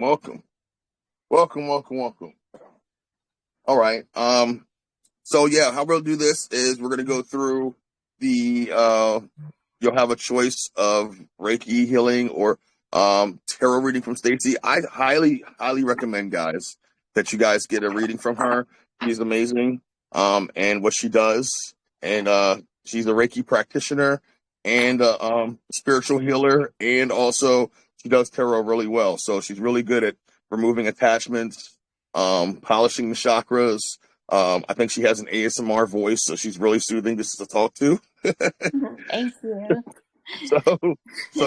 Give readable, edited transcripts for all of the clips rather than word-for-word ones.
Welcome. Welcome, welcome, welcome. All right. So yeah, how we'll do this is we're gonna go through the you'll have a choice of Reiki healing or tarot reading from Stacy. I highly recommend guys that you guys get a reading from her. She's amazing. And what she does. And she's a Reiki practitioner and spiritual healer, and also she does tarot really well. So she's really good at removing attachments, polishing the chakras. I think she has an ASMR voice, so she's really soothing just to talk to. Thank you. So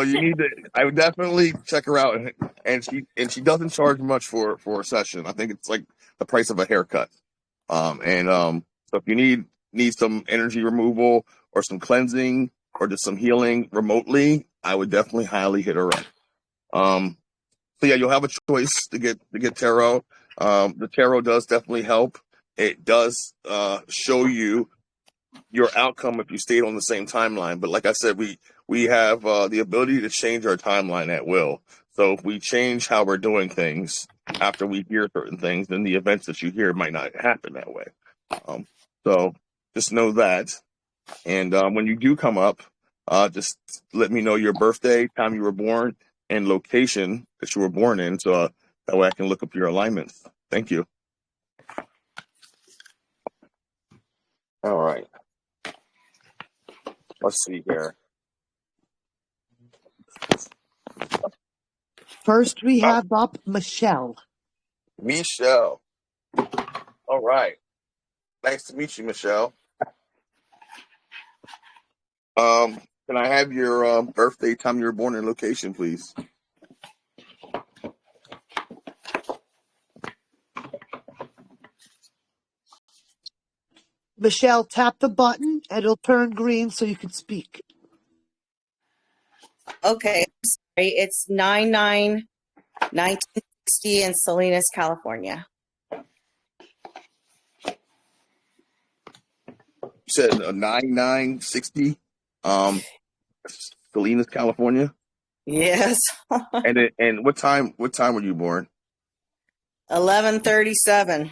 you need to. I would definitely check her out, and she doesn't charge much for a session. I think it's like the price of a haircut. So if you need some energy removal or some cleansing or just some healing remotely, I would definitely highly hit her up. So yeah, you'll have a choice to get tarot. The tarot does definitely help. It does show you your outcome if you stayed on the same timeline. But like I said, we have the ability to change our timeline at will. So if we change how we're doing things after we hear certain things, then the events that you hear might not happen that way. So just know that. And when you do come up, just let me know your birthday, time you were born, and location that you were born in, so that way I can look up your alignments. Thank you. All right. Let's see here. First, we have up Michelle. Michelle. All right. Nice to meet you, Michelle. Can I have your birthday, time you were born, and location, please? Michelle, tap the button and it'll turn green so you can speak. Okay, sorry. It's 9/9/1960 in Salinas, California. You said 9960, Salinas, California. Yes. And what time were you born? 11:37.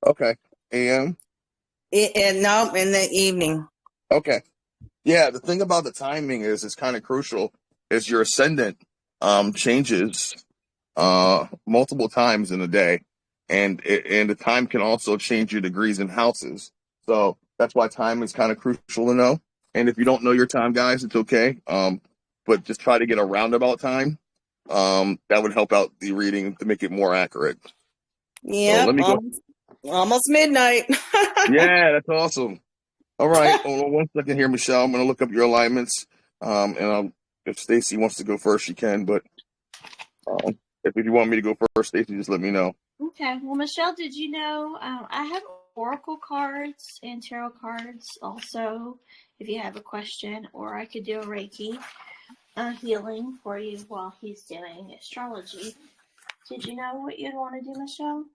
Okay. AM. No, in the evening. Okay. Yeah, the thing about the timing is it's kind of crucial. Is your ascendant changes multiple times in a day, and the time can also change your degrees and houses. So that's why time is kind of crucial to know. And if you don't know your time, guys, it's okay. But just try to get a roundabout time. That would help out the reading to make it more accurate. Yeah, So let me go. Almost midnight. Yeah, that's awesome. All right, hold on one second here, Michelle. I'm going to look up your alignments. If Stacy wants to go first, she can. But if you want me to go first, Stacy, just let me know. Okay. Well, Michelle, did you know I have oracle cards and tarot cards also if you have a question, or I could do a Reiki healing for you while he's doing astrology. Did you know what you'd want to do, Michelle?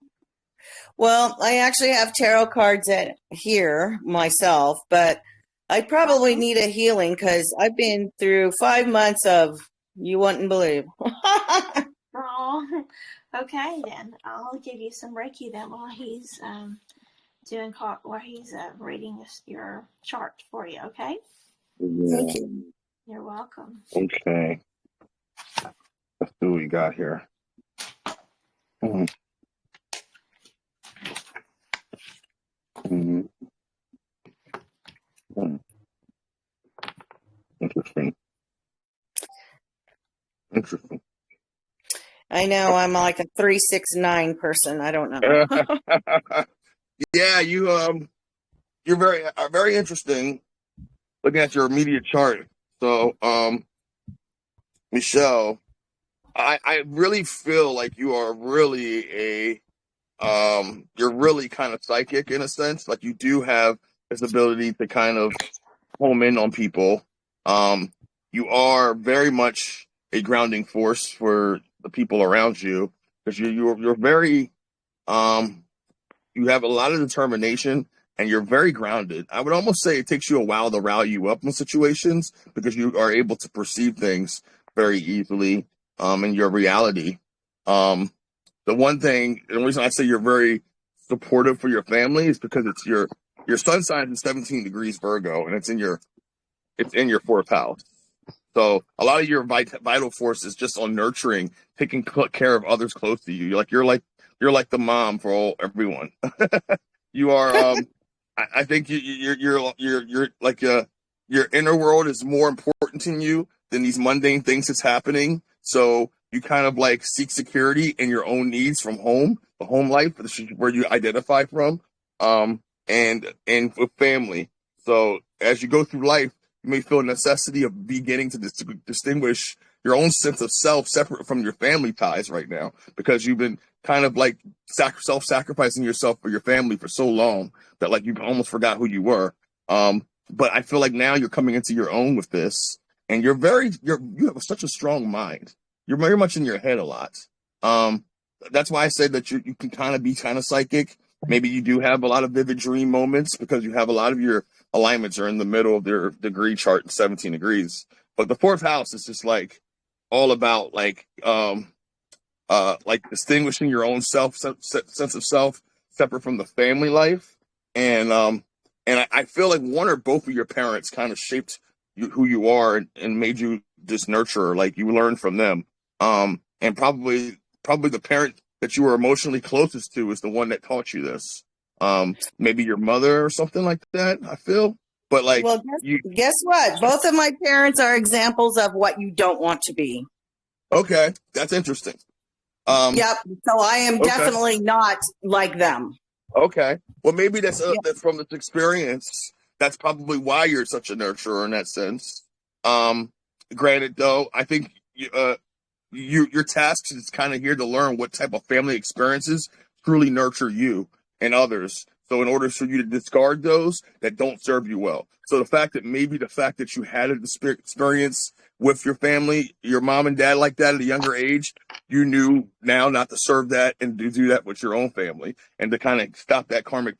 Well, I actually have tarot cards here myself, but I probably need a healing because I've been through 5 months of you wouldn't believe. Oh, okay then. I'll give you some Reiki then while he's reading your chart for you. Okay. Yeah. Thank you. You're welcome. Okay. Let's see what we got here. Mm-hmm. Mm-hmm. Mm-hmm. Interesting. I know I'm like a 369 person. I don't know. Yeah, you're very interesting. Looking at your immediate chart, so Michelle, I really feel like you are really you're really kind of psychic in a sense. Like you do have this ability to kind of home in on people. You are very much a grounding force for the people around you because you're very you have a lot of determination and you're very grounded. I would almost say it takes you a while to rally you up in situations because you are able to perceive things very easily in your reality. the one thing, and the reason I say you're very supportive for your family is because it's your sun sign is 17 degrees Virgo, and it's in your fourth house. So a lot of your vital force is just on nurturing, taking care of others close to you. You're like the mom for everyone. You are. I think you're like your inner world is more important to you than these mundane things that's happening. So you kind of like seek security in your own needs from home, the home life, where you identify from, and with family. So as you go through life, you may feel a necessity of beginning to distinguish your own sense of self separate from your family ties right now, because you've been kind of like self-sacrificing yourself for your family for so long that like you almost forgot who you were. But I feel like now you're coming into your own with this, and you have such a strong mind. You're very much in your head a lot. That's why I say that you can kind of be kind of psychic. Maybe you do have a lot of vivid dream moments because you have a lot of your alignments are in the middle of their degree chart in 17 degrees. But the fourth house is just like all about like distinguishing your own sense of self separate from the family life. And I feel like one or both of your parents kind of shaped who you are and made you this nurturer. Like you learned from them. And probably the parent that you were emotionally closest to is the one that taught you this. Maybe your mother or something like that, I feel. But like, well, guess what? Both of my parents are examples of what you don't want to be. Okay, that's interesting. Yep. So I am definitely not like them. Okay. Well, maybe that's from this experience. That's probably why you're such a nurturer in that sense. Granted, though, I think your task is kind of here to learn what type of family experiences truly nurture you and others. So in order for you to discard those that don't serve you well. So the fact that you had an experience with your family, your mom and dad like that at a younger age, you knew now not to serve that and to do that with your own family and to kind of stop that karmic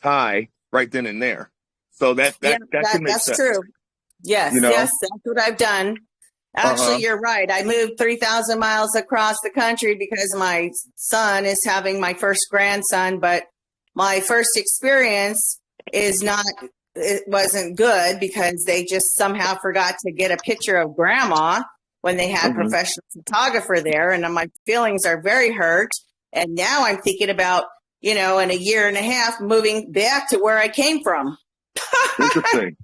tie right then and there. So that can make sense. That's true. Yes, yes, that's what I've done. Actually, You're right. I moved 3,000 miles across the country because my son is having my first grandson, but my first experience it wasn't good because they just somehow forgot to get a picture of grandma when they had professional photographer there. And my feelings are very hurt. And now I'm thinking about, in a year and a half, moving back to where I came from. Interesting.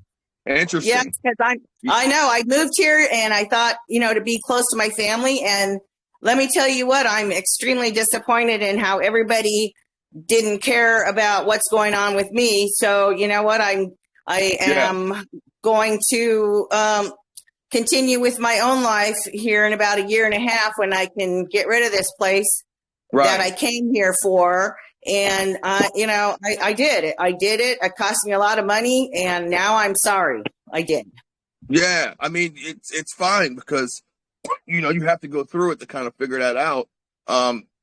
Yes, because I know I moved here and I thought, to be close to my family. And let me tell you what, I'm extremely disappointed in how everybody didn't care about what's going on with me. So you know what, I am going to continue with my own life here in about a year and a half when I can get rid of this place that I came here for. And I did it. It cost me a lot of money, and now I'm sorry I did. Yeah, I mean it's fine because you have to go through it to kind of figure that out.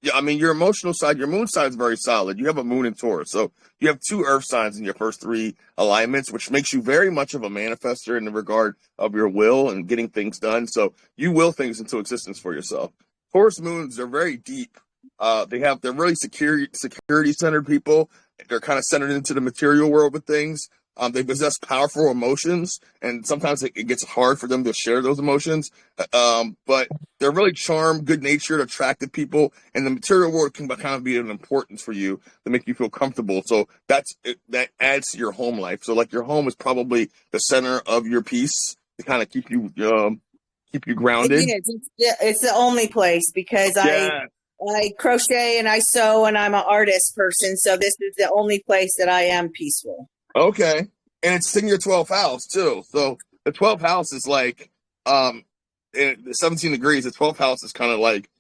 Yeah, I mean, your emotional side, your moon side is very solid. You have a moon in Taurus. So you have 2 earth signs in your first 3 alignments, which makes you very much of a manifester in the regard of your will and getting things done. So you will things into existence for yourself. Taurus moons are very deep. They're really security centered people. They're kind of centered into the material world with things. They possess powerful emotions, and sometimes it gets hard for them to share those emotions. But they're really charmed, good-natured, attractive people, and the material world can kind of be an importance for you to make you feel comfortable. So that adds to your home life. So like your home is probably the center of your peace to kind of keep you grounded. It is. It's the only place because I crochet and I sew and I'm an artist person. So this is the only place that I am peaceful. Okay. And it's in your 12th house too. So the 12th house is like, in 17 degrees, the 12th house is kind of like,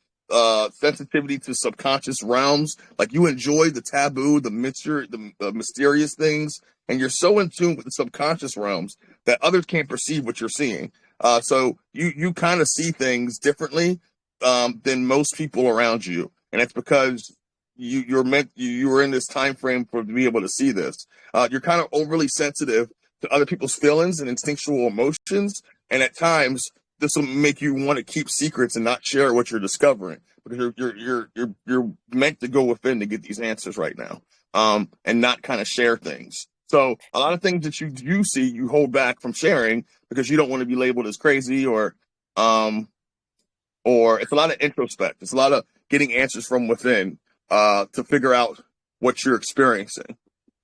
sensitivity to subconscious realms. Like you enjoy the taboo, the mystery, the mysterious things. And you're so in tune with the subconscious realms that others can't perceive what you're seeing. So you kind of see things differently, than most people around you. And it's because you were in this time frame to be able to see this. You're kind of overly sensitive to other people's feelings and instinctual emotions, and at times this will make you want to keep secrets and not share what you're discovering because you're meant to go within to get these answers right now, and not kind of share things. So a lot of things that you see, you hold back from sharing because you don't want to be labeled as crazy, or it's a lot of introspect. It's a lot of getting answers from within to figure out what you're experiencing.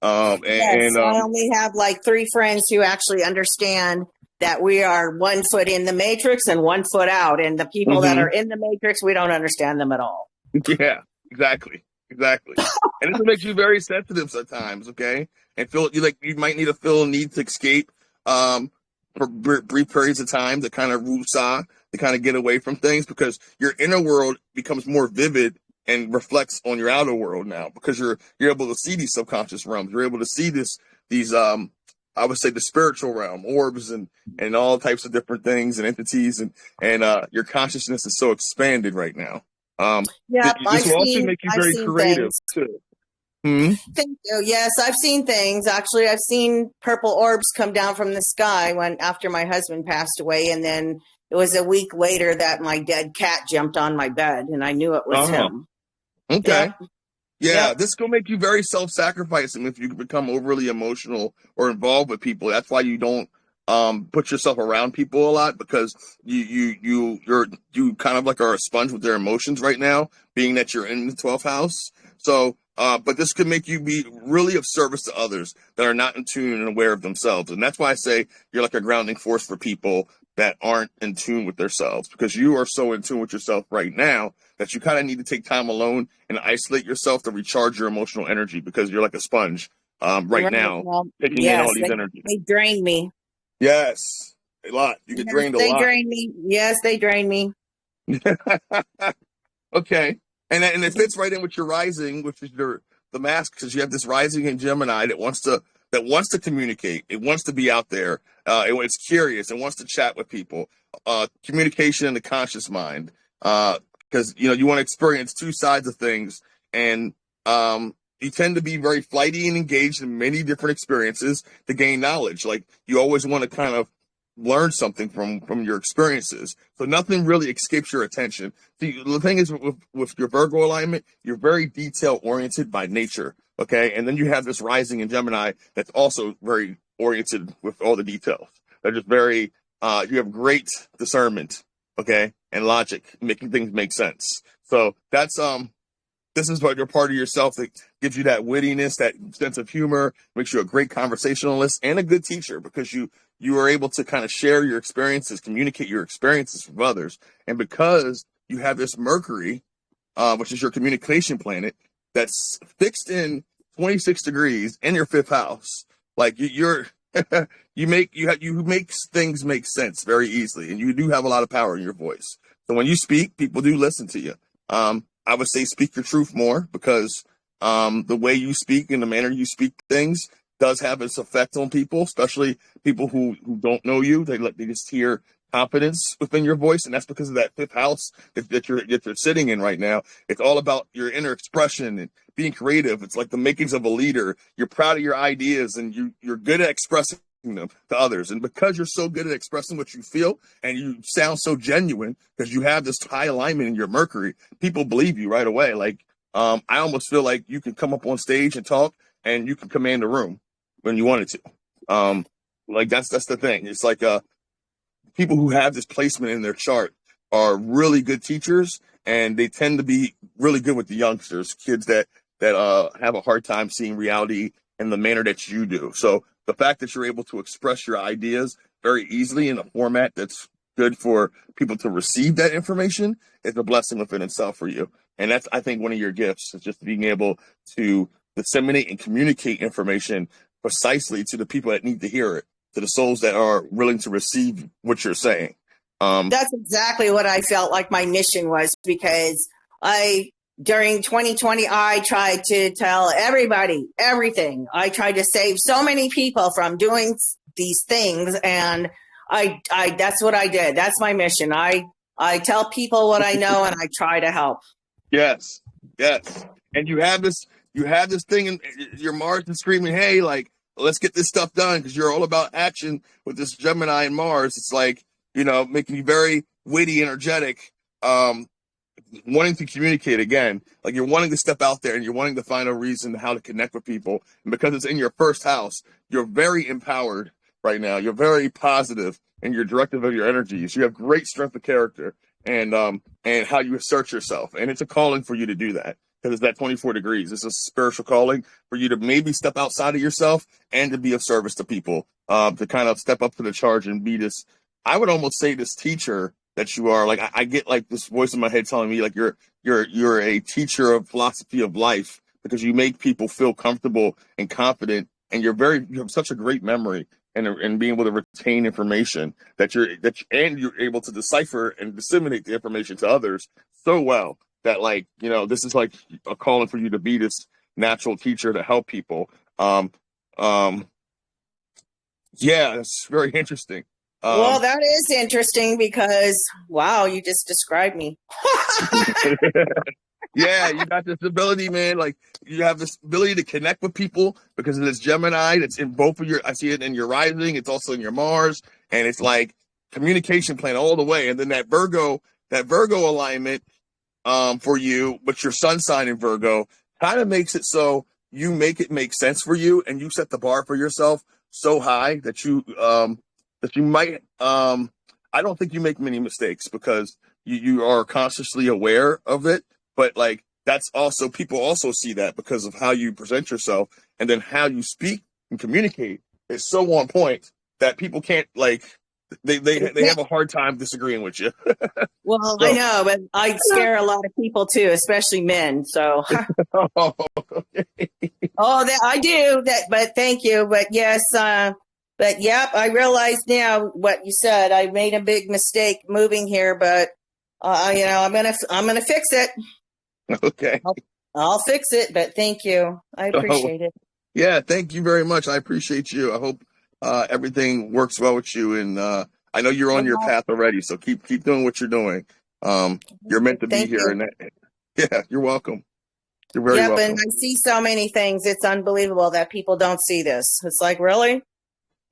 Yes, I only have like 3 friends who actually understand that we are 1 foot in the matrix and 1 foot out. And the people that are in the matrix, we don't understand them at all. Yeah, exactly. And this makes you very sensitive sometimes, okay? And feel you might need a need to escape for brief periods of time to kind of woosah, to kind of get away from things, because your inner world becomes more vivid and reflects on your outer world now, because you're able to see these subconscious realms. You're able to see these I would say the spiritual realm, orbs and all types of different things and entities, and your consciousness is so expanded right now. Yeah, this will also make you very creative too. Thank you. Yes, I've seen things. Actually, I've seen purple orbs come down from the sky after my husband passed away, and then it was a week later that my dead cat jumped on my bed, and I knew it was him. Okay. Yeah, Yep. this will make you very self-sacrificing if you become overly emotional or involved with people. That's why you don't put yourself around people a lot, because you kind of like are a sponge with their emotions right now, being that you're in the 12th house. So, but this could make you be really of service to others that are not in tune and aware of themselves. And that's why I say you're like a grounding force for people that aren't in tune with themselves, because you are so in tune with yourself right now that you kind of need to take time alone and isolate yourself to recharge your emotional energy, because you're like a sponge right now, taking in all these energies. They drain me. Yes, a lot. You get drained a lot. They drain me. Yes, they drain me. Okay. And it fits right in with your rising, which is the mask, because you have this rising in Gemini that wants to communicate. It wants to be out there. It's curious. It wants to chat with people. Communication in the conscious mind. Because you want to experience 2 sides of things, and you tend to be very flighty and engaged in many different experiences to gain knowledge. Like, you always want to kind of learn something from your experiences. So nothing really escapes your attention. See, the thing is with your Virgo alignment, you're very detail oriented by nature. Okay. And then you have this rising in Gemini that's also very oriented with all the details. They're just very, you have great discernment. Okay. And logic, making things make sense. So that's, this is your part of yourself that gives you that wittiness, that sense of humor, makes you a great conversationalist and a good teacher, because you are able to kind of share your experiences, communicate your experiences with others. And because you have this Mercury, which is your communication planet, that's fixed in 26 degrees in your 5th house, like you make things make sense very easily, and you do have a lot of power in your voice. So when you speak, people do listen to you. I would say speak your truth more, because the way you speak and the manner you speak things does have its effect on people, especially people who don't know you. They just hear confidence within your voice, and that's because of that 5th house that you're sitting in right now. It's all about your inner expression and being creative. It's like the makings of a leader. You're proud of your ideas, and you're good at expressing them to others. And because you're so good at expressing what you feel, and you sound so genuine because you have this high alignment in your Mercury, people believe you right away. Like, I almost feel like you can come up on stage and talk, and you can command a room when you wanted to. Like that's the thing. It's like people who have this placement in their chart are really good teachers, and they tend to be really good with the youngsters, kids that have a hard time seeing reality in the manner that you do. So the fact that you're able to express your ideas very easily in a format that's good for people to receive that information is a blessing within itself for you. And that's, I think, one of your gifts, is just being able to disseminate and communicate information precisely to the people that need to hear it, to the souls that are willing to receive what you're saying. That's exactly what I felt like my mission was, because during 2020, I tried to tell everybody everything. I tried to save so many people from doing these things, and I that's what I did. That's my mission. I tell people what I know, and I try to help. Yes. And you have this thing in your Mars and screaming, hey, like, let's get this stuff done, because you're all about action with this Gemini and Mars. It's like, making you very witty, energetic, wanting to communicate again, like you're wanting to step out there and you're wanting to find a reason how to connect with people. And because it's in your first house, you're very empowered right now. You're very positive and you're directive of your energies. You have great strength of character and how you assert yourself. And it's a calling for you to do that because it's that 24 degrees. It's a spiritual calling for you to maybe step outside of yourself and to be of service to people, to kind of step up to the charge and be this, I would almost say this teacher that you are. Like I get like this voice in my head telling me like you're a teacher of philosophy of life because you make people feel comfortable and confident, and you have such a great memory and being able to retain information that you're able to decipher and disseminate the information to others so well that, like, you know, this is like a calling for you to be this natural teacher to help people. Yeah, it's very interesting. Well, that is interesting because, wow, you just described me. Yeah, you got this ability, man. Like you have this ability to connect with people because of this Gemini that's in both of your, I see it in your rising. It's also in your Mars, and it's like communication plan all the way. And then that Virgo alignment, for you, but your sun sign in Virgo kind of makes it so you make it make sense for you, and you set the bar for yourself so high that you might, I don't think you make many mistakes because you are consciously aware of it. But like that's also, people also see that because of how you present yourself, and then how you speak and communicate is so on point that people can't, like, they have a hard time disagreeing with you. Well, So, I know, but I scare a lot of people too, especially men. So, oh, okay. oh, that I do that, but thank you. But yes, but yep, I realize now what you said. I made a big mistake moving here, but you know, I'm gonna fix it. Okay. I'll fix it. But thank you. I appreciate it. Yeah, thank you very much. I appreciate you. I hope everything works well with you, and I know you're on your path already. So keep doing what you're doing. You're meant to be Thank here, you. and yeah, you're welcome. You're very Yep, welcome. and I see so many things. It's unbelievable that people don't see this. It's like, really?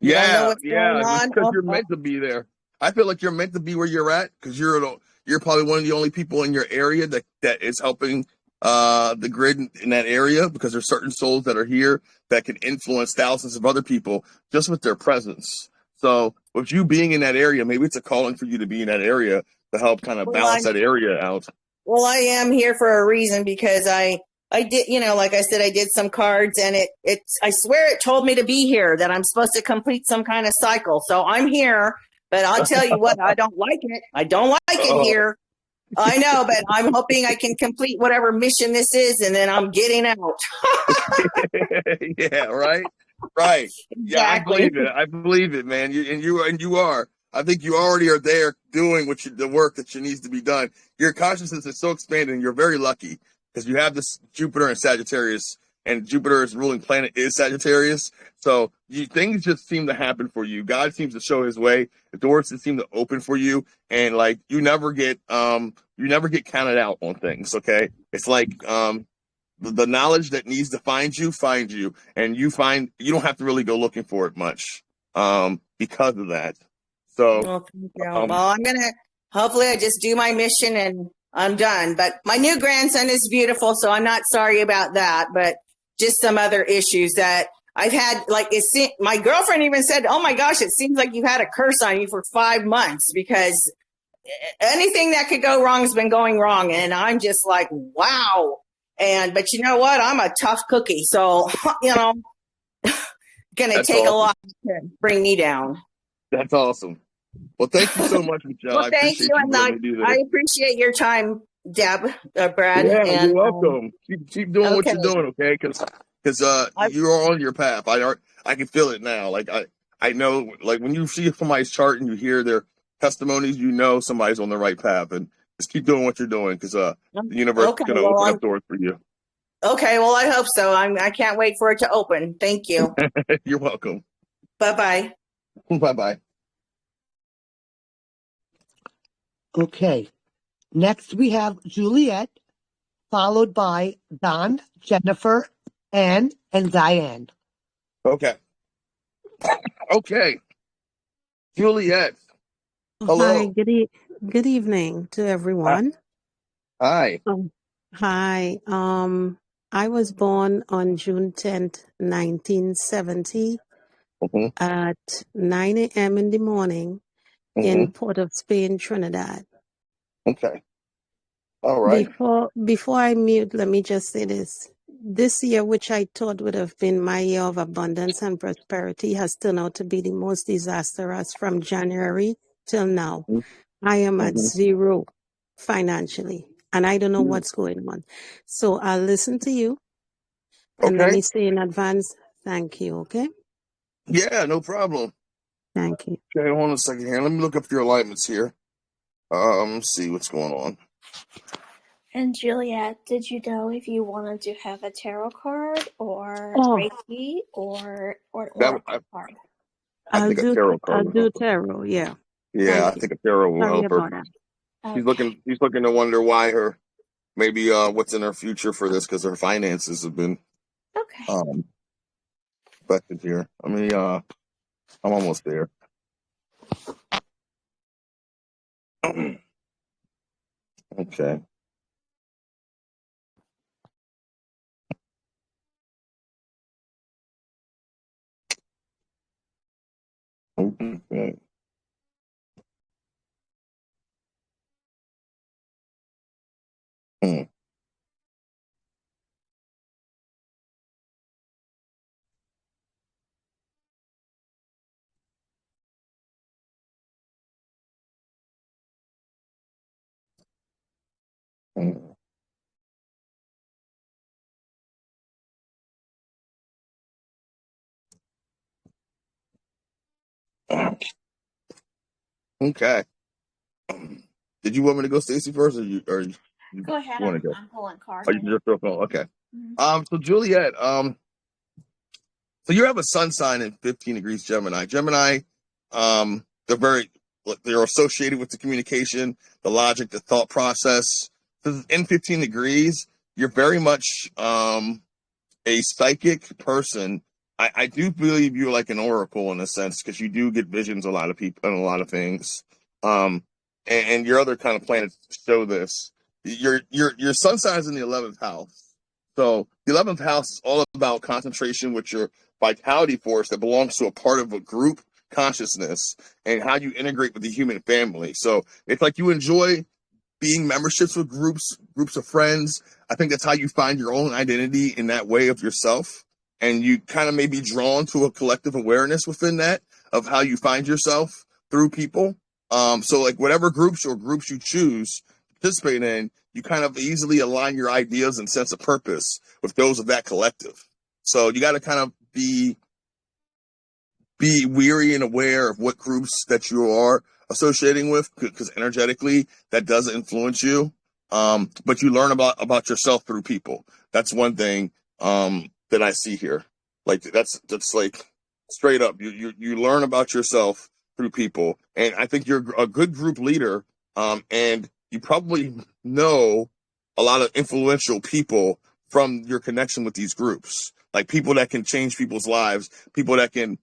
You don't know what's going on? Because you're meant to be there. I feel like you're meant to be where you're at because you're probably one of the only people in your area that is helping the grid in that area, because there's certain souls that are here that can influence thousands of other people just with their presence. So with you being in that area, maybe it's a calling for you to be in that area to help kind of balance that area out. Well, I am here for a reason because I did, you know, like I said, I did some cards, and I swear it told me to be here, that I'm supposed to complete some kind of cycle. So I'm here, but I'll tell you what, I don't like it. I don't like it here. I know, but I'm hoping I can complete whatever mission this is, and then I'm getting out. Yeah, right. Right. Exactly. Yeah, I believe it, man. You are. I think you already are there doing the work that needs to be done. Your consciousness is so expanded, and you're very lucky because you have this Jupiter and Sagittarius, and Jupiter's ruling planet is Sagittarius. So things just seem to happen for you. God seems to show his way. The doors seem to open for you, and like you never get counted out on things. Okay. It's like, the knowledge that needs to find you, and you don't have to really go looking for it much, because of that. So, well, thank you. Well, hopefully I just do my mission and I'm done. But my new grandson is beautiful, so I'm not sorry about that, but just some other issues that I've had. Like, my girlfriend even said, oh my gosh, it seems like you've had a curse on you for 5 months, because anything that could go wrong has been going wrong. And I'm just like, wow. But you know what? I'm a tough cookie. So, you know, going to take a lot to bring me down. That's awesome. Well, thank you so much, Michelle. Well, thank you. And I appreciate your time, Deb, Brad. Yeah, and, you're welcome. Keep doing what you're doing, okay? Because you're on your path. I can feel it now. Like I know, like when you see somebody's chart and you hear their testimonies, you know somebody's on the right path. And just keep doing what you're doing, because the universe is going to open up doors for you. Okay, well, I hope so. I can't wait for it to open. Thank you. You're welcome. Bye-bye. Bye-bye. Okay. Next, we have Juliet, followed by Don, Jennifer, Ann, and Diane. Okay. Okay. Juliet. Hello. Hi, good evening to everyone. Hi. Hi. I was born on June 10th, 1970 Mm-hmm. at 9 a.m. in the morning in Mm-hmm. Port of Spain, Trinidad. Okay. All right. Before I mute, let me just say this. This year, which I thought would have been my year of abundance and prosperity, has turned out to be the most disastrous from January till now. I am at Mm-hmm. zero financially, and I don't know Mm-hmm. what's going on. So I'll listen to you, and let Okay. me say in advance, thank you, okay? Yeah, no problem. Thank you. Okay, hold on a second here. Let me look up your alignments here. See what's going on. And Juliet, did you know if you wanted to have a tarot card or Oh, Reiki or an That oracle card? I think a tarot card I'll would do help her. tarot, yeah. Yeah, I Thank you. think a tarot will Sorry help her. about that. Okay. She's looking to wonder why her maybe what's in her future for this because her finances have been Okay. um affected here. I'm almost there. Okay. Okay. Hmm. Hmm. Okay. Did you want me to go, Stacy, first, you Go ahead. want to go? I'm pulling cards Oh, you right can now. just throw phone. Okay. Mhm. So Juliet, so you have a sun sign in 15 degrees Gemini. Gemini, they're associated with the communication, the logic, the thought process. So in 15 degrees, you're very much a psychic person. I do believe you're like an oracle in a sense because you do get visions a lot of people and a lot of things. Um, and your other kind of planets show this. Your sun sign is in the 11th house. So the 11th house is all about concentration with your vitality force that belongs to a part of a group consciousness and how you integrate with the human family. So it's like you enjoy being memberships with groups of friends. I think that's how you find your own identity in that way of yourself. And you kind of may be drawn to a collective awareness within that of how you find yourself through people. So like whatever groups you choose to participate in, you kind of easily align your ideas and sense of purpose with those of that collective. So you got to kind of be weary and aware of what groups that you are associating with because energetically that does influence you. But you learn about yourself through people. That's one thing that I see here. Like that's like straight up. You learn about yourself through people, and I think you're a good group leader. And you probably know a lot of influential people from your connection with these groups, like people that can change people's lives, people that can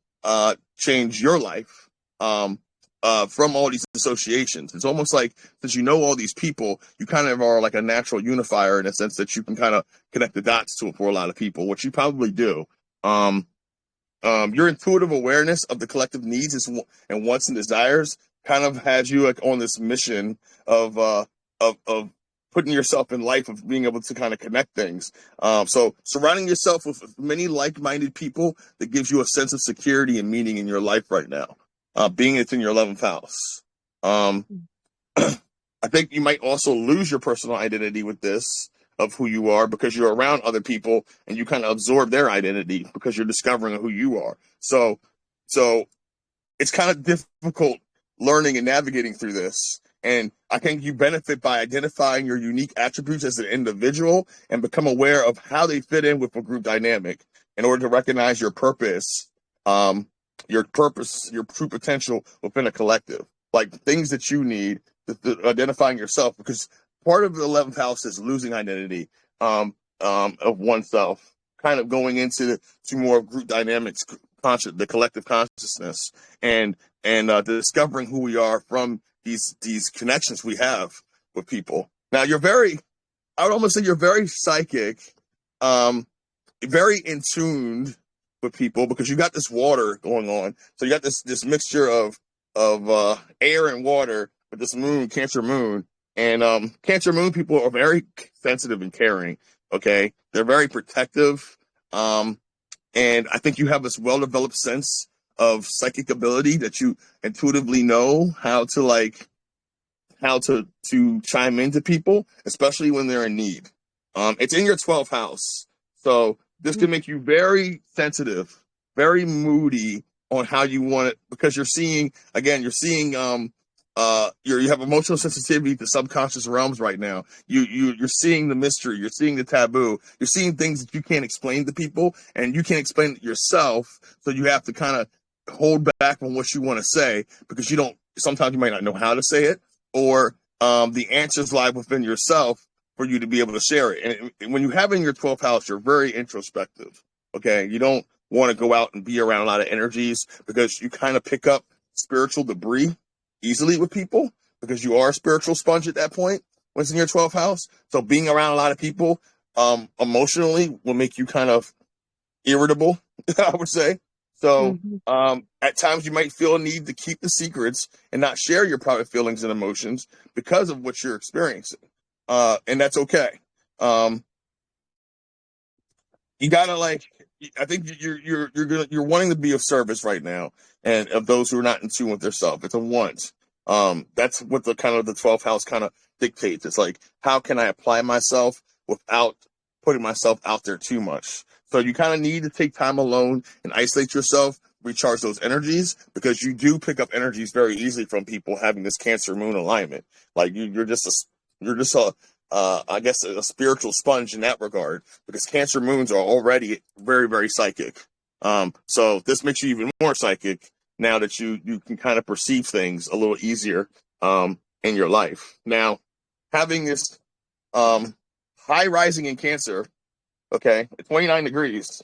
change your life from all these associations. It's almost like since you know all these people, you kind of are like a natural unifier in a sense that you can kind of connect the dots to it for a lot of people, which you probably do. Um, your intuitive awareness of the collective needs and wants and desires kind of has you like on this mission of of putting yourself in life of being able to kind of connect things. So surrounding yourself with many like-minded people that gives you a sense of security and meaning in your life right now. Being it's in your 11th house. Um, I think you might also lose your personal identity with this of who you are because you're around other people and you kind of absorb their identity because you're discovering who you are. So it's kind of difficult learning and navigating through this. And I think you benefit by identifying your unique attributes as an individual and become aware of how they fit in with a group dynamic in order to recognize um, your purpose, your true potential within a collective, like things that you need, identifying yourself, because part of the 11th house is losing identity of oneself, kind of going into to more group dynamics, the collective consciousness and discovering who we are from these connections we have with people. Now I would almost say you're very psychic, very in tuned with people because you got this water going on. So you got this mixture of air and water with this moon, Cancer moon. And Cancer moon people are very sensitive and caring. Okay, they're very protective. And I think you have this well-developed sense of psychic ability that you intuitively know how to chime into people, especially when they're in need. It's in your 12th house, so this can make you very sensitive, very moody on how you want it, because you're seeing you have emotional sensitivity to subconscious realms right now. You're seeing the mystery, you're seeing the taboo, you're seeing things that you can't explain to people, and you can't explain it yourself. So you have to kind of hold back on what you want to say because you don't. Sometimes you might not know how to say it, or the answers lie within yourself for you to be able to share it. And when you have it in your 12th house, you're very introspective. Okay, you don't want to go out and be around a lot of energies because you kind of pick up spiritual debris easily with people because you are a spiritual sponge at that point when it's in your 12th house. So being around a lot of people emotionally will make you kind of irritable, I would say. So at times you might feel a need to keep the secrets and not share your private feelings and emotions because of what you're experiencing. And that's okay. You gotta I think you're wanting to be of service right now, and of those who are not in tune with themselves. It's a want. That's what the 12th house kind of dictates. It's like, how can I apply myself without putting myself out there too much? So you kind of need to take time alone and isolate yourself, recharge those energies, because you do pick up energies very easily from people having this Cancer moon alignment. Like you're just I guess a spiritual sponge in that regard, because Cancer moons are already very, very psychic. So this makes you even more psychic now that you can kind of perceive things a little easier in your life. Now, having this high rising in Cancer, okay, at 29 degrees,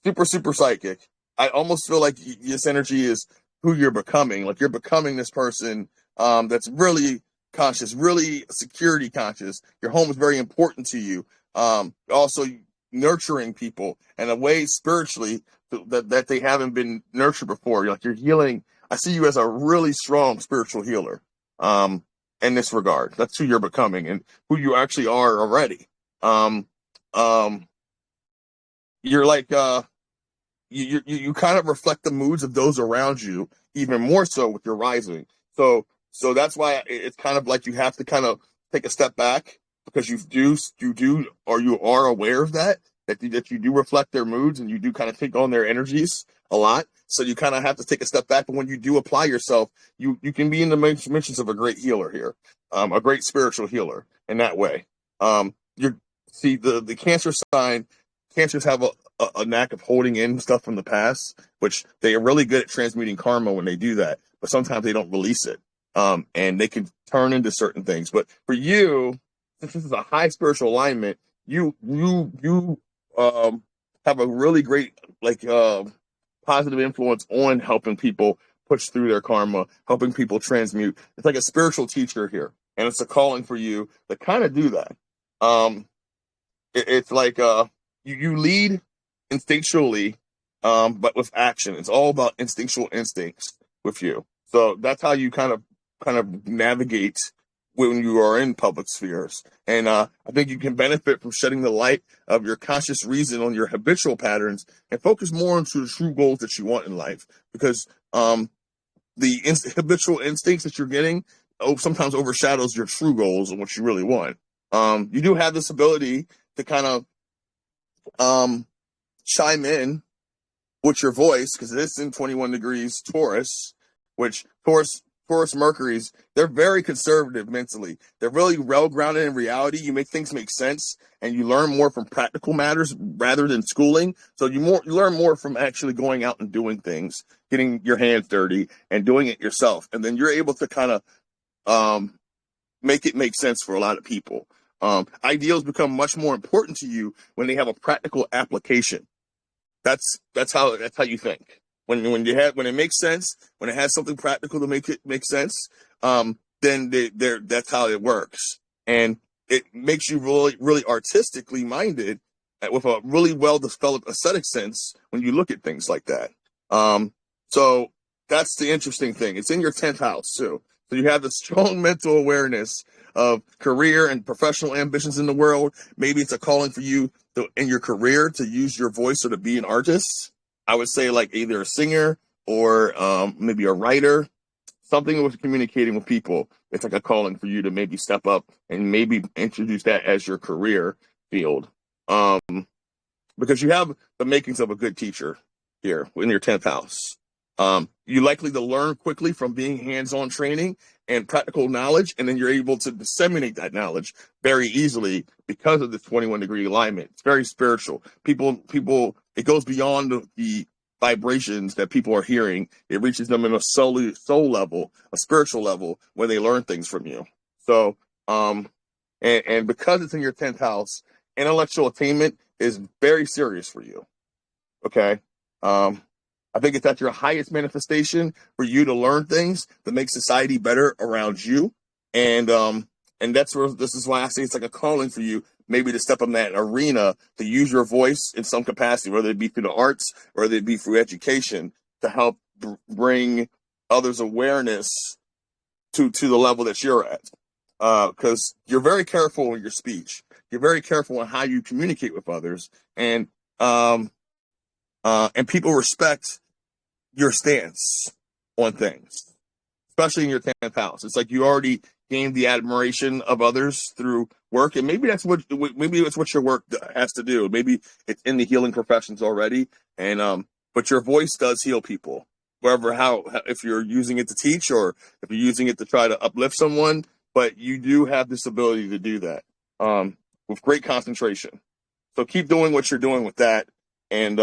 super, super psychic. I almost feel like this energy is who you're becoming. Like you're becoming this person that's really conscious, really security conscious. Your home is very important to you. Also nurturing people in a way spiritually that they haven't been nurtured before. Like you're healing. I see you as a really strong spiritual healer in this regard. That's who you're becoming and who you actually are already. You're like you kind of reflect the moods of those around you even more so with your rising. So that's why it's kind of like you have to kind of take a step back, because you are aware of that you do reflect their moods and you do kind of take on their energies a lot. So you kind of have to take a step back. But when you do apply yourself, you can be in the dimensions of a great healer here, a great spiritual healer in that way. The Cancer sign, Cancers have a knack of holding in stuff from the past, which they are really good at transmuting karma when they do that. But sometimes they don't release it. And they can turn into certain things. But for you, since this is a high spiritual alignment, you have a really great positive influence on helping people push through their karma, helping people transmute. It's like a spiritual teacher here, and it's a calling for you to kind of do that. It's like you lead instinctually, but with action. It's all about instinctual instincts with you. So that's how you kind of navigate when you are in public spheres. And I think you can benefit from shedding the light of your conscious reason on your habitual patterns and focus more into the true goals that you want in life, because the habitual instincts that you're getting sometimes overshadows your true goals and what you really want. You do have this ability to kind of chime in with your voice, because it's in 21 degrees Taurus, which Taurus Mercury's, they're very conservative mentally. They're really well grounded in reality. You make things make sense, and you learn more from practical matters rather than schooling. So you learn more from actually going out and doing things, getting your hands dirty and doing it yourself. And then you're able to kind of make it make sense for a lot of people. Ideals become much more important to you when they have a practical application. That's how you think. When it makes sense, when it has something practical to make it make sense, then that's how it works. And it makes you really, really artistically minded with a really well developed aesthetic sense when you look at things like that. So that's the interesting thing. It's in your 10th house too. So you have the strong mental awareness of career and professional ambitions in the world. Maybe it's a calling for you in your career to use your voice or to be an artist. I would say like either a singer or maybe a writer, something with communicating with people. It's like a calling for you to maybe step up and maybe introduce that as your career field. Because you have the makings of a good teacher here in your 10th house. You're likely to learn quickly from being hands-on training and practical knowledge, and then you're able to disseminate that knowledge very easily because of the 21-degree alignment. It's very spiritual. People, it goes beyond the vibrations that people are hearing. It reaches them in a soul level, a spiritual level, where they learn things from you. So, and because it's in your 10th house, intellectual attainment is very serious for you. Okay. I think it's at your highest manifestation for you to learn things that make society better around you. And that's where, this is why I say it's like a calling for you, maybe to step in that arena, to use your voice in some capacity, whether it be through the arts, or whether it be through education, to help bring others' awareness to the level that you're at. Because you're very careful in your speech. You're very careful in how you communicate with others. And people respect your stance on things, especially in your 10th house. It's like you already gained the admiration of others through work, and maybe it's what your work has to do. Maybe it's in the healing professions already, and but your voice does heal people, wherever, if you're using it to teach or if you're using it to try to uplift someone. But you do have this ability to do that with great concentration. So keep doing what you're doing with that, and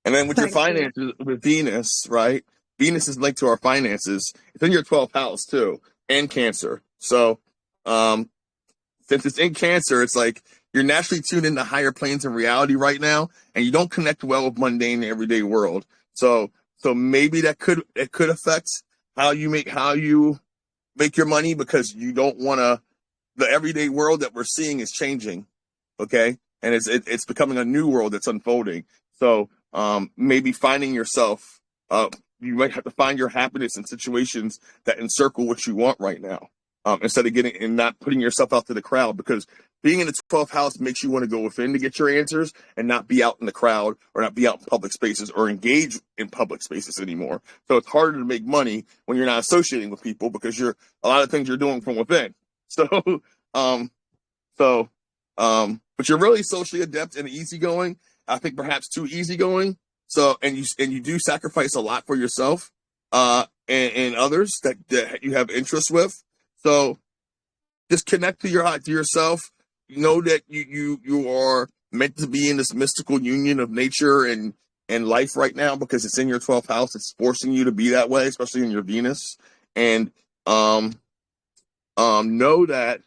And then with your finances, with Venus, right? Venus is linked to our finances. It's in your 12th house too, and Cancer. So, since it's in Cancer, it's like you're naturally tuned into higher planes of reality right now, and you don't connect well with mundane everyday world. So maybe it could affect how you make your money, because you don't want to. The everyday world that we're seeing is changing, okay, and it's becoming a new world that's unfolding. So maybe finding yourself, you might have to find your happiness in situations that encircle what you want right now, instead of getting and not putting yourself out to the crowd, because being in the 12th house makes you want to go within to get your answers and not be out in the crowd or not be out in public spaces or engage in public spaces anymore. So it's harder to make money when you're not associating with people, because a lot of things you're doing from within. So, but you're really socially adept and easygoing. I think perhaps too easygoing. So, and you do sacrifice a lot for yourself, and others that you have interest with. So just connect to yourself. You know that you are meant to be in this mystical union of nature and life right now, because it's in your 12th house. It's forcing you to be that way, especially in your Venus. And know that,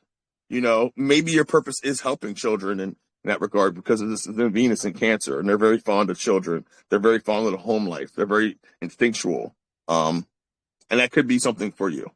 maybe your purpose is helping children in that regard, because of this Venus in Cancer, and they're very fond of children. They're very fond of the home life. They're very instinctual. And that could be something for you,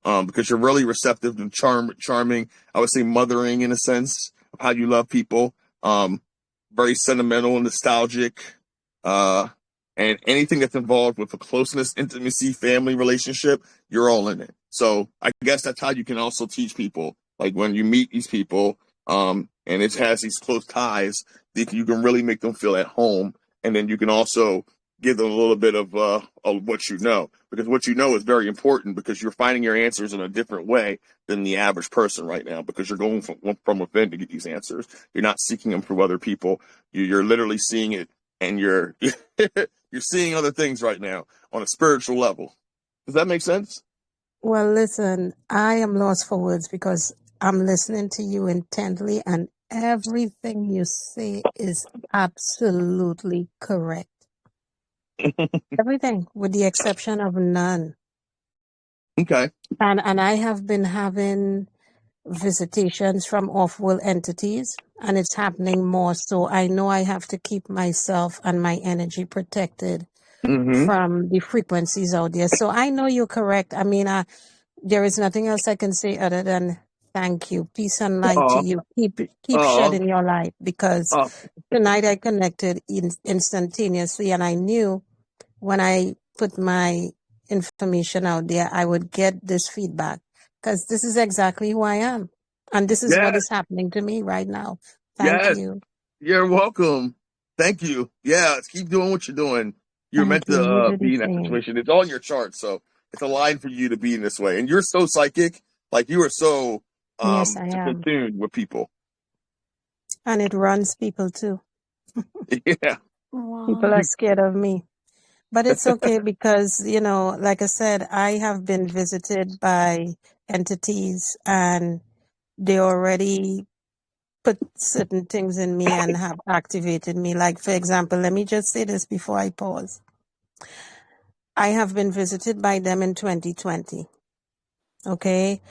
because you're really receptive and charming. I would say mothering, in a sense of how you love people. Very sentimental and nostalgic. And anything that's involved with a closeness, intimacy, family relationship, you're all in it. So I guess that's how you can also teach people. Like when you meet these people, and it has these close ties, you can really make them feel at home. And then you can also give them a little bit of what you know, because what you know is very important, because you're finding your answers in a different way than the average person right now, because you're going from within to get these answers. You're not seeking them through other people. You're literally seeing it, and you're you're seeing other things right now on a spiritual level. Does that make sense? Well, listen, I am lost for words, because I'm listening to you intently, and everything you say is absolutely correct. Everything, with the exception of none. Okay. And I have been having visitations from off-world entities, and it's happening more. So I know I have to keep myself and my energy protected Mm-hmm. from the frequencies out there. So I know you're correct. I mean, There is nothing else I can say other than thank you. Peace and light to Oh, you. Keep oh, shedding your light, because oh, tonight I connected instantaneously, and I knew when I put my information out there, I would get this feedback, because this is exactly who I am. And this is what yes, is happening to me right now. Thank yes. you. You're welcome. Thank you. Yeah, keep doing what you're doing. You're meant Thank you. to You do the be in that same. situation. It's on your chart, so it's aligned for you to be in this way. And you're so psychic, like you are so Yes, I just in am. tune with people. And it runs people too. Yeah. People Wow. are scared of me. But it's okay because, like I said, I have been visited by entities, and they already put certain things in me and have activated me. Like, for example, let me just say this before I pause. I have been visited by them in 2020. Okay.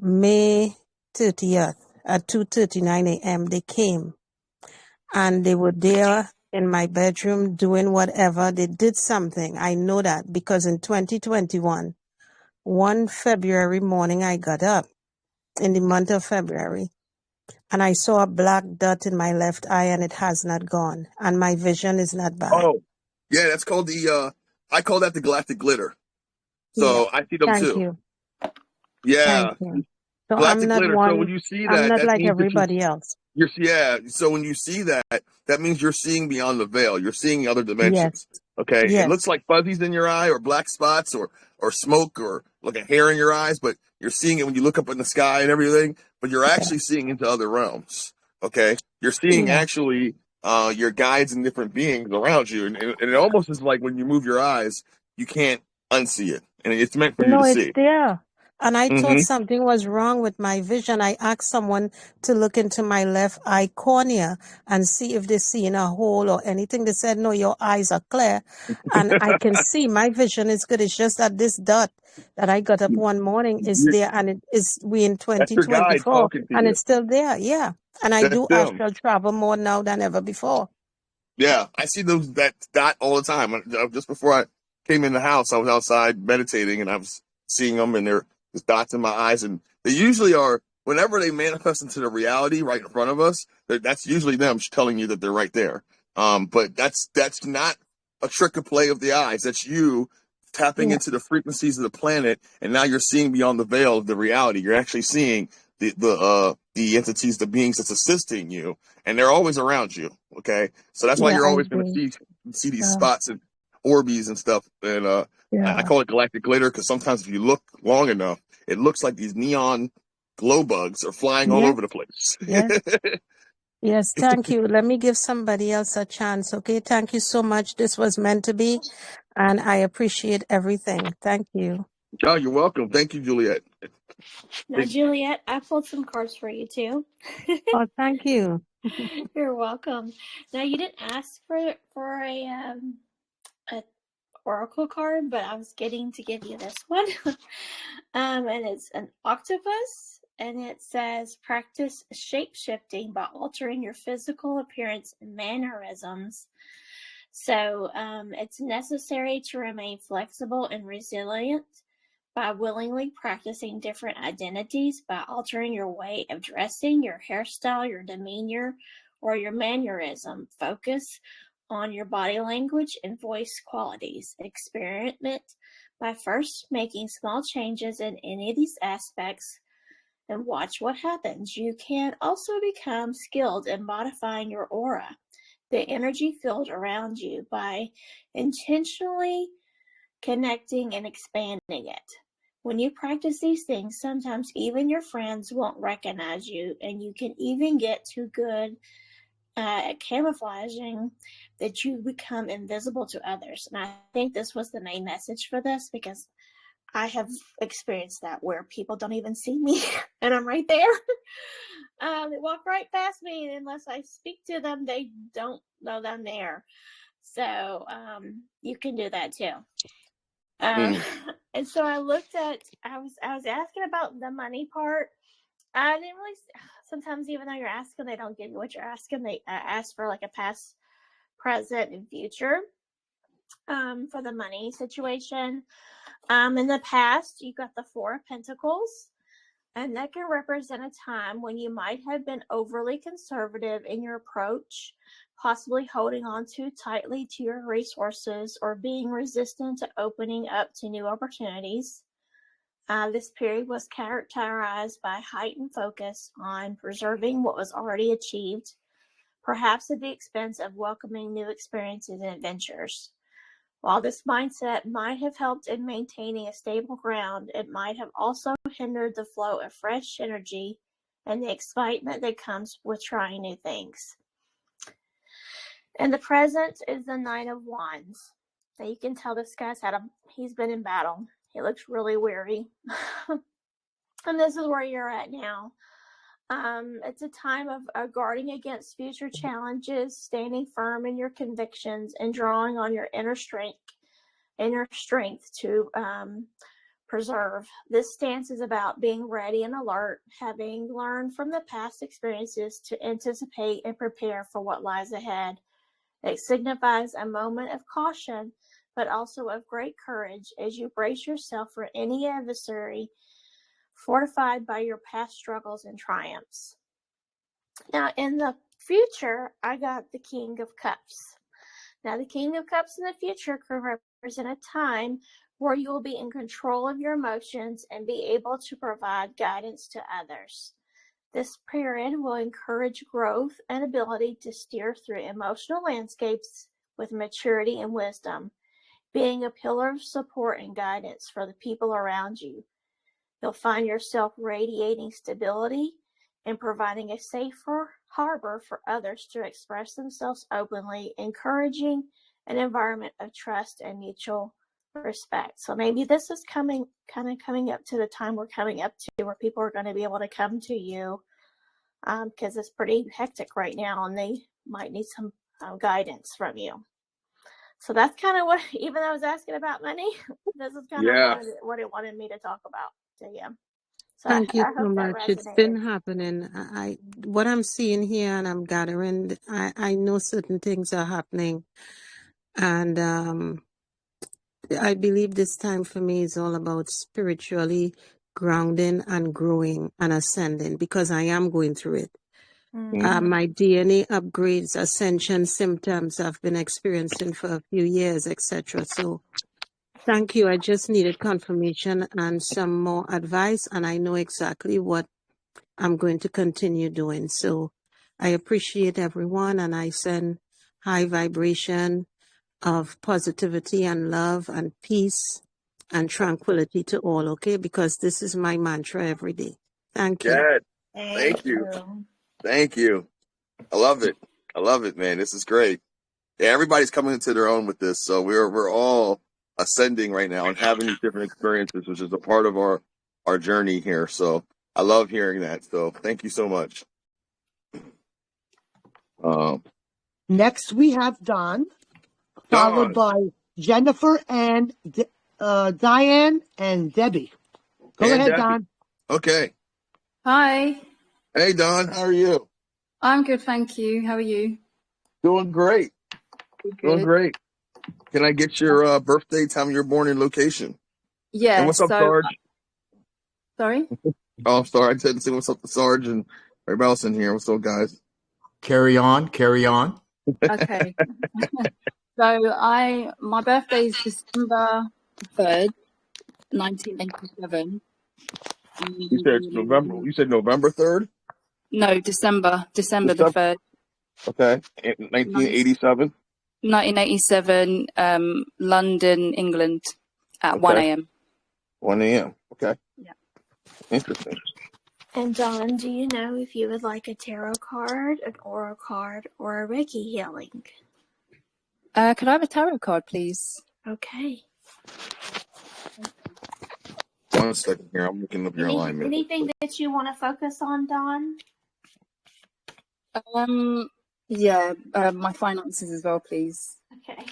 May 30th at 2:39 a.m. they came, and they were there in my bedroom doing whatever. They did something. I know that because in 2021, one February morning, I got up in the month of February, and I saw a black dot in my left eye, and it has not gone. And my vision is not bad. Oh, yeah. That's called the. I call that the galactic glitter. Yeah. So I see them Thank too. you. Thank Yeah, you. So galactic glitter. So when you see I'm that, not that like means that everybody else. yeah. So when you see that, that means you're seeing beyond the veil. You're seeing other Yes. dimensions. Okay. It Yes. looks like fuzzies in your eye or black spots or smoke or like a hair in your eyes, but you're seeing it when you look up in the sky and everything, but you're Yeah. actually seeing into other realms. Okay. You're seeing Yeah. actually, your guides and different beings around you. And it almost is like when you move your eyes, you can't unsee it. And it's meant for you No, to it's see. there. And I thought Mm-hmm. something was wrong with my vision. I asked someone to look into my left eye cornea and see if they see in a hole or anything. They said, no, your eyes are clear. And I can see my vision is good. It's just that this dot that I got up one morning is there, and we in That's your guide 2024, talking to and you. it's still there. Yeah. And I That's do them. astral travel more now than ever before. Yeah, I see that dot all the time. Just before I came in the house, I was outside meditating, and I was seeing them, and there there's dots in my eyes, and they usually are whenever they manifest into the reality right in front of us. That's usually them telling you that they're right there. But that's not a trick of play of the eyes. That's you tapping Yeah. into the frequencies of the planet, and now you're seeing beyond the veil of the reality. You're actually seeing the entities, the beings that's assisting you, and they're always around you. Okay, so that's why Yeah, you're I always going to do. see these Yeah. spots and Orbeez and stuff. And I Yeah. call it galactic glitter because sometimes if you look long enough, it looks like these neon glow bugs are flying all Yes. over the place. Yes. Yes, thank you. Let me give somebody else a chance, okay? Thank you so much. This was meant to be, and I appreciate everything. Thank you. Oh, you're welcome. Thank you, Juliet. Now, Juliet, I pulled some cards for you too. Oh, thank you. You're welcome. Now, you didn't ask for a oracle card, but I was getting to give you this one. And it's an octopus, and it says practice shape shifting by altering your physical appearance and mannerisms. So it's necessary to remain flexible and resilient by willingly practicing different identities, by altering your way of dressing, your hairstyle, your demeanor, or your mannerism. Focus on your body language and voice qualities. Experiment by first making small changes in any of these aspects and watch what happens. You can also become skilled in modifying your aura, the energy field around you, by intentionally connecting and expanding it. When you practice these things, sometimes even your friends won't recognize you, and you can even get too good at camouflaging that you become invisible to others. And I think this was the main message for this, because I have experienced that where people don't even see me and I'm right there. They walk right past me, and unless I speak to them, they don't know that I'm there. So you can do that too. Mm. And so I looked at. I was asking about the money part. I didn't really. Sometimes, even though you're asking, they don't give you what you're asking. They ask for like a past, present, and future for the money situation. In the past, you got the Four of Pentacles, and that can represent a time when you might have been overly conservative in your approach, possibly holding on too tightly to your resources or being resistant to opening up to new opportunities. This period was characterized by heightened focus on preserving what was already achieved, perhaps at the expense of welcoming new experiences and adventures. While this mindset might have helped in maintaining a stable ground, it might have also hindered the flow of fresh energy and the excitement that comes with trying new things. And the present is the Nine of Wands. Now you can tell this guy's he's been in battle. He looks really weary. And this is where you're at now. It's a time of guarding against future challenges, standing firm in your convictions, and drawing on your inner strength to preserve. This stance is about being ready and alert, having learned from the past experiences to anticipate and prepare for what lies ahead. It signifies a moment of caution, but also of great courage as you brace yourself for any adversary, fortified by your past struggles and triumphs. Now, in the future, I got the King of Cups. Now, the King of Cups in the future could represent a time where you will be in control of your emotions and be able to provide guidance to others. This period will encourage growth and ability to steer through emotional landscapes with maturity and wisdom, being a pillar of support and guidance for the people around you. You'll find yourself radiating stability and providing a safer harbor for others to express themselves openly, encouraging an environment of trust and mutual respect. So maybe this is coming up to the time we're coming up to where people are going to be able to come to you because it's pretty hectic right now and they might need some guidance from you. So that's kind of what, even though I was asking about money, this is kind of what it wanted me to talk about to you. So Thank you I so hope that much. It's resonated. been happening. What I'm seeing here and I'm gathering, I know certain things are happening. And I believe this time for me is all about spiritually grounding and growing and ascending because I am going through it. My DNA upgrades, ascension symptoms I've been experiencing for a few years, etc. So thank you. I just needed confirmation and some more advice, and I know exactly what I'm going to continue doing. So I appreciate everyone, and I send high vibration of positivity and love and peace and tranquility to all, okay? Because this is my mantra every day. Thank you. Yeah. Thank you. Thank you. I love it, man. This is great. Yeah, everybody's coming into their own with this. So we're all ascending right now and having these different experiences, which is a part of our journey here. So I love hearing that. So thank you so much. Next, we have Don, followed by Jennifer and Diane and Debbie. Go ahead, Debbie. Don. Okay. Hi. Hey, Don. How are you? I'm good, thank you. How are you? Doing great. Good. Doing great. Can I get your birthday, time you're born, and location? Yeah. And what's up, Sarge? Sorry? Oh, sorry. I said, say what's up to Sarge and everybody else in here. What's up, guys? Carry on. Okay. So my birthday is December 3rd, 1987. You said November. You said November 3rd? No, December the 3rd. Okay. 1987. 1987, London, England, at 1 a.m. 1 a.m. Okay. Yeah. Interesting. And Dawn, do you know if you would like a tarot card, an oracle card, or a Reiki healing? Could I have a tarot card, please? Okay. 1 second here. I'm looking up your alignment. Anything that you want to focus on, Dawn? Yeah, my finances as well, please. Okay.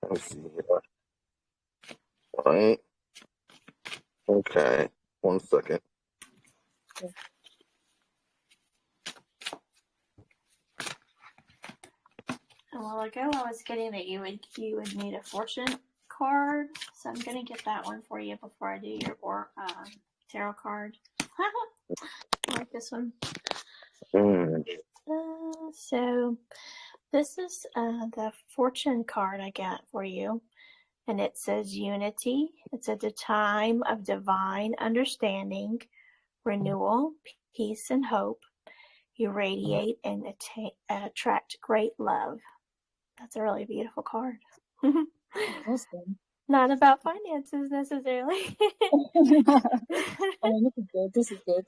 Let's see here. All right. Okay. 1 second. A while ago, I was getting that you would need a fortune card, so I'm gonna get that one for you before I do your tarot card. I like this one. So this is the fortune card I got for you, and it says unity. It's at the time of divine understanding, renewal, peace, and hope. You radiate and attract great love. That's a really beautiful card. Awesome. Not about finances necessarily. I mean, this is good. This is good.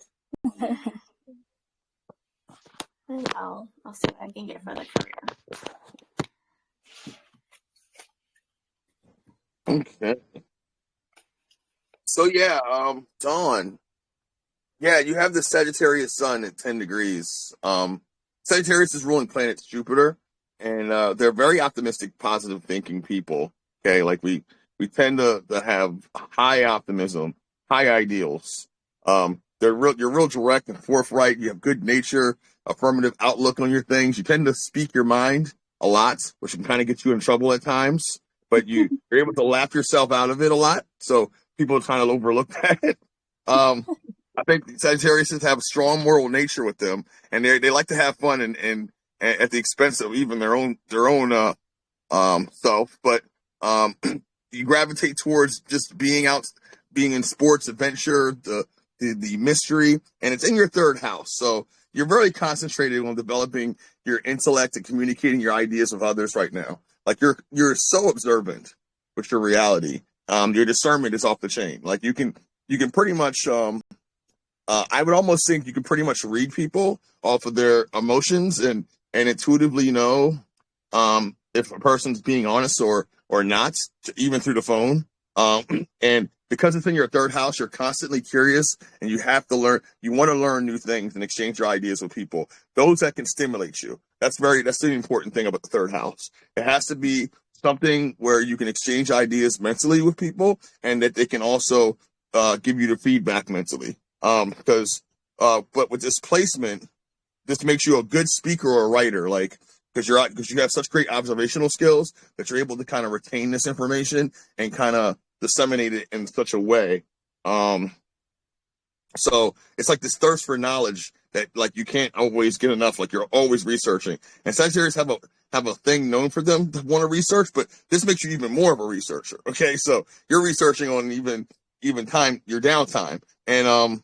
And I'll see what I can get for the career. Okay. So yeah, Dawn. Yeah, you have the Sagittarius sun at 10 degrees. Sagittarius is ruling planet's Jupiter, and they're very optimistic, positive thinking people. Okay, like we tend to have high optimism, high ideals. You're real direct and forthright. You have good nature, affirmative outlook on your things. You tend to speak your mind a lot, which can kind of get you in trouble at times, but you're able to laugh yourself out of it a lot. So people kind of overlook that. I think Sagittarius have a strong moral nature with them, and they like to have fun and at the expense of even their own self. But you gravitate towards just being out, being in sports, adventure, the mystery, and it's in your third house. So you're very concentrated on developing your intellect and communicating your ideas with others right now. Like you're so observant with your reality. Your discernment is off the chain. Like you can pretty much I would almost think you can pretty much read people off of their emotions and intuitively know if a person's being honest or not, even through the phone. And because it's in your third house, you're constantly curious and you have to learn. You want to learn new things and exchange your ideas with people. Those that can stimulate you. That's the important thing about the third house. It has to be something where you can exchange ideas mentally with people, and that they can also give you the feedback mentally. But with this placement, this makes you a good speaker or a writer, like because you have such great observational skills that you're able to kind of retain this information and kind of disseminate it in such a way. So it's like this thirst for knowledge that like you can't always get enough. Like you're always researching, and Sagittarius have a thing known for them to want to research, but this makes you even more of a researcher. Okay, so you're researching on even time your downtime, and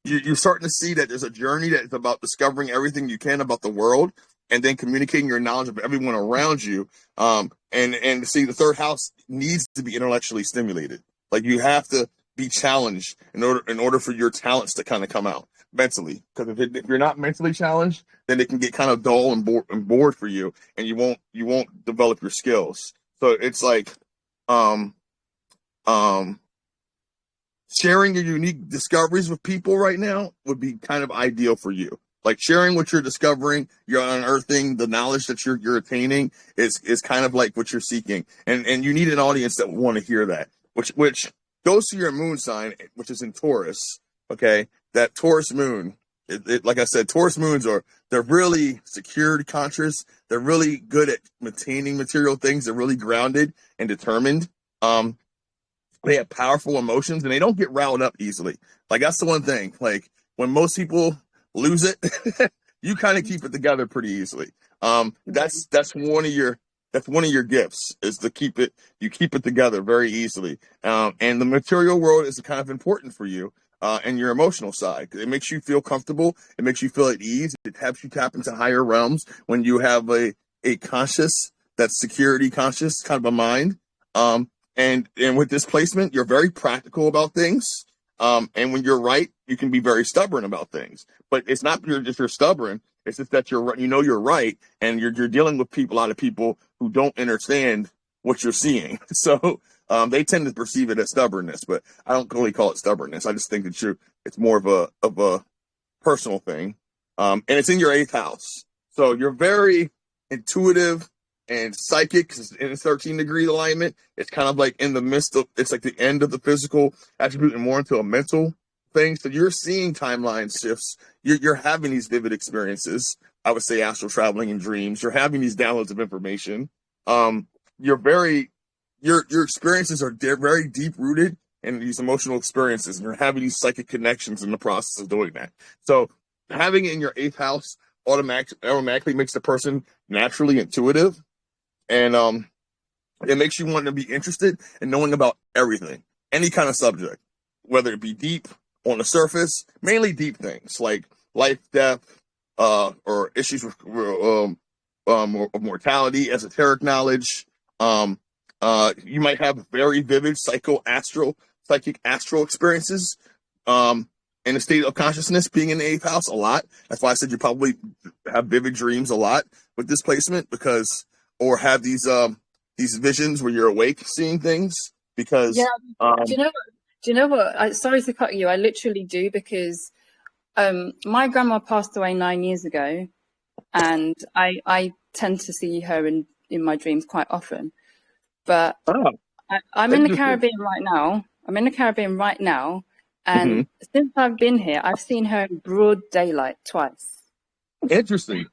you're starting to see that there's a journey that is about discovering everything you can about the world and then communicating your knowledge of everyone around you. And see, the third house needs to be intellectually stimulated. Like you have to be challenged in order for your talents to kind of come out mentally. Because if you're not mentally challenged, then it can get kind of dull and bored for you, and you won't develop your skills. So it's like, sharing your unique discoveries with people right now would be kind of ideal for you. Like sharing what you're discovering, you're unearthing the knowledge that you're attaining is kind of like what you're seeking. And you need an audience that want to hear that, which goes to your moon sign, which is in Taurus. Okay. That Taurus moon, like I said, Taurus moons they're really security conscious. They're really good at maintaining material things. They're really grounded and determined. They have powerful emotions and they don't get riled up easily. Like that's the one thing. Like when most people lose it, you kind of keep it together pretty easily. That's one of your gifts is to keep it together very easily. And the material world is kind of important for you, and your emotional side. It makes you feel comfortable. It makes you feel at ease. It helps you tap into higher realms when you have a conscious, that's security conscious kind of a mind. And with this placement, you're very practical about things. And when you're right, you can be very stubborn about things. But it's not you're stubborn. It's just that you're right, and you're dealing with a lot of people who don't understand what you're seeing. So they tend to perceive it as stubbornness, but I don't really call it stubbornness. I just think that it's more of a personal thing. And it's in your 8th house, so you're very intuitive and psychic, because in a 13-degree alignment, it's kind of like in the midst of, it's like the end of the physical, attributing more into a mental thing. So you're seeing timeline shifts. You're having these vivid experiences. I would say astral traveling and dreams. You're having these downloads of information. You're your experiences are very deep rooted in these emotional experiences, and you're having these psychic connections in the process of doing that. So having it in your 8th house automatically makes the person naturally intuitive, and it makes you want to be interested in knowing about everything, any kind of subject, whether it be deep on the surface, mainly deep things like life, death, or issues with mortality, esoteric knowledge. You might have very vivid psychic astral experiences in a state of consciousness, being in the 8th house a lot. That's why I said you probably have vivid dreams a lot with this placement, or have these visions where you're awake seeing things, because do you know what? Sorry to cut you. I literally do, because my grandma passed away 9 years ago, and I tend to see her in my dreams quite often. But I'm in the Caribbean right now. And since I've been here, I've seen her in broad daylight twice. Interesting.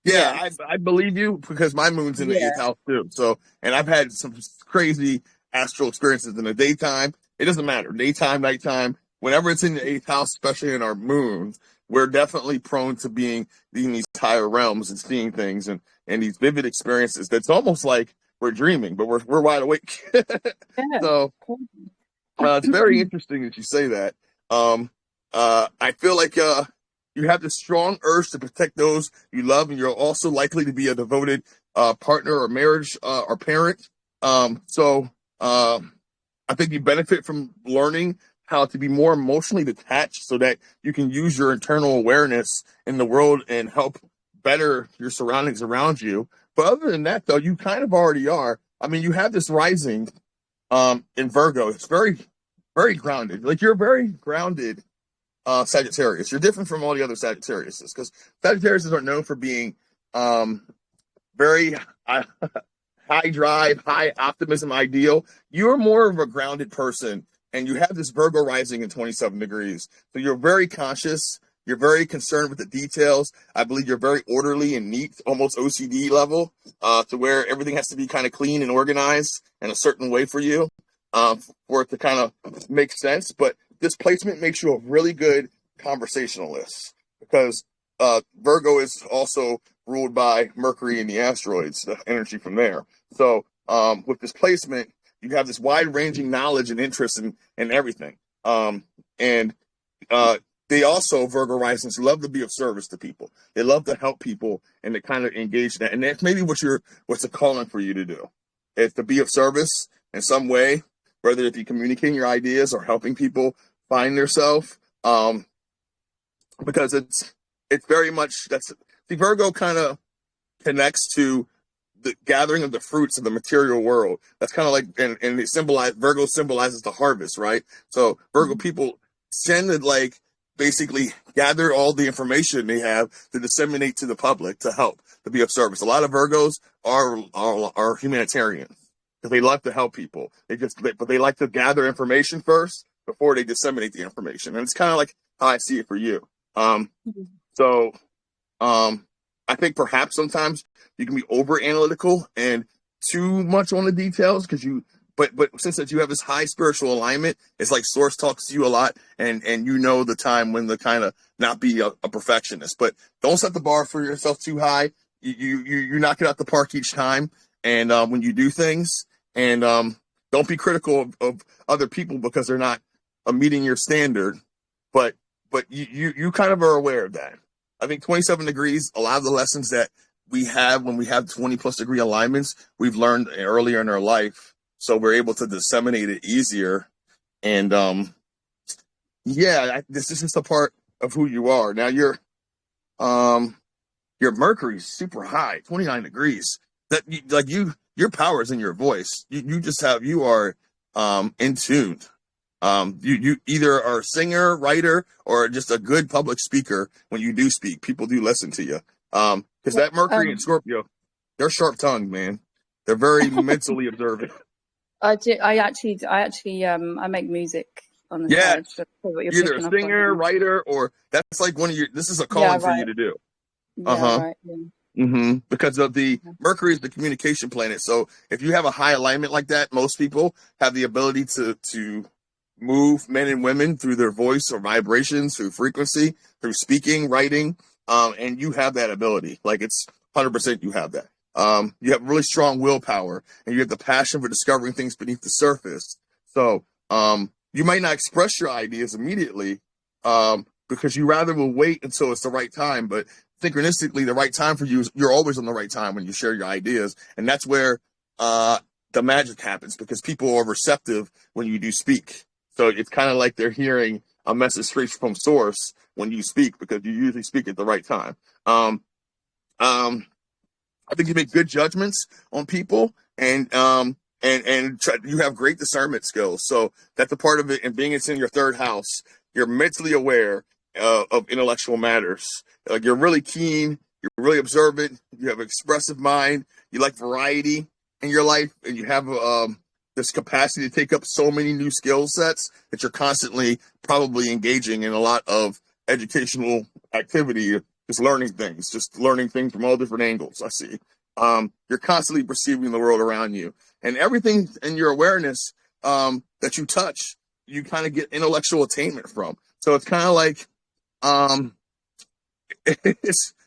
Yeah, I believe you, because my moon's in the 8th house too. So, and I've had some crazy astral experiences in the daytime. It doesn't matter, daytime, nighttime, whenever it's in the 8th house, especially in our moon, we're definitely prone to being in these higher realms and seeing things and these vivid experiences. That's almost like we're dreaming, but we're wide awake. So it's very interesting that you say that. I feel like you have this strong urge to protect those you love, and you're also likely to be a devoted partner or marriage or parent. So I think you benefit from learning how to be more emotionally detached, so that you can use your internal awareness in the world and help better your surroundings around you. But other than that, though, you kind of already are. I mean, you have this rising in Virgo. It's very, very grounded. Like, you're very grounded Sagittarius. You're different from all the other Sagittariuses, because Sagittariuses are known for being very high drive, high optimism ideal. You're more of a grounded person, and you have this Virgo rising in 27 degrees. So you're very conscious. You're very concerned with the details. I believe you're very orderly and neat, almost OCD level, to where everything has to be kind of clean and organized in a certain way for you, for it to kind of make sense. But this placement makes you a really good conversationalist, because Virgo is also ruled by Mercury and the asteroids, the energy from there. So with this placement, you have this wide-ranging knowledge and interest in everything. They also, Virgo risings, love to be of service to people. They love to help people, and to kind of engage in that. And that's maybe what's a calling for you to do. Is to be of service in some way, whether it be communicating your ideas or helping people find themselves. Because it's very much, the Virgo kind of connects to the gathering of the fruits of the material world. That's kind of like, and Virgo symbolizes the harvest, right? So Virgo people tend to basically gather all the information they have to disseminate to the public, to help, to be of service. A lot of Virgos are humanitarians, because they love to help people. But they like to gather information first before they disseminate the information. And it's kind of like how I see it for you. So I think perhaps sometimes you can be over analytical and too much on the details, because but since that you have this high spiritual alignment, it's like source talks to you a lot, and you know the time when to kind of not be a perfectionist. But don't set the bar for yourself too high. You knock it out the park each time, and when you do things, and don't be critical of other people because they're not meeting your standard. But you kind of are aware of that. I think 27 degrees, a lot of the lessons that we have when we have 20 plus degree alignments, we've learned earlier in our life. So we're able to disseminate it easier. And this is just a part of who you are. Now your Mercury's super high, 29 degrees. Your power is in your voice. You are in tune. You either are a singer, writer, or just a good public speaker. When you do speak, people do listen to you. Because that Mercury and Scorpio, they're sharp tongued, man. They're very mentally observant. I make music on the side. So Either a singer, writer, or that's like this is a calling for you to do. Yeah, right. Yeah. Because of the Mercury is the communication planet. So if you have a high alignment like that, most people have the ability to move men and women through their voice or vibrations, through frequency, through speaking, writing. And you have that ability. Like it's 100% you have that. You have really strong willpower and you have the passion for discovering things beneath the surface. So you might not express your ideas immediately because you rather will wait until it's the right time. But synchronistically, the right time for you is you're always on the right time when you share your ideas. And that's where the magic happens because people are receptive when you do speak. So it's kind of like they're hearing a message straight from source when you speak because you usually speak at the right time. I think you make good judgments on people and you have great discernment skills. So that's a part of it. And being it's in your third house, you're mentally aware of intellectual matters. Like you're really keen, you're really observant, you have an expressive mind, you like variety in your life, and you have this capacity to take up so many new skill sets that you're constantly probably engaging in a lot of educational activity, just learning things from all different angles. I see. You're constantly perceiving the world around you, and everything in your awareness that you touch, you kind of get intellectual attainment from. So it's kind of like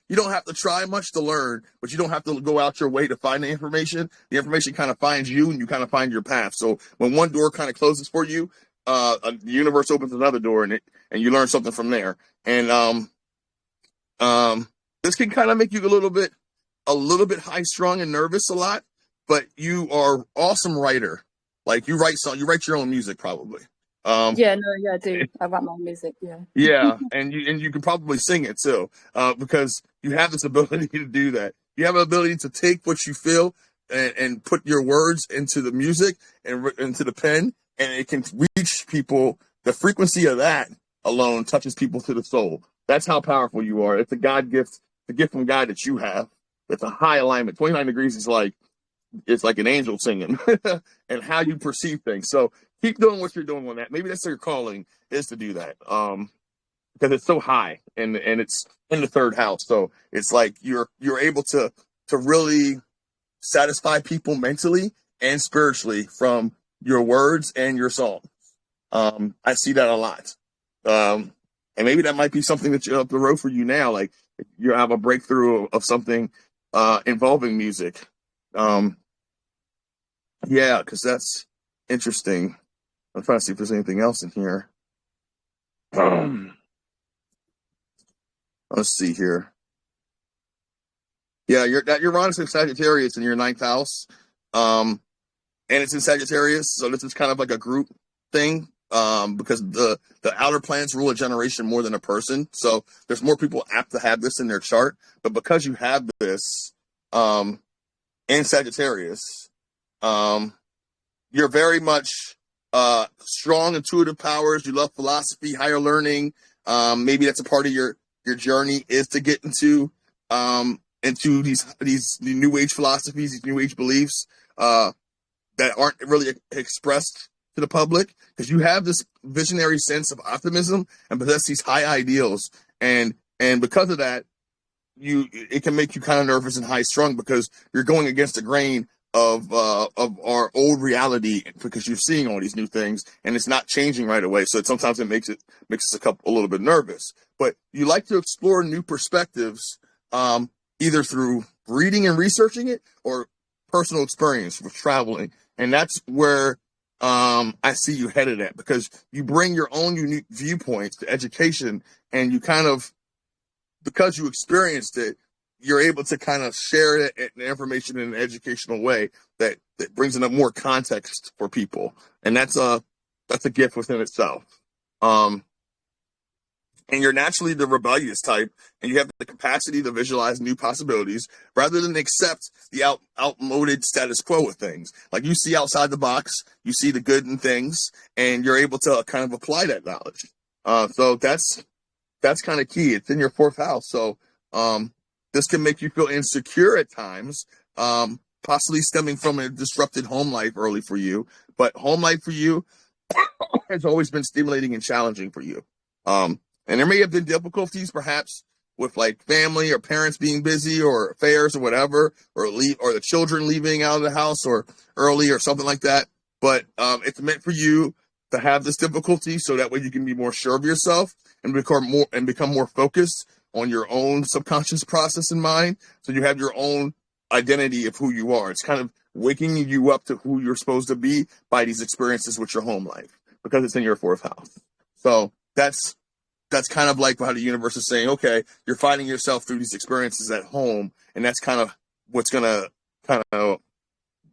you don't have to try much to learn, but you don't have to go out your way to find the information. The information kind of finds you, and you kind of find your path. So when one door kind of closes for you, the universe opens another door, and you learn something from there. And this can kind of make you a little bit high strung and nervous a lot, but you are awesome writer. Like you write your own music probably. I do. I write my own music. Yeah. Yeah, and you can probably sing it too, because you have this ability to do that. You have an ability to take what you feel and put your words into the music and into the pen, and it can reach people. The frequency of that alone touches people to the soul. That's how powerful you are. It's a God gift, the gift from God that you have. It's a high alignment. 29 degrees is like an angel singing and how you perceive things. So keep doing what you're doing on that. Maybe that's your calling is to do that. Because it's so high and it's in the third house. So it's like you're able to really satisfy people mentally and spiritually from your words and your songs. I see that a lot. And maybe that might be something that's up the road for you now. Like you have a breakthrough of something involving music. Yeah, because that's interesting. I'm trying to see if there's anything else in here. Let's see here. Yeah, your Uranus in Sagittarius in your ninth house, and it's in Sagittarius, so this is kind of like a group thing. Because the outer planets rule a generation more than a person, so there's more people apt to have this in their chart. But because you have this in Sagittarius, you're very much strong intuitive powers. You love philosophy, higher learning. Maybe that's a part of your journey is to get into these new age philosophies, these new age beliefs that aren't really expressed to the public, because you have this visionary sense of optimism and possess these high ideals, and because of that, it can make you kind of nervous and high strung because you're going against the grain of our old reality, because you're seeing all these new things and it's not changing right away. So sometimes it makes us a little bit nervous. But you like to explore new perspectives, either through reading and researching it or personal experience with traveling, and that's where I see you headed at, because you bring your own unique viewpoints to education, and you kind of, because you experienced it, you're able to kind of share the information in an educational way that brings in more context for people. And that's a gift within itself. And you're naturally the rebellious type, and you have the capacity to visualize new possibilities rather than accept the outmoded status quo of things. Like you see outside the box, you see the good in things, and you're able to kind of apply that knowledge. So that's kind of key. It's in your fourth house. So this can make you feel insecure at times, possibly stemming from a disrupted home life early for you. But home life for you has always been stimulating and challenging for you. And there may have been difficulties, perhaps, with like family or parents being busy or affairs or whatever, or the children leaving out of the house or early or something like that. But it's meant for you to have this difficulty so that way you can be more sure of yourself and become more focused on your own subconscious process in mind. So you have your own identity of who you are. It's kind of waking you up to who you're supposed to be by these experiences with your home life because it's in your fourth house. So that's kind of like how the universe is saying, okay, you're finding yourself through these experiences at home, and that's kind of what's going to kind of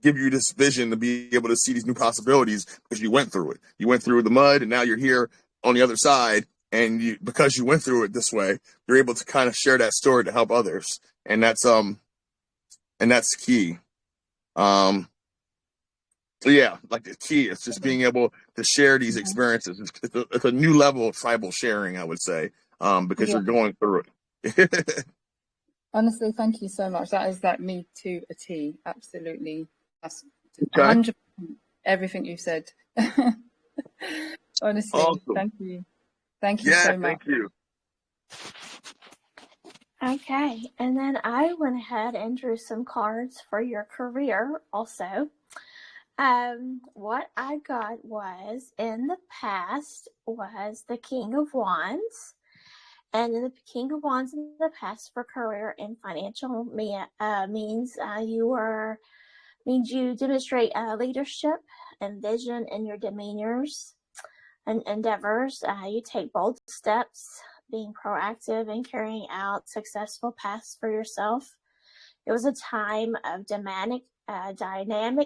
give you this vision to be able to see these new possibilities because you went through it. You went through the mud, and now you're here on the other side, and because you went through it this way, you're able to kind of share that story to help others, and that's key. So yeah, like the key is just being able to share these experiences. It's a new level of tribal sharing, I would say, because you're going through it. Honestly, thank you so much. That is like me to a T. Absolutely. That's Okay. 100% everything you said. Honestly, Awesome. thank you. Thank you Yeah, so much. thank you. Okay, and then I went ahead and drew some cards for your career also. What I got was in the past was the King of Wands, and the King of Wands in the past for career and financial means you demonstrate leadership and vision in your demeanors and endeavors. You take bold steps, being proactive and carrying out successful paths for yourself. It was a time of dynamic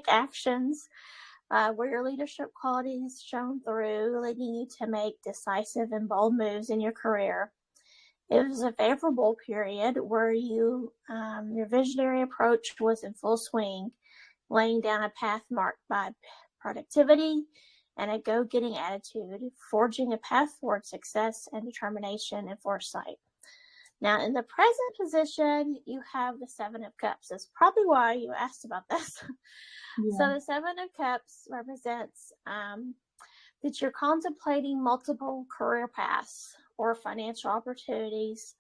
actions where your leadership qualities shone through, leading you to make decisive and bold moves in your career. It was a favorable period where your visionary approach was in full swing, laying down a path marked by productivity and a go-getting attitude, forging a path toward success and determination and foresight. Now, in the present position, you have the Seven of Cups. That's probably why you asked about this. Yeah. So the Seven of Cups represents that you're contemplating multiple career paths or financial opportunities,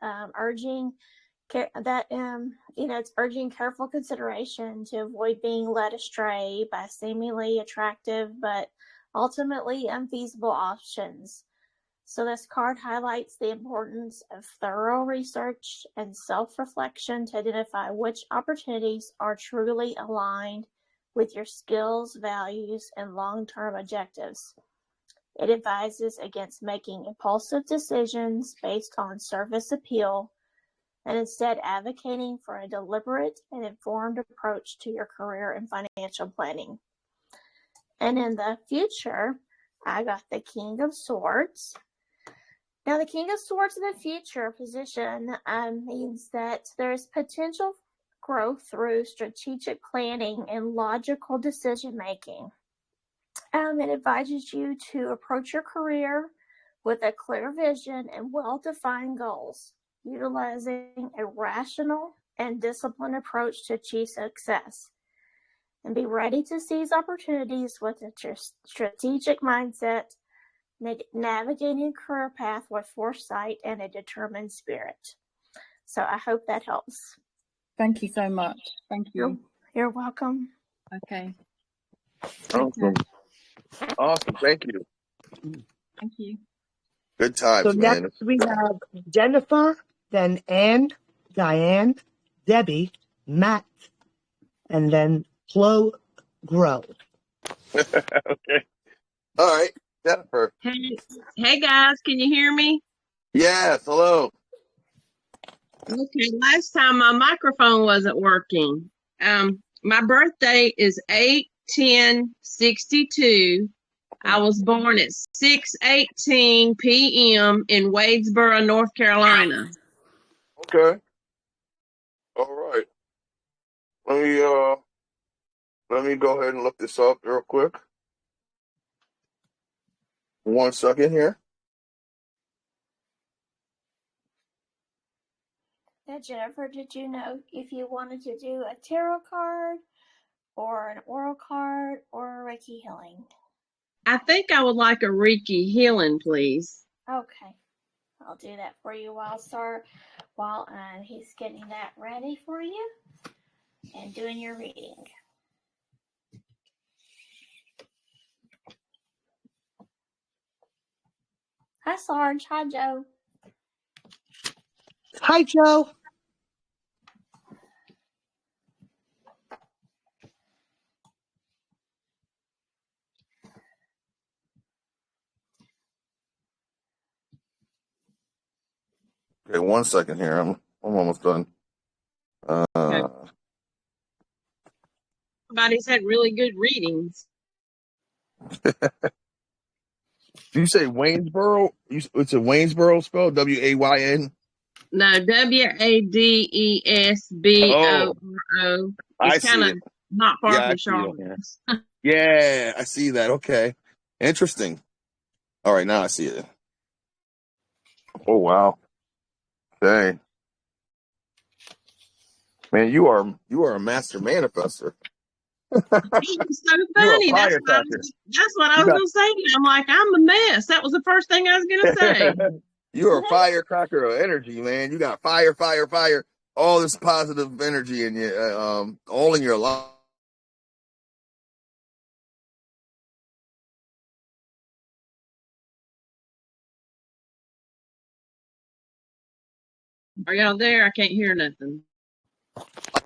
it's urging careful consideration to avoid being led astray by seemingly attractive but ultimately unfeasible options. So this card highlights the importance of thorough research and self-reflection to identify which opportunities are truly aligned with your skills, values, and long-term objectives. It advises against making impulsive decisions based on surface appeal and instead advocating for a deliberate and informed approach to your career and financial planning. And in the future, I got the King of Swords. Now, the King of Swords in the future position means that there is potential growth through strategic planning and logical decision making. It advises you to approach your career with a clear vision and well-defined goals, utilizing a rational and disciplined approach to achieve success. And be ready to seize opportunities with a strategic mindset, navigating a career path with foresight and a determined spirit. So I hope that helps. Thank you so much. Thank you. You're welcome. Okay. Awesome. Awesome. Thank you. Thank you. Good times, So man. next we have Jennifer, then Anne, Diane, Debbie, Matt, and then Flo Grow. Okay. All right. Jennifer. Hey guys, can you hear me? Yes. Hello. Okay, last time my microphone wasn't working. My birthday is 8/10/62. I was born at 6:18 p.m. in Wadesboro, North Carolina. Okay. All right. Let me go ahead and look this up real quick. 1 second here. Now, Jennifer, did you know if you wanted to do a tarot card or an oral card or a Reiki healing? I think I would like a Reiki healing, please. Okay. I'll do that for you while he's getting that ready for you and doing your reading. Hi, Sarge. Hi, Joe. Hi, Joe. Okay, 1 second here. I'm almost done. Okay. Everybody's had really good readings. Do you say Waynesboro? It's a Waynesboro spell, W-A-Y-N? No, Wadesboro. I It's kind see of it. not far Yeah, I from see it here. Charlotte. Yeah, I see that. Okay. Interesting. All right, now I see it. Oh, wow. Okay. Man, you are a master manifester. It's so You're a funny. firecracker. That's what I You was got going to say. I'm like, I'm a mess. That was the first thing I was going to say. you're a firecracker of energy, man. You got fire, fire, fire. All this positive energy in you, all in your life. Are y'all there? I can't hear nothing.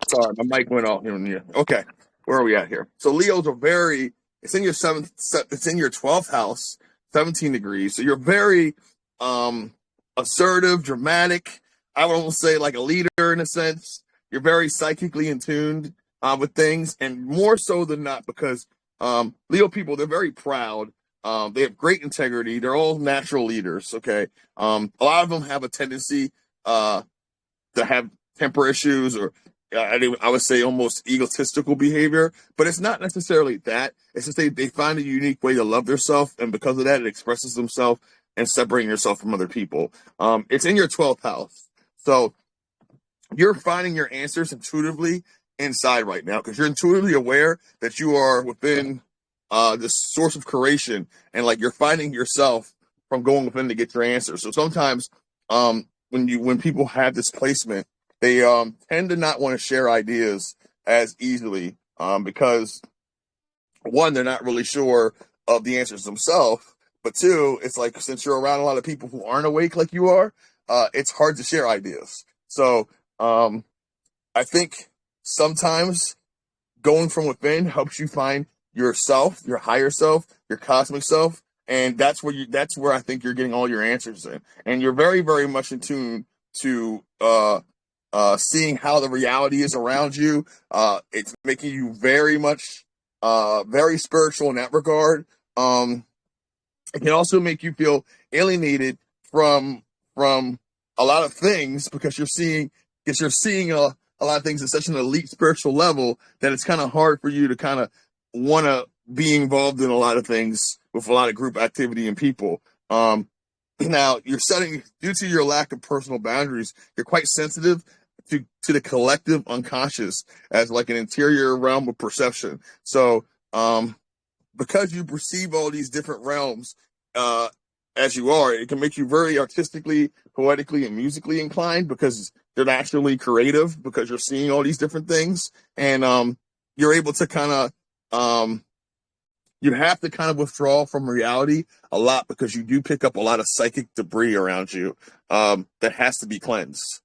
Sorry, my mic went off here and there. Okay, where are we at here? So Leo's it's in your it's in your 12th house, 17 degrees. So you're very assertive, dramatic. I would almost say like a leader in a sense. You're very psychically in tune with things, and more so than not, because Leo people, they're very proud. They have great integrity. They're all natural leaders. Okay, a lot of them have a tendency to have temper issues or I would say almost egotistical behavior, but it's not necessarily that. It's just they find a unique way to love themselves, and because of that, it expresses themselves and separating yourself from other people. It's in your 12th house. So you're finding your answers intuitively inside right now because you're intuitively aware that you are within this source of creation, and like you're finding yourself from going within to get your answers. So sometimes when people have this placement, they tend to not want to share ideas as easily because one, they're not really sure of the answers themselves, but two, it's like since you're around a lot of people who aren't awake like you are, it's hard to share ideas. So I think sometimes going from within helps you find yourself, your higher self, your cosmic self, and that's where I think you're getting all your answers in, and you're very, very much in tune to seeing how the reality is around you. It's making you very much very spiritual in that regard. It can also make you feel alienated from a lot of things because you're seeing a lot of things at such an elite spiritual level that it's kind of hard for you to kind of want to be involved in a lot of things with a lot of group activity and people. Now you're setting, due to your lack of personal boundaries, you're quite sensitive to the collective unconscious as like an interior realm of perception. So because you perceive all these different realms as you are, it can make you very artistically, poetically, and musically inclined because they're naturally creative because you're seeing all these different things, and you're able to kind of you have to kind of withdraw from reality a lot because you do pick up a lot of psychic debris around you that has to be cleansed,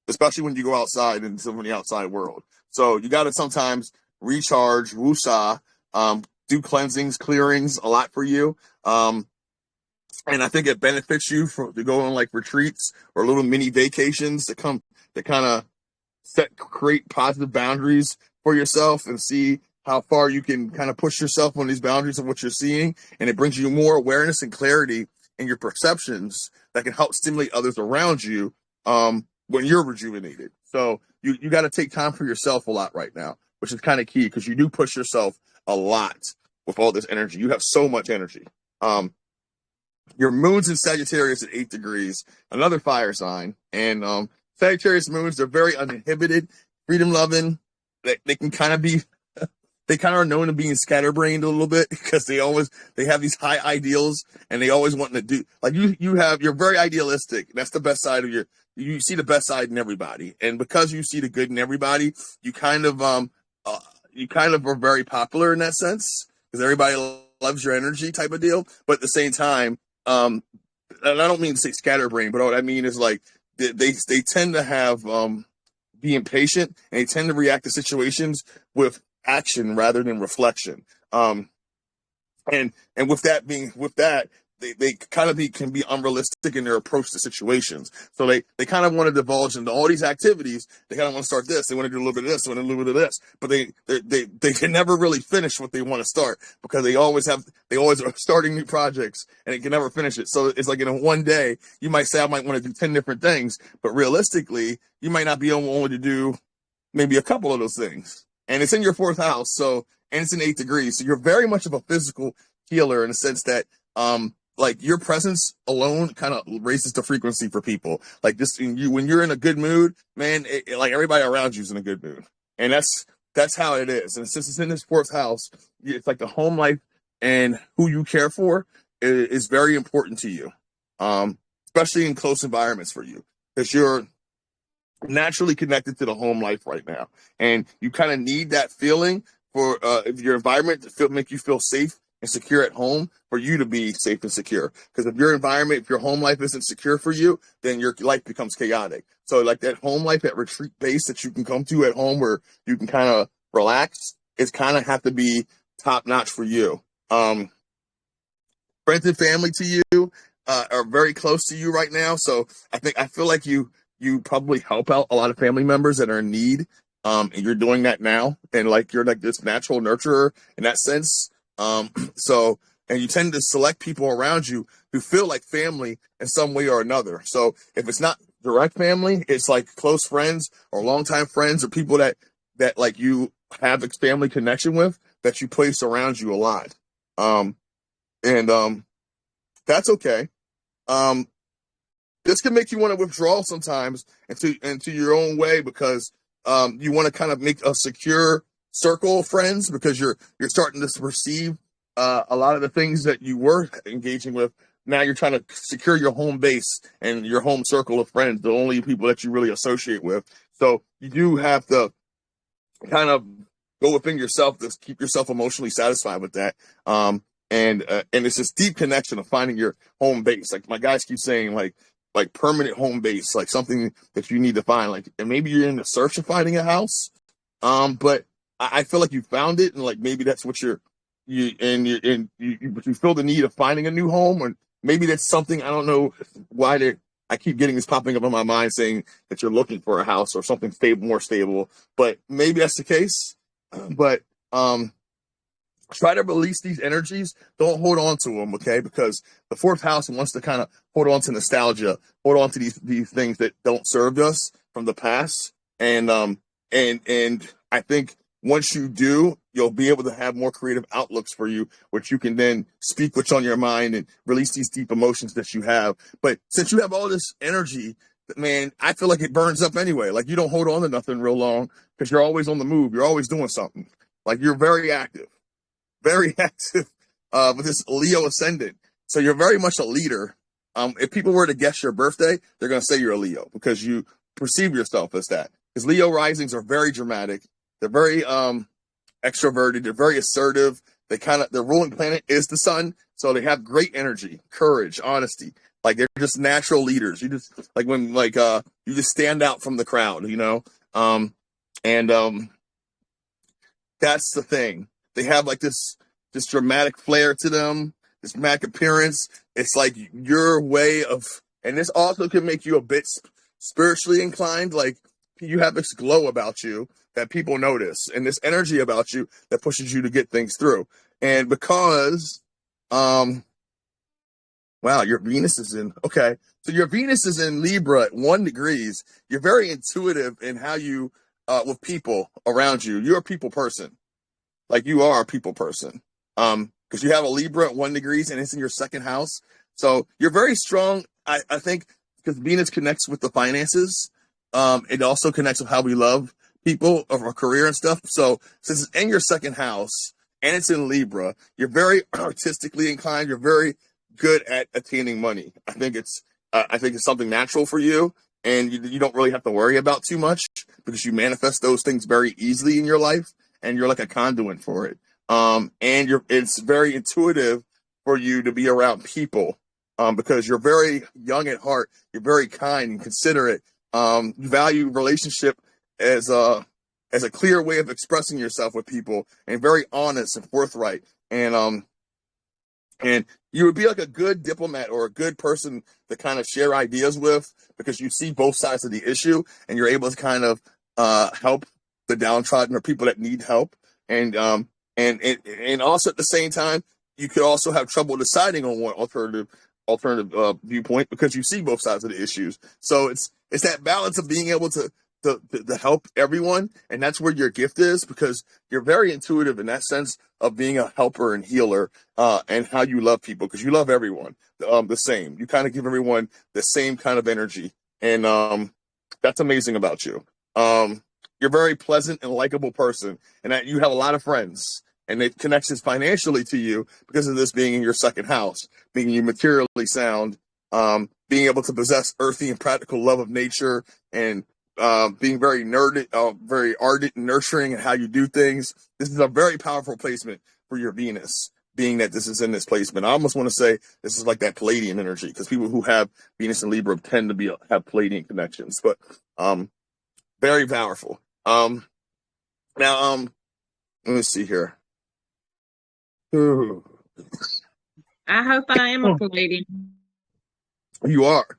especially when you go outside into some of the outside world. So you got to sometimes recharge, woosah, do cleansings, clearings a lot for you. And I think it benefits you to go on like retreats or little mini vacations to kind of create positive boundaries for yourself and see how far you can kind of push yourself on these boundaries of what you're seeing. And it brings you more awareness and clarity in your perceptions that can help stimulate others around you when you're rejuvenated. So you got to take time for yourself a lot right now, which is kind of key because you do push yourself a lot with all this energy. You have so much energy. Your moon's in Sagittarius at 8 degrees, another fire sign. And Sagittarius moons, they're very uninhibited, freedom loving. They can kind of be they kind of are known to being scatterbrained a little bit because they have these high ideals and they always want to do, like you're very idealistic. That's the best side of you see the best side in everybody. And because you see the good in everybody, you kind of are very popular in that sense because everybody loves your energy type of deal. But at the same time, and I don't mean to say scatterbrain, but what I mean is like they tend to have be impatient and they tend to react to situations with action rather than reflection. And with that, they kind of can be unrealistic in their approach to situations. So they kind of want to divulge into all these activities. They kind of want to start this. They want to do a little bit of this. They want to do a little bit of this. But they can never really finish what they want to start because they always are starting new projects and they can never finish it. So it's like in one day, you might say, I might want to do 10 different things, but realistically, you might not be able to do maybe a couple of those things. And it's in your 4th house. So, and it's in 8 degrees. So you're very much of a physical healer in the sense that, like your presence alone kind of raises the frequency for people. Like this, when you're in a good mood, man, like everybody around you is in a good mood, and that's how it is. And since it's in this 4th house, it's like the home life and who you care for is very important to you, especially in close environments for you, because you're naturally connected to the home life right now, and you kind of need that feeling for your environment to make you feel safe and secure at home for you to be safe and secure. Because if your home life isn't secure for you, then your life becomes chaotic. So like that home life, that retreat base that you can come to at home where you can kind of relax, it's kind of have to be top notch for you. Friends and family to you are very close to you right now. So I feel like you probably help out a lot of family members that are in need. And you're doing that now. And like, you're like this natural nurturer in that sense. So, and you tend to select people around you who feel like family in some way or another. So if it's not direct family, it's like close friends or longtime friends or people that like you have a family connection with that you place around you a lot. That's okay. This can make you want to withdraw sometimes into your own way because, you want to kind of make a secure circle of friends because you're starting to perceive a lot of the things that you were engaging with. Now you're trying to secure your home base and your home circle of friends, the only people that you really associate with. So you do have to kind of go within yourself to keep yourself emotionally satisfied with that. And it's this deep connection of finding your home base. Like my guys keep saying, like permanent home base, like something that you need to find. Like, and maybe you're in the search of finding a house. But I feel like you found it, and like maybe that's what you feel the need of finding a new home, or maybe that's something, I don't know why I keep getting this popping up in my mind saying that you're looking for a house or something more stable, but maybe that's the case. But try to release these energies. Don't hold on to them, okay? Because the 4th house wants to kind of hold on to nostalgia, hold on to these things that don't serve us from the past, and I think once you do, you'll be able to have more creative outlooks for you, which you can then speak what's on your mind and release these deep emotions that you have. But since you have all this energy, man, I feel like it burns up anyway. Like you don't hold on to nothing real long because you're always on the move. You're always doing something. Like you're very active with this Leo ascendant. So you're very much a leader. If people were to guess your birthday, they're going to say you're a Leo because you perceive yourself as that. Because Leo risings are very dramatic. They're very extroverted. They're very assertive. Their ruling planet is the sun. So they have great energy, courage, honesty. Like they're just natural leaders. You just like when you just stand out from the crowd, you know? That's the thing. They have like this dramatic flair to them, this dramatic appearance. It's like your way of, and this also can make you a bit spiritually inclined. Like you have this glow about you that people notice, and this energy about you that pushes you to get things through. And because, wow, your Venus is in, okay. So your Venus is in Libra at 1 degrees. You're very intuitive in how you, with people around you. You're a people person. Like you are a people person. Because you have a Libra at 1 degrees and it's in your 2nd house. So you're very strong. I think because Venus connects with the finances. It also connects with how we love people of a career and stuff. So since it's in your second house and it's in Libra, you're very artistically inclined. You're very good at attaining money. I think it's something natural for you, and you don't really have to worry about too much because you manifest those things very easily in your life, and you're like a conduit for it. And it's very intuitive for you to be around people, because you're very young at heart. You're very kind and considerate. You value relationship as a clear way of expressing yourself with people, and very honest and forthright. And you would be like a good diplomat or a good person to kind of share ideas with, because you see both sides of the issue and you're able to kind of help the downtrodden or people that need help. And also at the same time, you could also have trouble deciding on one alternative viewpoint because you see both sides of the issues. So it's that balance of being able to help everyone, and that's where your gift is, because you're very intuitive in that sense of being a helper and healer, and how you love people, because you love everyone the same. You kind of give everyone the same kind of energy, and that's amazing about you. You're a very pleasant and likable person, and that you have a lot of friends, and it connects financially to you because of this being in your second house, being you materially sound, being able to possess earthy and practical love of nature, and being very very ardent and nurturing in how you do things. This is a very powerful placement for your Venus, being that this is in this placement. I almost want to say this is like that Palladian energy, because people who have Venus and Libra tend to have Palladian connections, but very powerful. Now, let me see here. Ooh. I hope I am a Palladian. You are.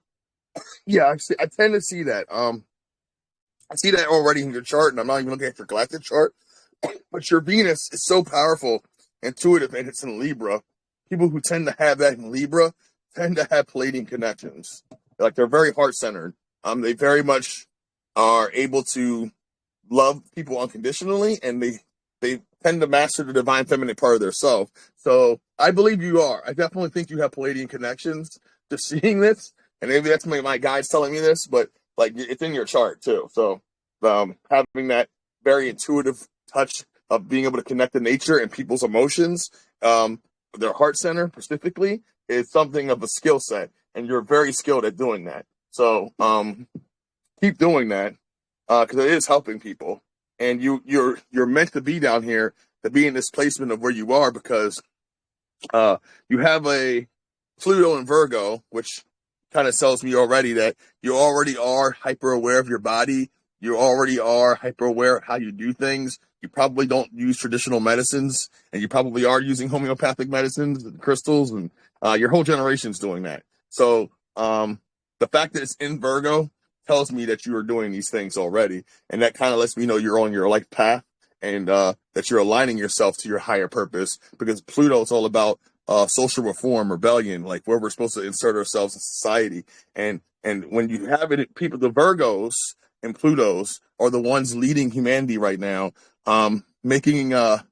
Yeah, I tend to see that. I see that already in your chart, and I'm not even looking at your galactic chart. But your Venus is so powerful, intuitive, and it's in Libra. People who tend to have that in Libra tend to have Palladian connections. Like, they're very heart-centered. They very much are able to love people unconditionally, and they tend to master the divine feminine part of their self. So I believe you are. I definitely think you have Palladian connections. Just seeing this, and maybe that's my guides telling me this, but like, it's in your chart too. So having that very intuitive touch of being able to connect to nature and people's emotions, their heart center specifically, is something of a skill set, and you're very skilled at doing that. So keep doing that, because it is helping people, and you're meant to be down here, to be in this placement of where you are, because you have a Pluto in Virgo, which kind of tells me already that you already are hyper aware of your body. You already are hyper aware of how you do things. You probably don't use traditional medicines, and you probably are using homeopathic medicines and crystals, and your whole generation's doing that. So the fact that it's in Virgo tells me that you are doing these things already, and that kind of lets me know you're on your life path, and that you're aligning yourself to your higher purpose, because Pluto is all about social reform, rebellion, like where we're supposed to insert ourselves in society. And when you have it, people, the Virgos and Plutos are the ones leading humanity right now, making a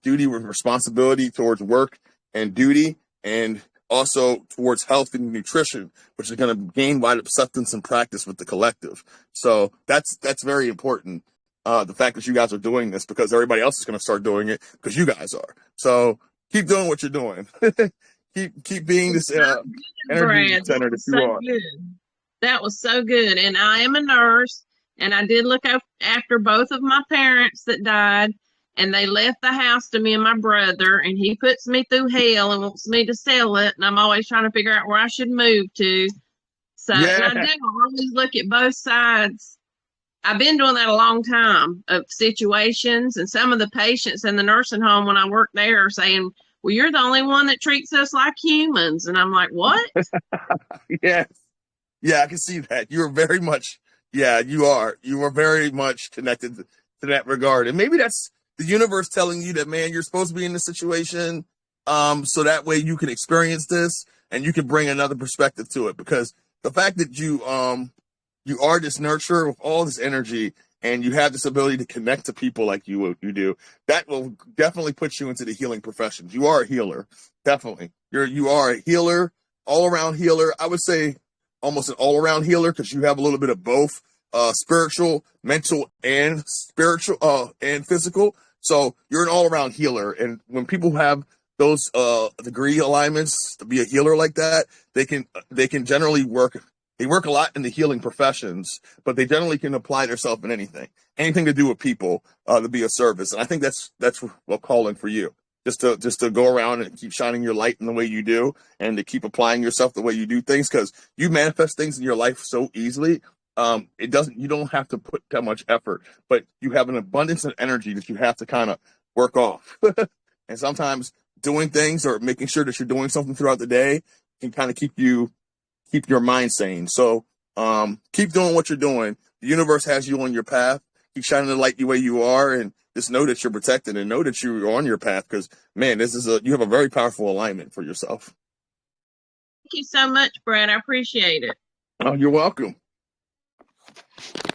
duty with responsibility towards work and duty, and also towards health and nutrition, which is going to gain wide acceptance and practice with the collective. So that's very important. The fact that you guys are doing this, because everybody else is going to start doing it because you guys are. So keep doing what you're doing. keep being this energy center that you are. Good. That was so good. And I am a nurse, and I did look after both of my parents that died, and they left the house to me and my brother, and he puts me through hell and wants me to sell it, and I'm always trying to figure out where I should move to. So, Yeah. And I do always look at both sides. I've been doing that a long time, of situations, and some of the patients in the nursing home when I worked there are saying, well, you're the only one that treats us like humans. And I'm like, what? Yes. Yeah, I can see that. You're very much, yeah, you are. You are very much connected to that regard. And maybe that's the universe telling you that, man, you're supposed to be in this situation, so that way you can experience this and you can bring another perspective to it. Because the fact that you are this nurturer with all this energy, and you have this ability to connect to people like you do, that will definitely put you into the healing professions. You are a healer, definitely. You are a healer, all around healer. I would say almost an all around healer, because you have a little bit of both. spiritual, mental, and and physical. So you're an all around healer. And when people have those degree alignments to be a healer like that, they can generally work. They work a lot in the healing professions, but they generally can apply themselves in anything to do with people, to be a service. And I think that's what calling for you. Just to go around and keep shining your light in the way you do, and to keep applying yourself the way you do things, because you manifest things in your life so easily. You don't have to put that much effort, but you have an abundance of energy that you have to kind of work off. And sometimes doing things or making sure that you're doing something throughout the day can kind of keep your mind sane. So keep doing what you're doing. The universe has you on your path. Keep shining the light the way you are, and just know that you're protected and know that you're on your path, because, man, you have a very powerful alignment for yourself. Thank you so much, Brad. I appreciate it. Oh, you're welcome.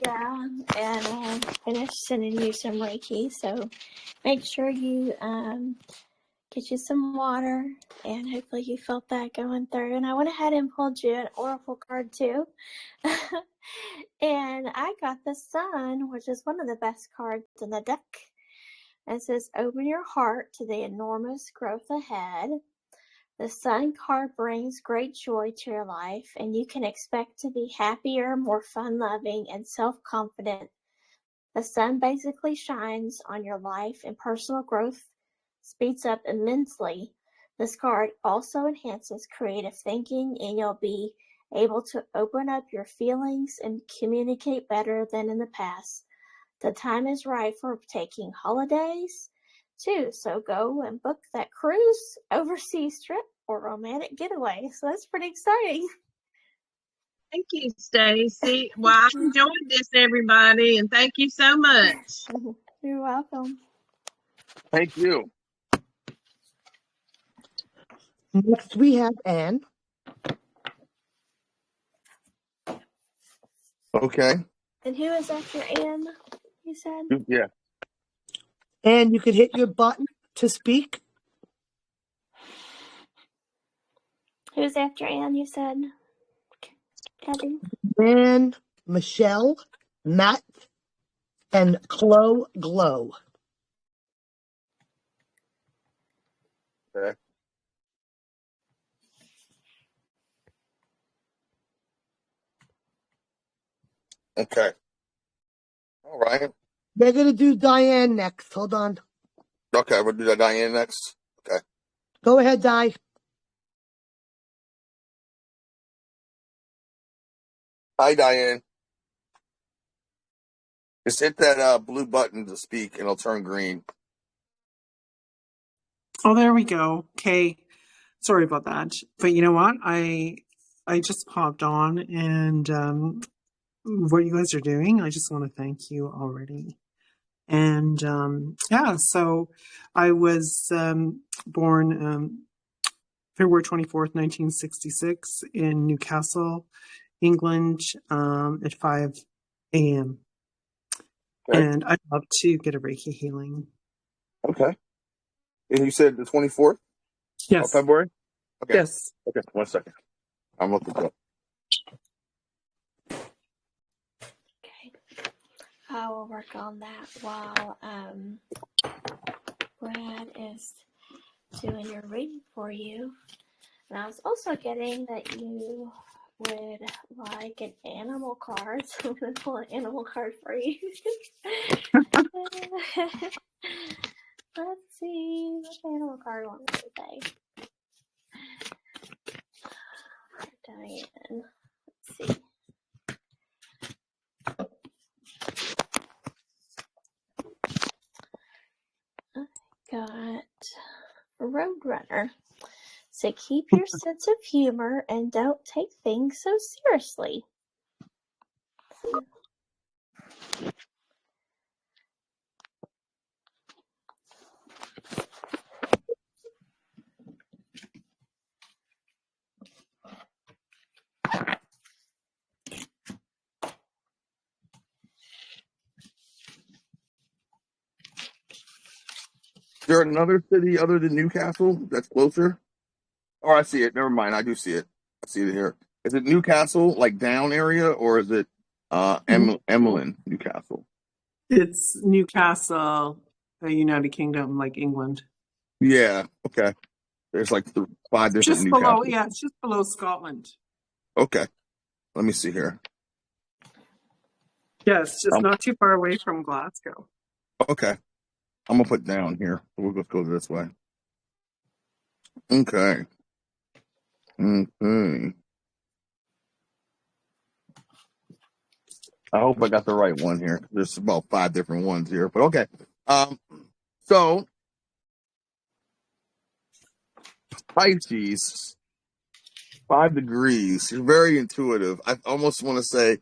Yeah, and I finished sending you some Reiki, so make sure you get you some water, and hopefully you felt that going through. And I went ahead and pulled you an oracle card too. And I got the Sun, which is one of the best cards in the deck. It says, open your heart to the enormous growth ahead. The Sun card brings great joy to your life, and you can expect to be happier, more fun-loving, and self-confident. The Sun basically shines on your life, and personal growth speeds up immensely. This card also enhances creative thinking, and you'll be able to open up your feelings and communicate better than in the past. The time is right for taking holidays too, so go and book that cruise, overseas trip, or romantic getaway. So that's pretty exciting. Thank you, Stacy. Well, I enjoyed this, everybody, and thank you so much. You're welcome. Thank you. Next, we have Anne. Okay. And who is after Anne, you said? Yeah. And you could hit your button to speak. Who's after Anne, you said? Kathy? Anne, Michelle, Matt, and Chloe Glow. Okay. Okay. All right. They're going to do Diane next. Hold on. Okay, we'll do that Diane next. Okay. Go ahead, Di. Hi, Diane. Just hit that blue button to speak, and it'll turn green. Oh, there we go. Okay. Sorry about that. But you know what? I just popped on, and what you guys are doing, I just want to thank you already. And yeah, so I was born February 24th, 1966 in Newcastle, England, at 5 a.m. Okay. And I'd love to get a Reiki healing. Okay. And you said the 24th Yes. of February? Okay. Yes. Okay, 1 second. I'm looking for it. Okay. I will work on that while Brad is doing your reading for you. And I was also getting that you would like an animal card, so I'm going to pull an animal card for you. Let's see what animal card I want to say. Diane. Let's see. I got Roadrunner. So keep your sense of humor and don't take things so seriously. Is there another city other than Newcastle that's closer? Oh, I see it. Never mind. I do see it. I see it here. Is it Newcastle, like down area, or is it Emlyn, Newcastle. It's Newcastle, United Kingdom, like England. Yeah. Okay. There's like 5 different Just below, Newcastles. yeah, it's just below Scotland. Okay. Let me see here. Yeah, it's just not too far away from Glasgow. Okay. I'm gonna put down here. We'll just go this way. Okay. Okay. I hope I got the right one here. There's about 5 different ones here, but okay. So Pisces, 5 degrees. You're very intuitive. I almost want to say,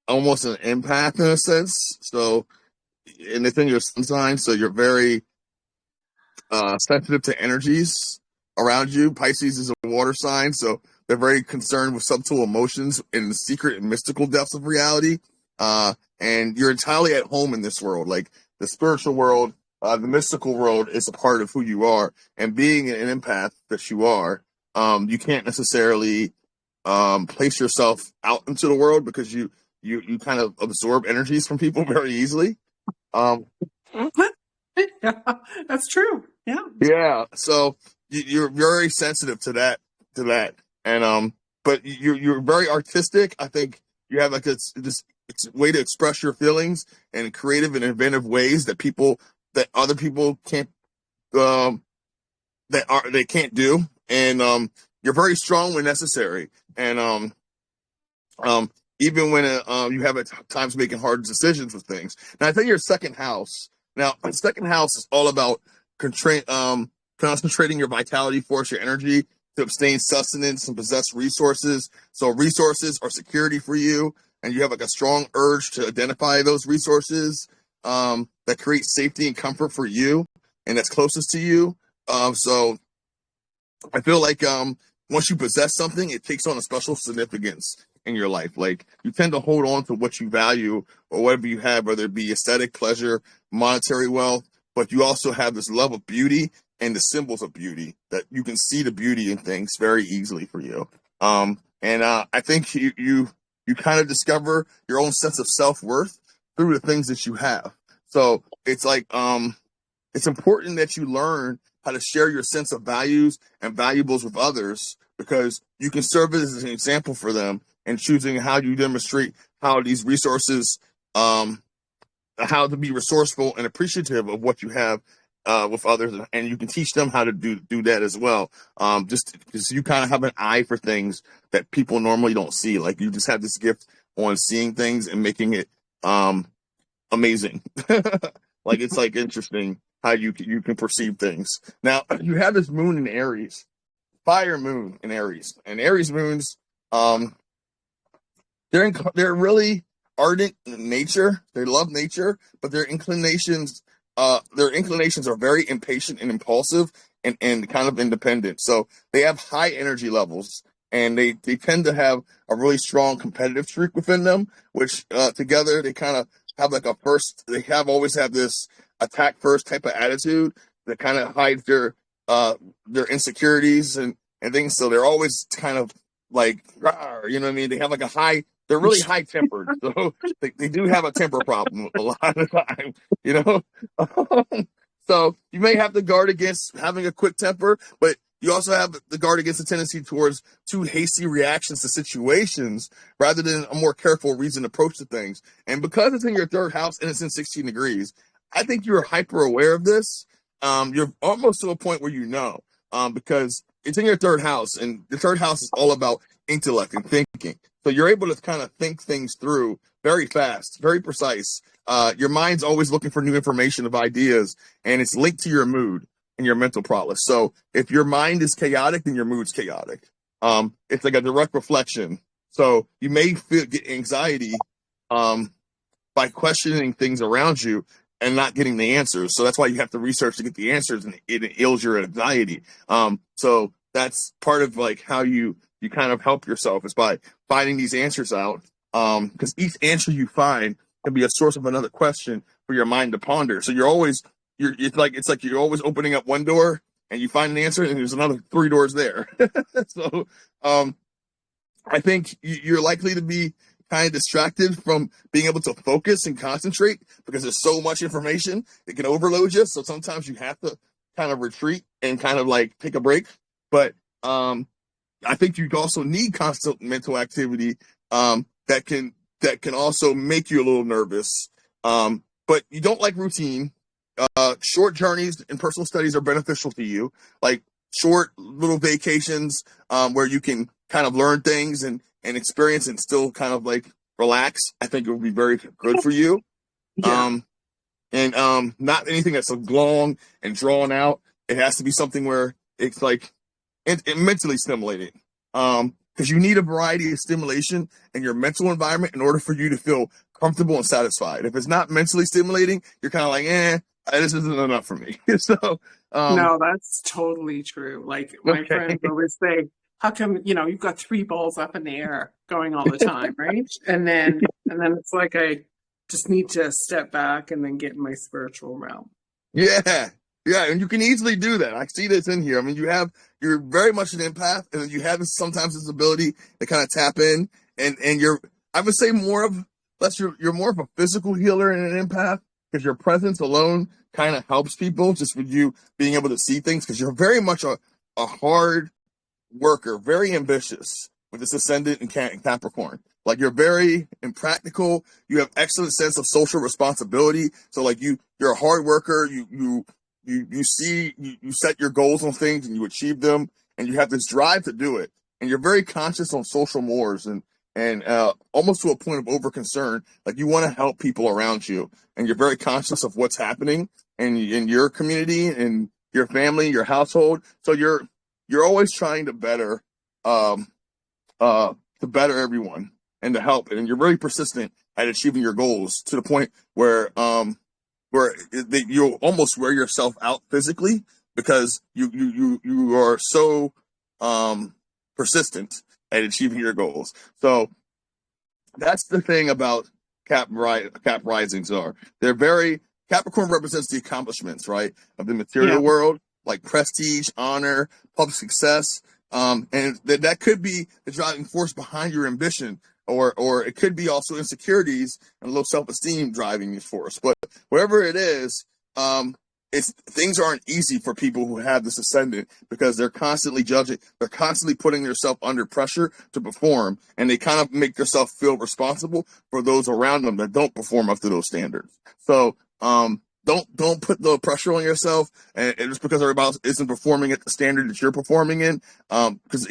almost an empath in a sense. So, and it's in your sun sign, so you're very sensitive to energies around you. Pisces is a water sign, so they're very concerned with subtle emotions in the secret and mystical depths of reality. And you're entirely at home in this world. Like the spiritual world, the mystical world is a part of who you are. And being an empath that you are, you can't necessarily place yourself out into the world because you kind of absorb energies from people very easily. Yeah, that's true. Yeah. Yeah. So you're very sensitive to that. And but you're very artistic. I think you have like it's a way to express your feelings in creative and inventive ways that other people can't they can't do. And you're very strong when necessary. And even when you have at times making hard decisions with things. Now I think your second house. Now, second house is all about concentrating your vitality force, your energy to obtain sustenance and possess resources. So resources are security for you, and you have like a strong urge to identify those resources that create safety and comfort for you, and that's closest to you. So I feel like once you possess something, it takes on a special significance in your life. Like you tend to hold on to what you value or whatever you have, whether it be aesthetic pleasure, monetary wealth, but you also have this love of beauty and the symbols of beauty that you can see the beauty in things very easily for you. And I think you kind of discover your own sense of self-worth through the things that you have. So it's like it's important that you learn how to share your sense of values and valuables with others because you can serve as an example for them in choosing how you demonstrate how these resources, how to be resourceful and appreciative of what you have with others, and you can teach them how to do that as well. Just because you kind of have an eye for things that people normally don't see. Like you just have this gift on seeing things and making it amazing. Like it's like interesting how you can perceive things. Now you have this moon in Aries, fire moon in Aries, and Aries moons, they're really ardent in nature. They love nature, but their inclinations are very impatient and impulsive and kind of independent. So they have high energy levels, and they tend to have a really strong competitive streak within them, which together they kind of have like always have this attack first type of attitude that kind of hides their insecurities and things. So they're always kind of like, you know what I mean? They have like they're really high tempered. So they do have a temper problem a lot of the time, you know? So you may have to guard against having a quick temper, but you also have the guard against the tendency towards too hasty reactions to situations rather than a more careful, reasoned approach to things. And because it's in your third house and it's in 16 degrees, I think you're hyper aware of this. You're almost to a point where because it's in your third house, and the third house is all about intellect and thinking. So you're able to kind of think things through very fast, very precise. Your mind's always looking for new information of ideas, and it's linked to your mood and your mental prowess. So if your mind is chaotic, then your mood's chaotic. It's like a direct reflection. So you may get anxiety by questioning things around you and not getting the answers. So that's why you have to research to get the answers, and it ails your anxiety. So that's part of like how you kind of help yourself is by finding these answers out. Because each answer you find can be a source of another question for your mind to ponder. So it's like you're always opening up one door and you find an answer and there's another 3 doors there. So I think you're likely to be kind of distracted from being able to focus and concentrate because there's so much information it can overload you. So sometimes you have to kind of retreat and kind of like take a break. But I think you also need constant mental activity that can also make you a little nervous. But you don't like routine. Short journeys and personal studies are beneficial to you, like short little vacations where you can kind of learn things and experience and still kind of like relax. I think it would be very good for you. Yeah. Not anything that's so long and drawn out. It has to be something where it's like it mentally stimulating. Because you need a variety of stimulation in your mental environment in order for you to feel comfortable and satisfied. If it's not mentally stimulating, you're kind of like, this isn't enough for me. So, No, that's totally true. Like my okay. friends always say, how come, you've got three balls up in the air going all the time, right? And then it's like I just need to step back and then get in my spiritual realm. Yeah. Yeah, and you can easily do that. I see this in here. I mean, you're very much an empath, and you have sometimes this ability to kind of tap in, and I would say you're more of a physical healer and an empath, because your presence alone kind of helps people just with you being able to see things, because you're very much a hard worker, very ambitious with this ascendant in Capricorn. Like, you're very impractical. You have excellent sense of social responsibility. So like you're a hard worker. You set your goals on things and you achieve them, and you have this drive to do it. And you're very conscious on social mores and almost to a point of over concern. Like, you want to help people around you, and you're very conscious of what's happening in your community and your family, your household. So you're always trying to better everyone and to help. And you're very persistent at achieving your goals to the point where you'll almost wear yourself out physically, because you are so persistent at achieving your goals. So that's the thing about Cap risings Capricorn represents the accomplishments, right, of the material world, like prestige, honor, public success, and that could be the driving force behind your ambition. Or it could be also insecurities and low self-esteem driving this force. But whatever it is, things aren't easy for people who have this ascendant, because they're constantly judging. They're constantly putting themselves under pressure to perform, and they kind of make themselves feel responsible for those around them that don't perform up to those standards. So don't put the pressure on yourself, and just because everybody else isn't performing at the standard that you're performing in, because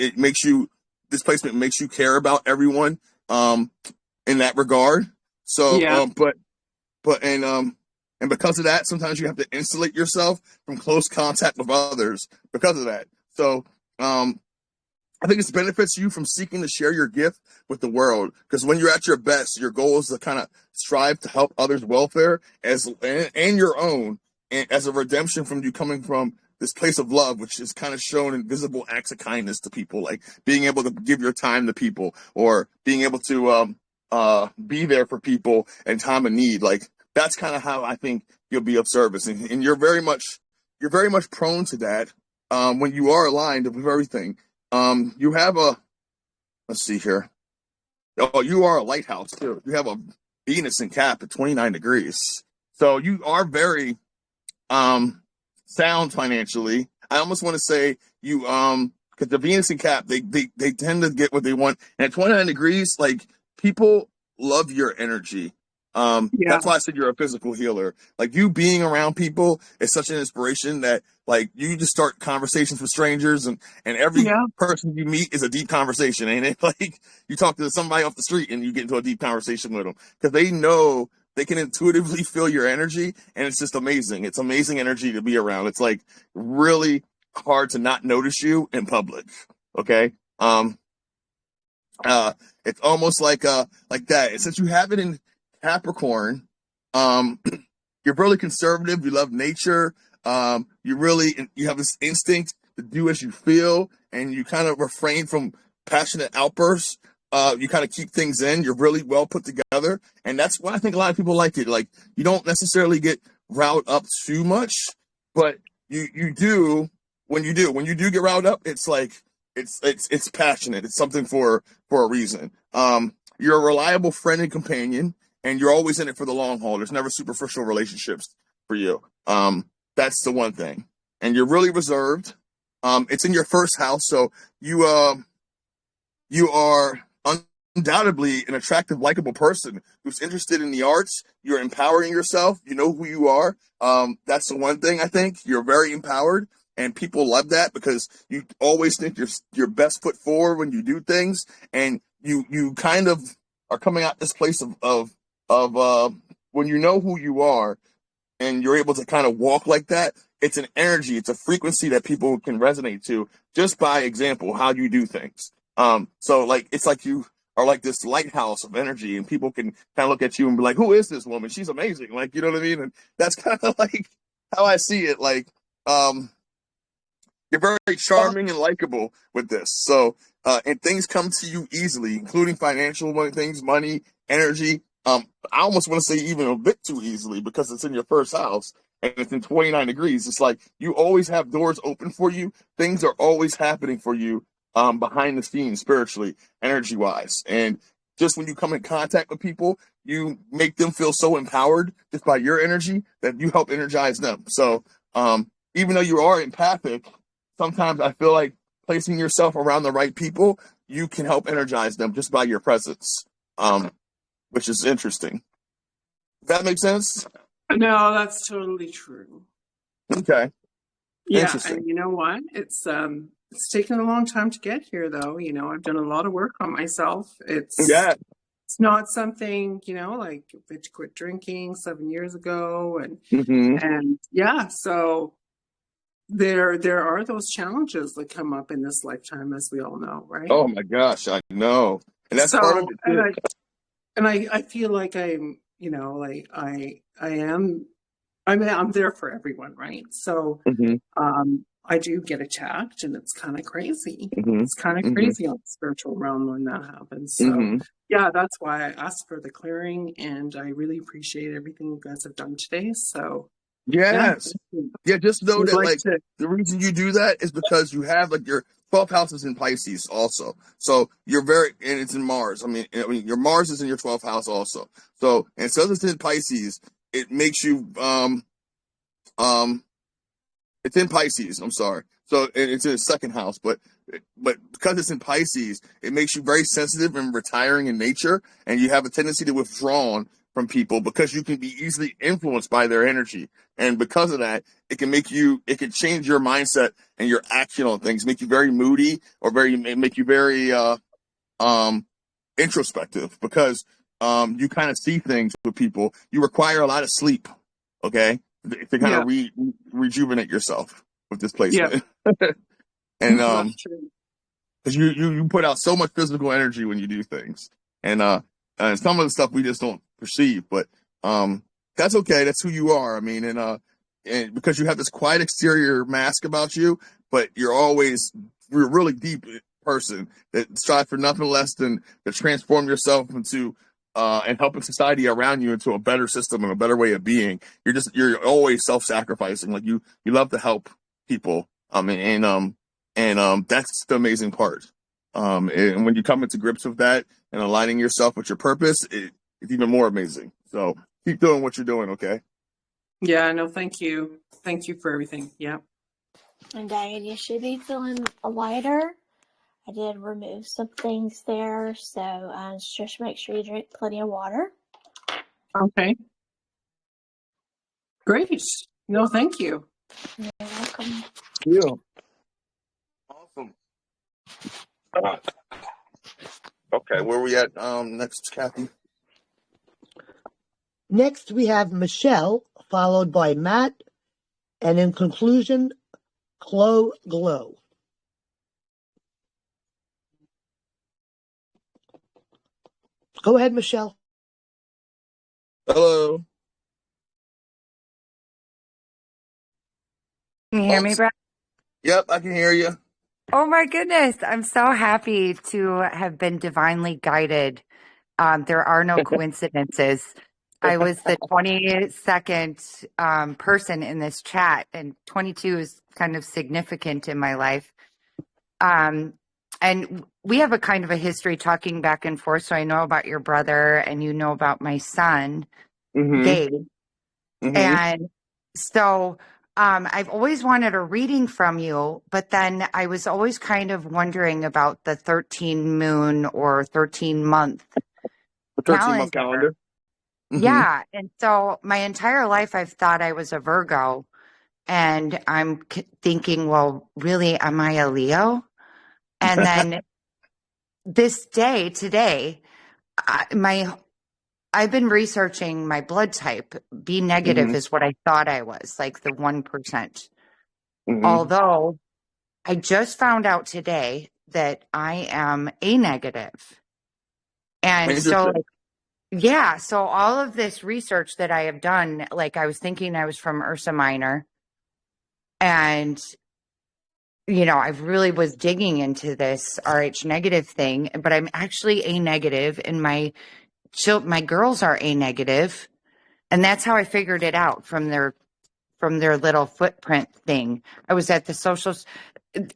this placement makes you care about everyone in that regard. So and because of that, sometimes you have to insulate yourself from close contact with others because of that. So I think it benefits you from seeking to share your gift with the world, because when you're at your best, your goal is to kind of strive to help others' welfare and your own, and as a redemption from you coming from this place of love, which is kind of shown in visible acts of kindness to people, like being able to give your time to people, or being able to be there for people in time of need. Like, that's kind of how I think you'll be of service, and you're very much prone to that when you are aligned with everything. You have let's see here. Oh, you are a lighthouse too. You have a Venus in Cap at 29 degrees, so you are very sound financially. I almost want to say you because the Venus in Cap, they tend to get what they want, and at 29 degrees, like, people love your energy. That's why I said you're a physical healer. Like, you being around people is such an inspiration that, like, you just start conversations with strangers, and every person you meet is a deep conversation, ain't it? Like, you talk to somebody off the street and you get into a deep conversation with them, because they know, they can intuitively feel your energy, and it's just amazing. It's amazing energy to be around. It's like really hard to not notice you in public. Okay. It's almost like that. And since you have it in Capricorn, you're really conservative. You love nature. You have this instinct to do as you feel, and you kind of refrain from passionate outbursts. You kind of keep things in. You're really well put together, and that's why I think a lot of people like it. Like, you don't necessarily get riled up too much, but you do when you do get riled up. It's like it's passionate. It's something for a reason. You're a reliable friend and companion, and you're always in it for the long haul. There's never superficial relationships for you. That's the one thing. And you're really reserved. It's in your first house, so you are undoubtedly an attractive, likable person who's interested in the arts. You're empowering yourself. You know who you are. That's the one thing I think. You're very empowered, and people love that because you always think you're your best foot forward when you do things, and you kind of are coming out this place of when you know who you are and you're able to kind of walk like that. It's an energy, it's a frequency that people can resonate to just by example how you do things. So like it's like you are like this lighthouse of energy, and people can kind of look at you and be like, "Who is this woman? She's amazing!" Like, you know what I mean? And that's kind of like how I see it. Like, you're very charming and likable with this. So, and things come to you easily, including financial things, money, energy. I almost want to say even a bit too easily because it's in your first house and it's in 29 degrees. It's like you always have doors open for you. Things are always happening for you behind the scenes, spiritually, energy wise. And just when you come in contact with people, you make them feel so empowered just by your energy that you help energize them. So even though you are empathic, sometimes I feel like placing yourself around the right people, you can help energize them just by your presence, which is interesting. Does that make sense? No, that's totally true. Okay. Yeah, Interesting. and you know what? It's taken a long time to get here, though. You know, I've done a lot of work on myself. Yeah. It's not something, you know, like I quit drinking 7 years ago, and Mm-hmm. and yeah, so there are those challenges that come up in this lifetime, as we all know, right? Oh my gosh, I know. And that's part of So, it too. I feel like I'm, you know, like I'm there for everyone, right? So, Mm-hmm. I do get attacked, and it's kind of crazy. Mm-hmm. It's kind of Mm-hmm. crazy on the spiritual realm when that happens. So, Mm-hmm. yeah, that's why I asked for the clearing, and I really appreciate everything you guys have done today. So, yeah, Yes. Yeah, just know would that like like to. the reason you do that is because you have like your 12th house is in Pisces also. So you're very and it's in Mars. I mean your Mars is in your 12th house also. So and so it's in Pisces, it makes you it's in Pisces, I'm sorry. So it's in the second house, but because it's in Pisces, it makes you very sensitive and retiring in nature, and you have a tendency to withdraw from people because you can be easily influenced by their energy. And because of that, it can change your mindset and your action on things, make you very moody or make you very introspective because you kind of see things with people. You require a lot of sleep, okay, to kind Yeah, of rejuvenate yourself with this yeah, placement. And that's true. because you put out so much physical energy when you do things, and some of the stuff we just don't perceive, but that's okay. That's who you are. I mean, and because you have this quiet exterior mask about you, but you're a really deep person that strives for nothing less than to transform yourself into and helping society around you into a better system and a better way of being. You're always self-sacrificing. Like you love to help people. And that's the amazing part. And when you come into grips with that and aligning yourself with your purpose, it's even more amazing. So keep doing what you're doing, okay? Yeah, no, thank you. Thank you for everything. Yeah. And Diane, you should be feeling lighter. I did remove some things there, so just make sure you drink plenty of water. Okay. Great. No, thank you. You're welcome. Yeah. Awesome. Okay, where we at next, Kathy? Next, we have Michelle, followed by Matt, and in conclusion, Glow. Go ahead, Michelle. Hello. Can you hear me, Brad? Yep, I can hear you. Oh my goodness. I'm so happy to have been divinely guided. There are no coincidences. I was the 22nd person in this chat, and 22 is kind of significant in my life. And we have a kind of a history talking back and forth. So I know about your brother and you know about my son, Mm-hmm. Gabe. Mm-hmm. And so I've always wanted a reading from you, but then I was always kind of wondering about the 13 moon or 13 month The 13-month calendar. calendar. Mm-hmm. Yeah. And so my entire life I've thought I was a Virgo, and I'm thinking, well, really, am I a Leo? And then this day, today, I've been researching my blood type. B negative Mm-hmm. is what I thought I was, like the 1%. Mm-hmm. Although I just found out today that I am A negative. And so, Interesting. yeah, so all of this research that I have done, like I was thinking I was from Ursa Minor, and I really was digging into this RH negative thing, but I'm actually A negative, and my girls are A negative, and that's how I figured it out from their little footprint thing. I was at the socials.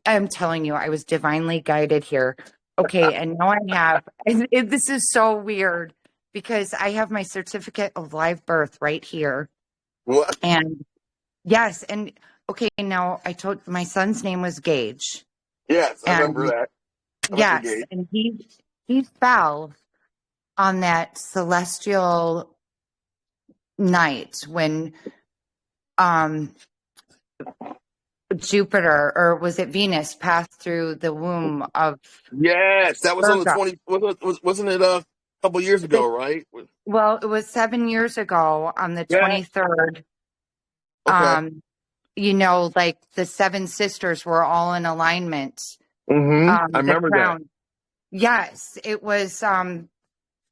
I'm telling you, I was divinely guided here. Okay, and now I have. This is so weird because I have my certificate of live birth right here, What? and yes, and okay, now I told my son's name was Gage. Yes, I remember And that. Uncle yes, Gabe. and he fell on that celestial night when Jupiter, or was it Venus, passed through the womb of Yes, that was on the Virgo. 20. Wasn't it a couple years ago, right? Well, it was 7 years ago on the Yeah. 23rd. Okay. Like the seven sisters were all in alignment. Mm-hmm. I The remember that. crown. Yes, it was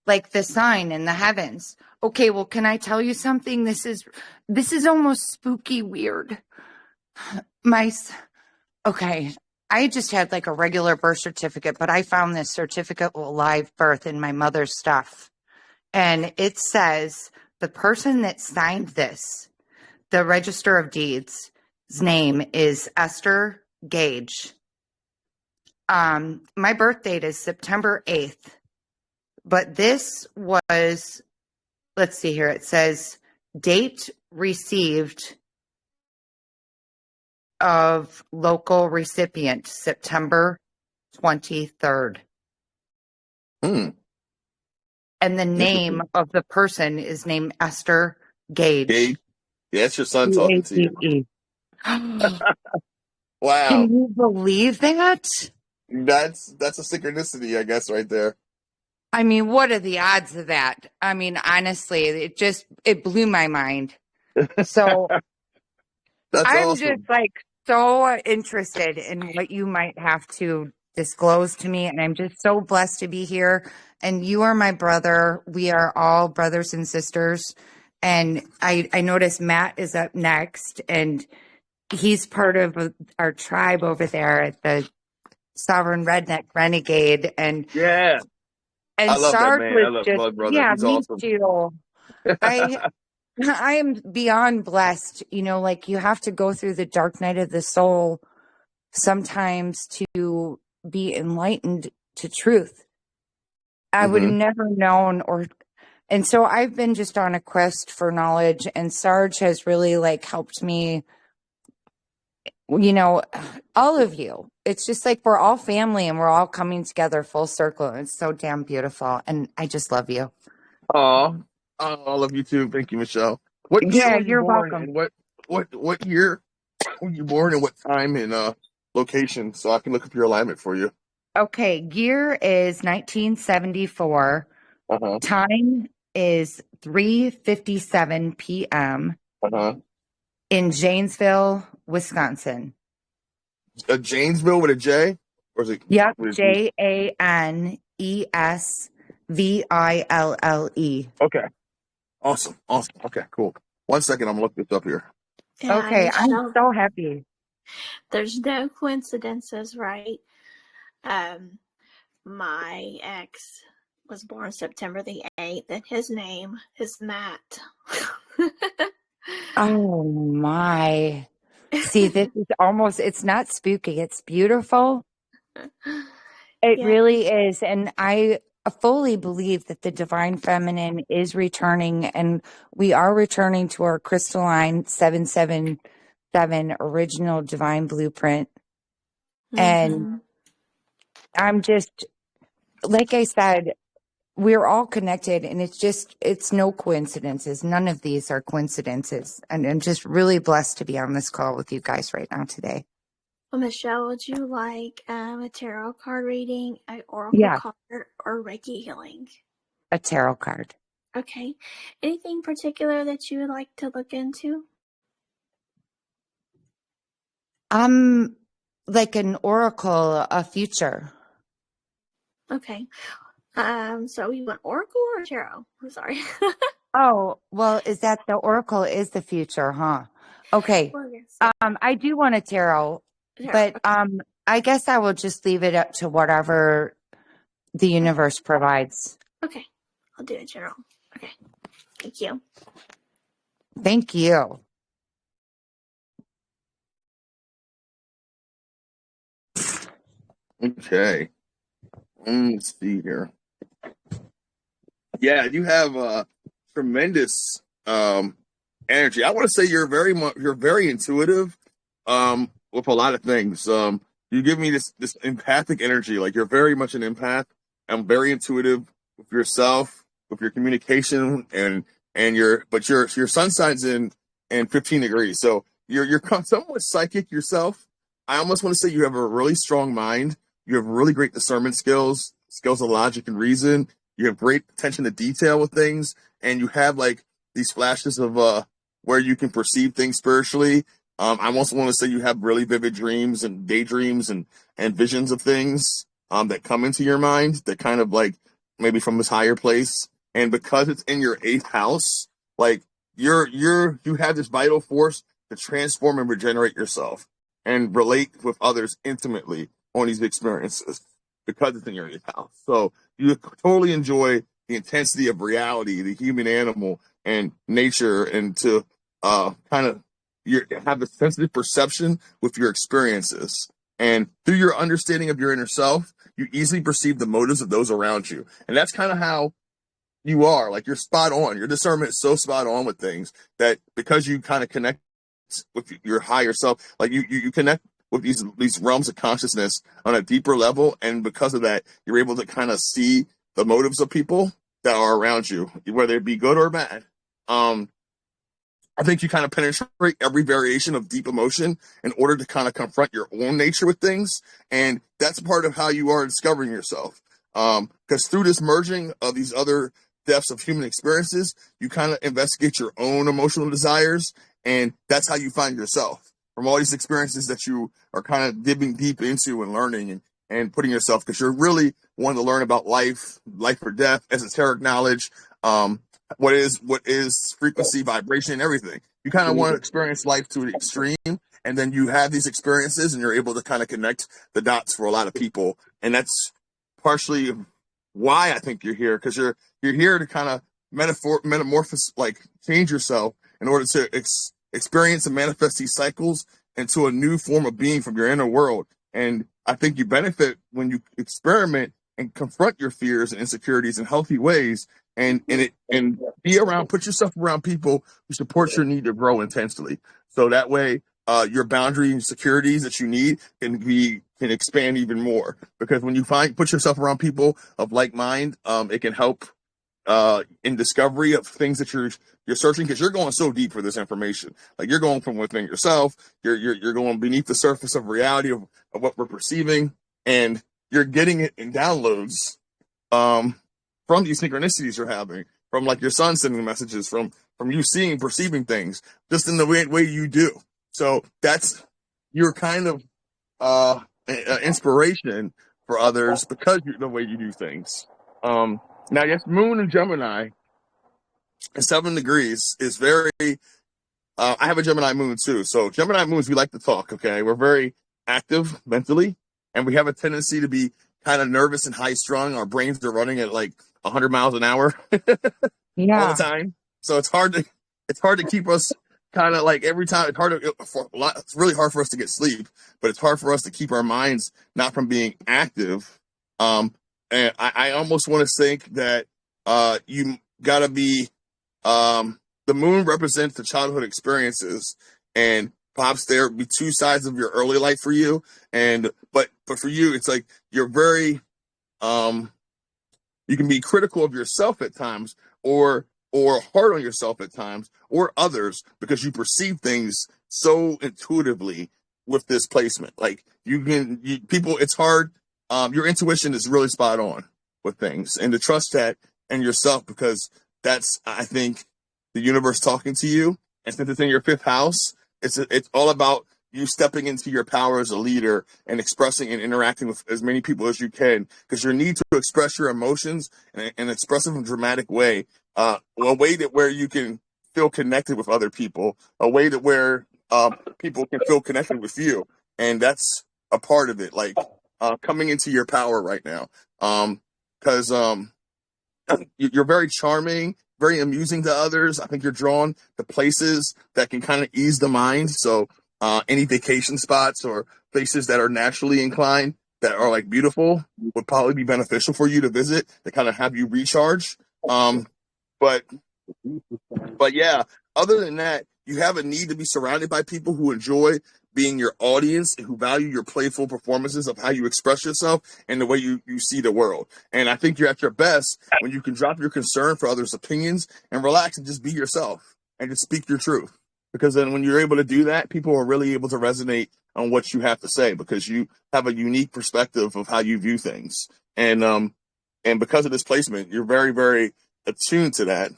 like the sign in the heavens. Okay, well, can I tell you something? This is almost spooky weird. Okay, I just had like a regular birth certificate, but I found this certificate of live birth in my mother's stuff. And it says the person that signed this, the Register of Deeds, his name is Esther Gage. My birth date is September 8th, but this was, let's see here, it says date received of local recipient, September 23rd. Hmm. And the name of the person is named Esther Gage. Gabe. Yeah, that's your son talking to you. Gage. Wow. Can you believe that? That's a synchronicity, I guess, right there. I mean, what are the odds of that? I mean, honestly, it blew my mind. So That's I'm awesome. just like so interested in what you might have to disclose to me. And I'm just so blessed to be here. And you are my brother. We are all brothers and sisters. And I noticed Matt is up next, and he's part of our tribe over there at the Sovereign Redneck Renegade. And Yeah. I love that Sarge man. I was love just, Blood Brother. yeah, He's me awesome. too. I am beyond blessed. Like you have to go through the dark night of the soul sometimes to be enlightened to truth. I would have never known, and so I've been just on a quest for knowledge, and Sarge has really like helped me, all of you. It's just like we're all family and we're all coming together full circle. It's so damn beautiful. And I just love you. Aw. I love you too. Thank you, Michelle. What year were you You're born? welcome. And what year were you born, and what time and location, so I can look up your alignment for you? Okay, year is 1974. Uh-huh. Time is 3:57 p.m. Uh-huh. in Janesville, Wisconsin. Janesville with a J? Or is it Yep, with a G? Janesville. Okay. Awesome. Okay, cool. 1 second, I'm gonna look this up here. Yeah, Okay, I'm Michelle, so happy. there's no coincidences, right? My ex was born September the 8th, and his name is Matt. Oh my. See, this is almost, it's not spooky, it's beautiful. It Yeah. really is. And I fully believe that the divine feminine is returning, and we are returning to our crystalline 777 original divine blueprint. And Mm-hmm. I'm just, like I said, we're all connected, and it's no coincidences. None of these are coincidences. And I'm just really blessed to be on this call with you guys right now today. Well, Michelle, would you like a tarot card reading, an oracle Yeah, card, or Reiki healing? a tarot card. Okay. Anything particular that you would like to look into? Like an oracle, a future. Okay. So you want oracle or tarot? I'm sorry. Oh, well, is that the oracle is the future, huh? Okay. Well, yes. Yeah. I do want a tarot, Tarot. but Okay. I guess I will just leave it up to whatever the universe provides. Okay. I'll do a tarot. Okay. Thank you. Thank you. Okay. Let's see here. Yeah, you have tremendous energy. I want to say you're very intuitive with a lot of things. You give me this empathic energy, like you're very much an empath. I'm very intuitive with yourself, with your communication, and your sun signs in 15 degrees, so you're somewhat psychic yourself. I almost want to say you have a really strong mind. You have really great discernment skills of logic and reason. You have great attention to detail with things, and you have like these flashes of where you can perceive things spiritually. I also want to say you have really vivid dreams and daydreams and visions of things that come into your mind that kind of like maybe from this higher place. And because it's in your 8th house, like you have this vital force to transform and regenerate yourself and relate with others intimately on these experiences because it's in your 8th house. So you totally enjoy the intensity of reality, the human animal and nature, and to kind of have a sensitive perception with your experiences. And through your understanding of your inner self, you easily perceive the motives of those around you. And that's kind of how you are. Like, you're spot on. Your discernment is so spot on with things that because you kind of connect with your higher self, like you connect with these realms of consciousness on a deeper level. And because of that, you're able to kind of see the motives of people that are around you, whether it be good or bad. I think you kind of penetrate every variation of deep emotion in order to kind of confront your own nature with things. And that's part of how you are discovering yourself. Because through this merging of these other depths of human experiences, you kind of investigate your own emotional desires. And that's how you find yourself from all these experiences that you are kind of dipping deep into and learning and putting yourself, because you're really wanting to learn about life or death, esoteric knowledge, what is frequency, vibration, and everything. You kind of want to experience life to the extreme, and then you have these experiences and you're able to kind of connect the dots for a lot of people. And that's partially why I think you're here, because you're here to kind of metamorphose, like change yourself in order to experience and manifest these cycles into a new form of being from your inner world. And I think you benefit when you experiment and confront your fears and insecurities in healthy ways, and put yourself around people who support your need to grow intensely. So that way, your boundary and securities that you need can expand even more. Because when you put yourself around people of like mind, it can help in discovery of things that you're searching, because you're going so deep for this information. Like, you're going from within yourself, you're going beneath the surface of reality of what we're perceiving, and you're getting it in downloads from these synchronicities you're having, from like your son sending messages, from you seeing, perceiving things just in the way you do. So that's your kind of inspiration for others because the way you do things. Now, yes, Moon and Gemini at 7 degrees is very. I have a Gemini Moon too. So Gemini Moons, we like to talk. Okay, we're very active mentally, and we have a tendency to be kind of nervous and high strung. Our brains are running at like 100 miles an hour all the time. So it's hard to keep us kind of like every time. It's really hard for us to get sleep, but it's hard for us to keep our minds not from being active And I almost want to think that you gotta be the moon represents the childhood experiences, and perhaps there be two sides of your early life for you, and but for you it's like you're very you can be critical of yourself at times, or hard on yourself at times, or others, because you perceive things so intuitively with this placement. Like people, it's hard. Your intuition is really spot on with things, and to trust that in yourself, because that's, I think, the universe talking to you. And since it's in your fifth house, it's all about you stepping into your power as a leader and expressing and interacting with as many people as you can, because your need to express your emotions in an expressive and dramatic way, a way that where you can feel connected with other people, a way that where people can feel connected with you, and that's a part of it. Like coming into your power right now, because you're very charming, very amusing to others. I think you're drawn to places that can kind of ease the mind. So any vacation spots or places that are naturally inclined, that are like beautiful, would probably be beneficial for you to visit to kind of have you recharge. But yeah, other than that, you have a need to be surrounded by people who enjoy being your audience and who value your playful performances of how you express yourself and the way you see the world. And I think you're at your best when you can drop your concern for others' opinions and relax and just be yourself and just speak your truth. Because then when you're able to do that, people are really able to resonate on what you have to say, because you have a unique perspective of how you view things. And because of this placement, you're very, very attuned to that.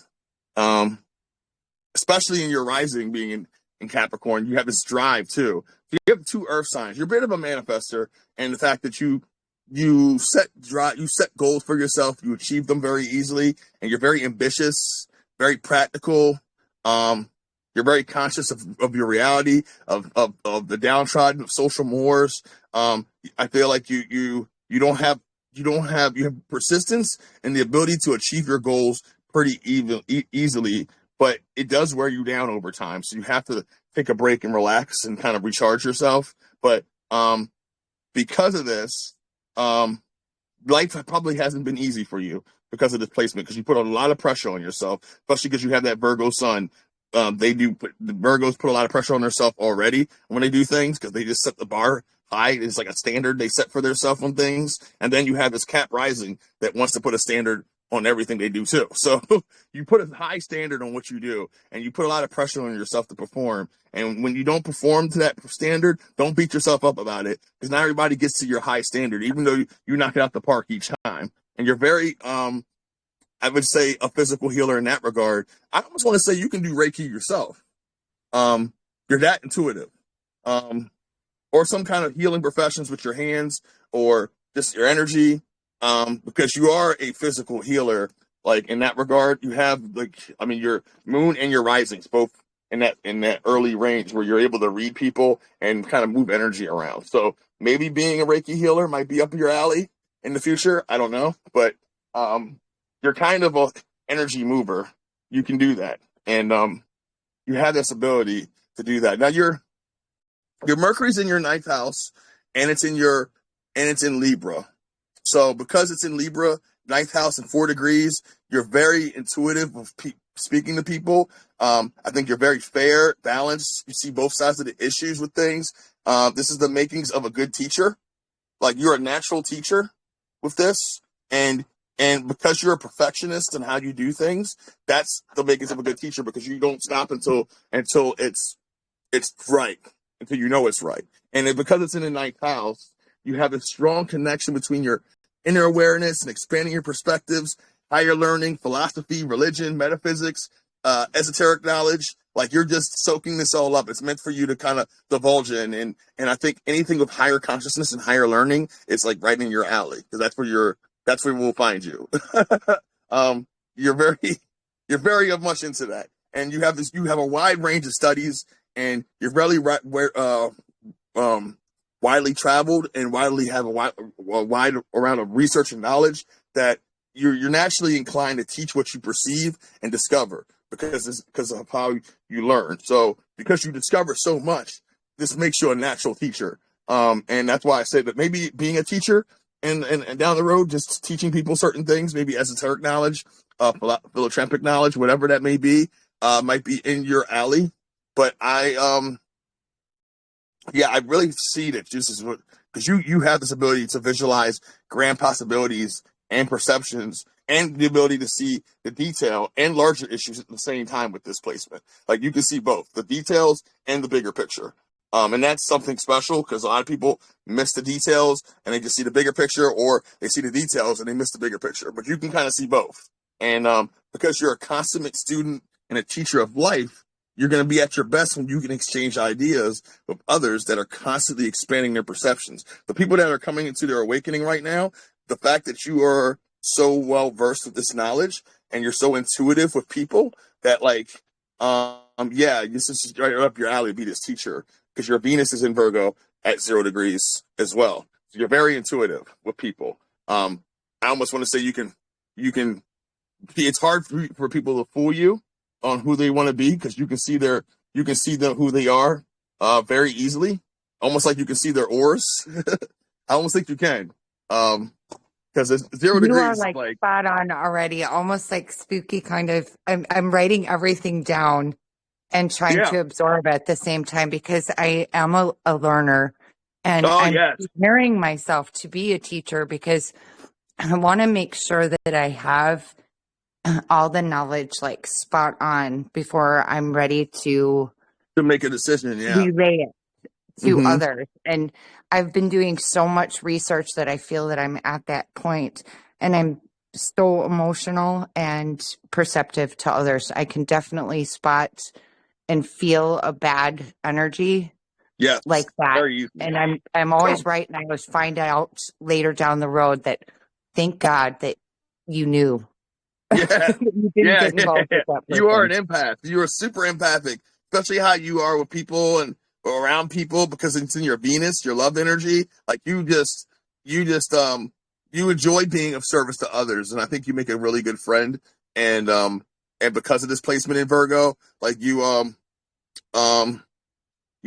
Especially in your rising being in Capricorn, you have this drive too. You have two earth signs. You're a bit of a manifester, and the fact that you set goals for yourself, you achieve them very easily, and you're very ambitious, very practical. You're very conscious of your reality, of the downtrodden, of social mores. I feel like you have persistence and the ability to achieve your goals pretty easily, but it does wear you down over time. So you have to take a break and relax and kind of recharge yourself. But because of this, life probably hasn't been easy for you because of this placement, because you put a lot of pressure on yourself, especially because you have that Virgo sun. The Virgos put a lot of pressure on themselves already when they do things, because they just set the bar high. It's like a standard they set for themselves on things. And then you have this Cap rising that wants to put a standard on everything they do too. So you put a high standard on what you do, and you put a lot of pressure on yourself to perform. And when you don't perform to that standard, don't beat yourself up about it, because not everybody gets to your high standard, even though you knock it out the park each time. And you're very, I would say, a physical healer in that regard. I almost want to say you can do Reiki yourself. You're that intuitive. Or some kind of healing professions with your hands or just your energy. Because you are a physical healer, like in that regard. You have your moon and your risings both in that early range where you're able to read people and kind of move energy around. So maybe being a Reiki healer might be up your alley in the future. I don't know, but you're kind of an energy mover. You can do that, and you have this ability to do that. Now your Mercury's in your ninth house, and it's in Libra. So because it's in Libra, ninth house and 4 degrees, you're very intuitive of speaking to people. I think you're very fair, balanced. You see both sides of the issues with things. This is the makings of a good teacher. Like, you're a natural teacher with this. And because you're a perfectionist in how you do things, that's the makings of a good teacher, because you don't stop until it's right, until you know it's right. And because it's in the ninth house, you have a strong connection between your inner awareness and expanding your perspectives, higher learning, philosophy, religion, metaphysics, esoteric knowledge. Like, you're just soaking this all up. It's meant for you to kind of divulge in. And I think anything with higher consciousness and higher learning is like right in your alley, because that's where we'll find you. You're very much into that. And you have a wide range of studies, and you're really widely traveled and widely have a wide amount of research and knowledge, that you're naturally inclined to teach what you perceive and discover, because of how you learn. So because you discover so much, this makes you a natural teacher. And that's why I say that maybe being a teacher and down the road, just teaching people certain things, maybe esoteric knowledge, philanthropic knowledge, whatever that may be, might be in your alley. But I really see that just as because you have this ability to visualize grand possibilities and perceptions and the ability to see the detail and larger issues at the same time with this placement. Like you can see both the details and the bigger picture. And that's something special because a lot of people miss the details and they just see the bigger picture, or they see the details and they miss the bigger picture. But you can kind of see both. And because you're a consummate student and a teacher of life, you're going to be at your best when you can exchange ideas with others that are constantly expanding their perceptions. The people that are coming into their awakening right now, the fact that you are so well versed with this knowledge and you're so intuitive with people that this is right up your alley to be this teacher, because your Venus is in Virgo at 0 degrees as well. So you're very intuitive with people. I almost want to say you can, it's hard for people to fool you on who they want to be, because you can see them who they are very easily, almost like you can see their auras. I almost think you can, because it's 0 degrees. You are like spot on already, almost like spooky kind of. I'm writing everything down and trying to absorb at the same time, because I am a learner, and I'm preparing myself to be a teacher, because I want to make sure that I have all the knowledge like spot on before I'm ready to make a decision, relay it to others. And I've been doing so much research that I feel that I'm at that point, and I'm so emotional and perceptive to others. I can definitely spot and feel a bad energy like that. And I'm always right, and I always find out later down the road that thank God that you knew. You are an empath. You are super empathic, especially how you are with people and around people, because it's in your Venus, your love energy. Like you enjoy being of service to others, and I think you make a really good friend. And because of this placement in Virgo, like you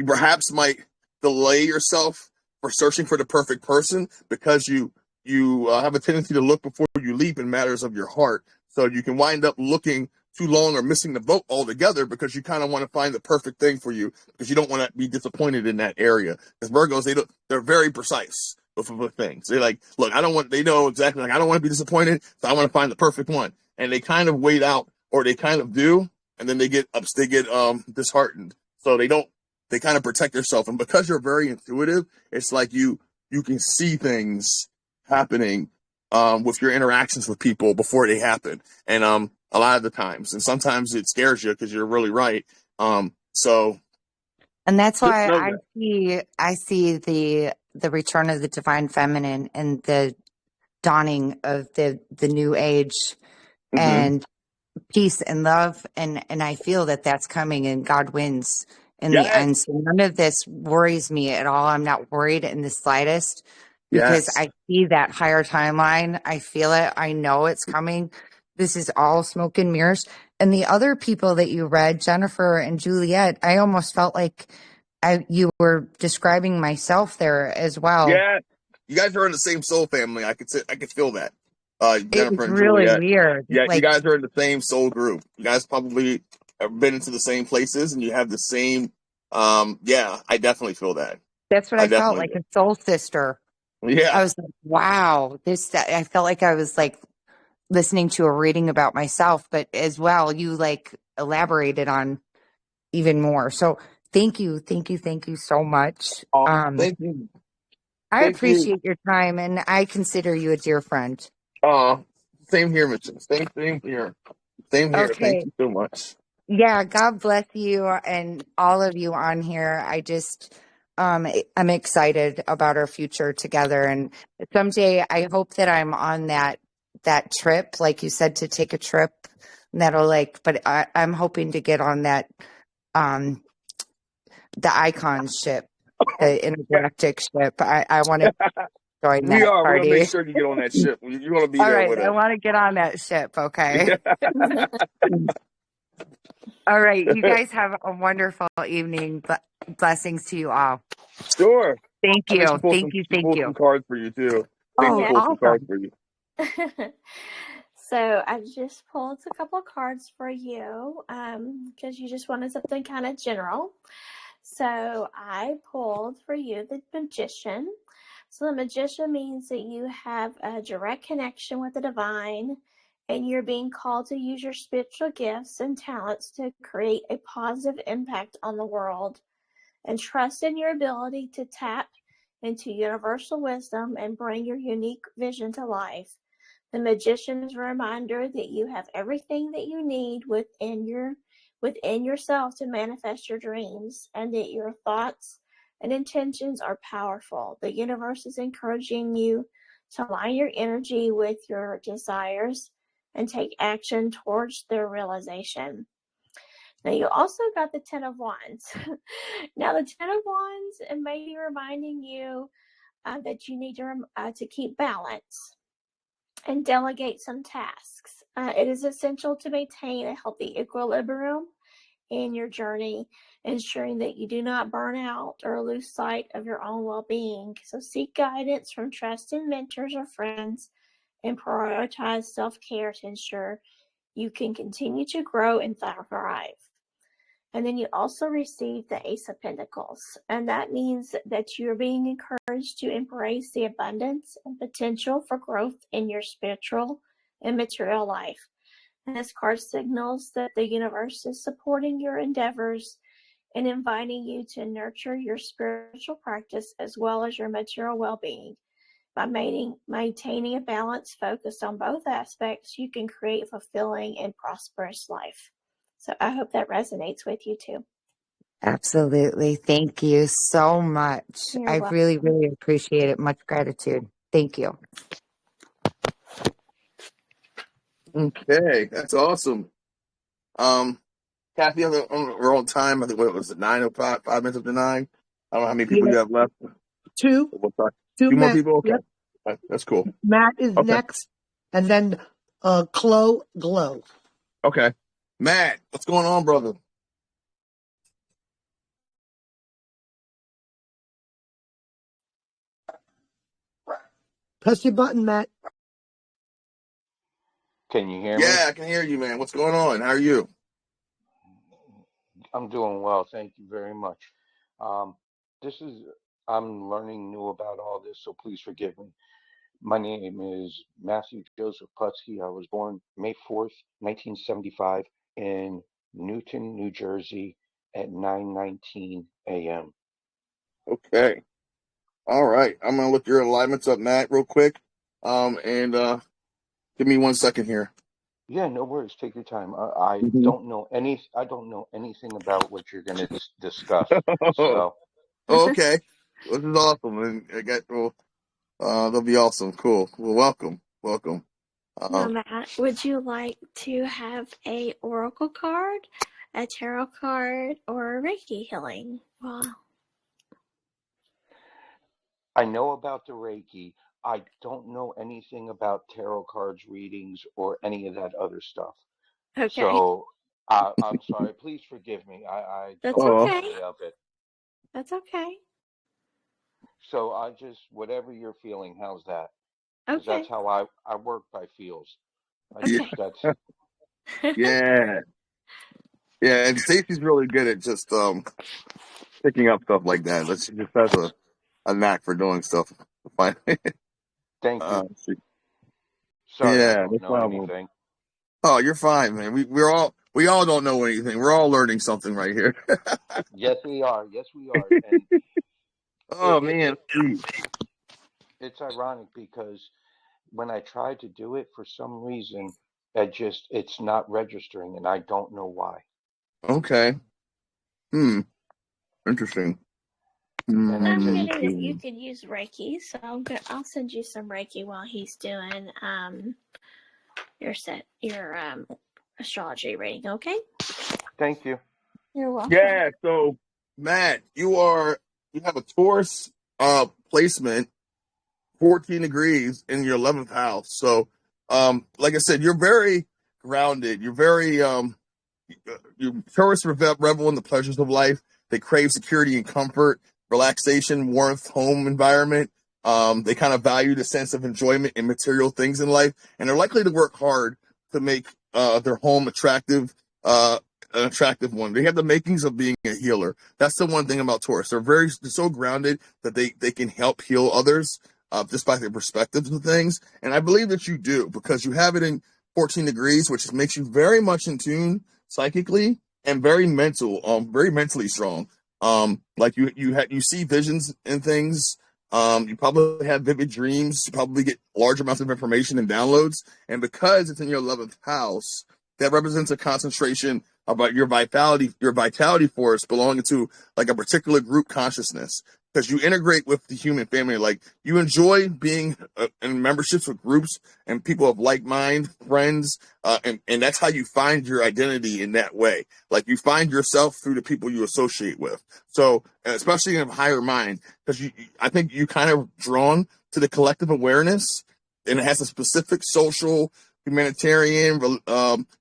perhaps might delay yourself for searching for the perfect person, because you have a tendency to look before you leap in matters of your heart. So you can wind up looking too long or missing the boat altogether, because you kind of want to find the perfect thing for you, because you don't want to be disappointed in that area. Because Virgos, they're very precise with things. They're like, look, they know exactly, like, I don't want to be disappointed, so I want to find the perfect one. And they kind of wait out, or they kind of do, and then they get disheartened. So they kind of protect themselves. And because you're very intuitive, it's like you can see things happening with your interactions with people before they happen, and a lot of the times, and sometimes it scares you because you're really right. And that's why I see the return of the divine feminine and the dawning of the new age and peace and love, and I feel that that's coming, and God wins in the end. So none of this worries me at all. I'm not worried in the slightest, because I see that higher timeline. I feel it. I know it's coming. This is all smoke and mirrors. And the other people that you read, Jennifer and Juliet, I almost felt like you were describing myself there as well. Yeah, you guys are in the same soul family. I could feel that. Jennifer and really Juliet. Weird. Yeah, you guys are in the same soul group. You guys probably have been into the same places, and you have the same. I definitely feel that. That's what I felt like, a soul sister. Yeah. I was like, wow, I felt like I was like listening to a reading about myself, but as well, you like elaborated on even more. So thank you so much. Thank you. I appreciate your time, and I consider you a dear friend. Same here, Mitchell. Same here. Same here. Okay. Thank you so much. Yeah, God bless you and all of you on here. I just, I'm excited about our future together. And someday I hope that I'm on that trip, like you said, to take a trip but I'm hoping to get on that, the Icon ship, the intergalactic ship. I want to join that party. We want to make sure you get on that ship. You want to be there with us. I want to get on that ship. Okay. All right. You guys have a wonderful evening. Blessings to you all. Sure. Thank you. Thank you. Some cards for you too. Take Oh, Yeah. pull some cards awesome. for you. So I just pulled a couple of cards for you because you just wanted something kind of general. So I pulled for you the Magician. So the Magician means that you have a direct connection with the divine and you're being called to use your spiritual gifts and talents to create a positive impact on the world, and trust in your ability to tap into universal wisdom and bring your unique vision to life. The Magician is a reminder that you have everything that you need within yourself to manifest your dreams, and that your thoughts and intentions are powerful. The universe is encouraging you to align your energy with your desires and take action towards their realization. Now, you also got the Ten of Wands. Now, the Ten of Wands may be reminding you that you need to keep balance and delegate some tasks. It is essential to maintain a healthy equilibrium in your journey, ensuring that you do not burn out or lose sight of your own well-being. So seek guidance from trusted mentors or friends and prioritize self-care to ensure you can continue to grow and thrive. And then you also receive the Ace of Pentacles. And that means that you're being encouraged to embrace the abundance and potential for growth in your spiritual and material life. And this card signals that the universe is supporting your endeavors and inviting you to nurture your spiritual practice as well as your material well-being. By maintaining a balanced focus on both aspects, you can create a fulfilling and prosperous life. So I hope that resonates with you too. Absolutely. Thank you so much. You're I welcome. really, really appreciate it. Much gratitude. Thank you. Okay, that's awesome. Kathy, we're on time. I think what was it, 9:05, 5 minutes up to 9. I don't know how many people Yeah, you have left. two, What time? two Two more Matt. people. Okay, Yep. that's cool. Matt is Okay, next, and then Glow. okay. Matt, what's going on, brother? Press your button, Matt. Can you hear me? Yeah, I can hear you, man. What's going on? How are you? I'm doing well. Thank you very much. Um, this is, I'm learning new about all this, so please forgive me. My name is Matthew Joseph Putsky. I was born May 4th, 1975 in Newton, New Jersey at 9:19 a.m. Okay. All right. I'm gonna look your alignments up, Matt, real quick. And give me 1 second here. Yeah, no worries. Take your time. I Mhm. don't know anything about what you're going to discuss. So, Oh, okay. This is awesome. And I got well, that'll be awesome. Cool. Well, welcome. Now, Um, Matt, would you like to have a oracle card, a tarot card, or a Reiki healing? Well, I know about the Reiki. I don't know anything about tarot cards, readings, or any of that other stuff. okay. So I'm sorry. Please forgive me. I That's don't know oh, okay. any of it. That's okay. So I just, whatever you're feeling, how's that? Because Okay. that's how I work by feels. yeah, Okay. yeah, yeah. And Stacey's really good at just picking up stuff like that. She just has a knack for doing stuff. Fine. Thank you. She, Sorry, I yeah, no don't know problem. anything. Oh, you're fine, man. We all don't know anything. We're all learning something right here. Yes, we are. Yes, we are. And Oh it, it, man, it sweet. it's ironic because when I try to do it, for some reason, it's not registering, and I don't know why. Okay. Interesting. And I I'm just getting that you could use Reiki, so I'll send you some Reiki while he's doing your astrology reading. Okay. thank you. You're welcome. Yeah. So, Matt, you have a Taurus placement, 14 degrees in your 11th house. So, like I said, you're very grounded. You're very you Taurus revel in the pleasures of life. They crave security and comfort, relaxation, warmth, home environment. They kind of value the sense of enjoyment in material things in life, and they're likely to work hard to make their home an attractive one. They have the makings of being a healer. That's the one thing about Taurus. They're so grounded that they can help heal others just by their perspectives and things. And I believe that you do, because you have it in 14 degrees, which makes you very much in tune psychically and very mentally strong. Like you see visions and things. You probably have vivid dreams. You probably get large amounts of information and downloads. And because it's in your 11th house, that represents a concentration about your vitality force belonging to like a particular group consciousness. Because you integrate with the human family, like you enjoy being in memberships with groups and people of like mind, friends, and that's how you find your identity in that way. Like you find yourself through the people you associate with. So, especially in a higher mind, because I think you kind of drawn to the collective awareness, and it has a specific social, humanitarian,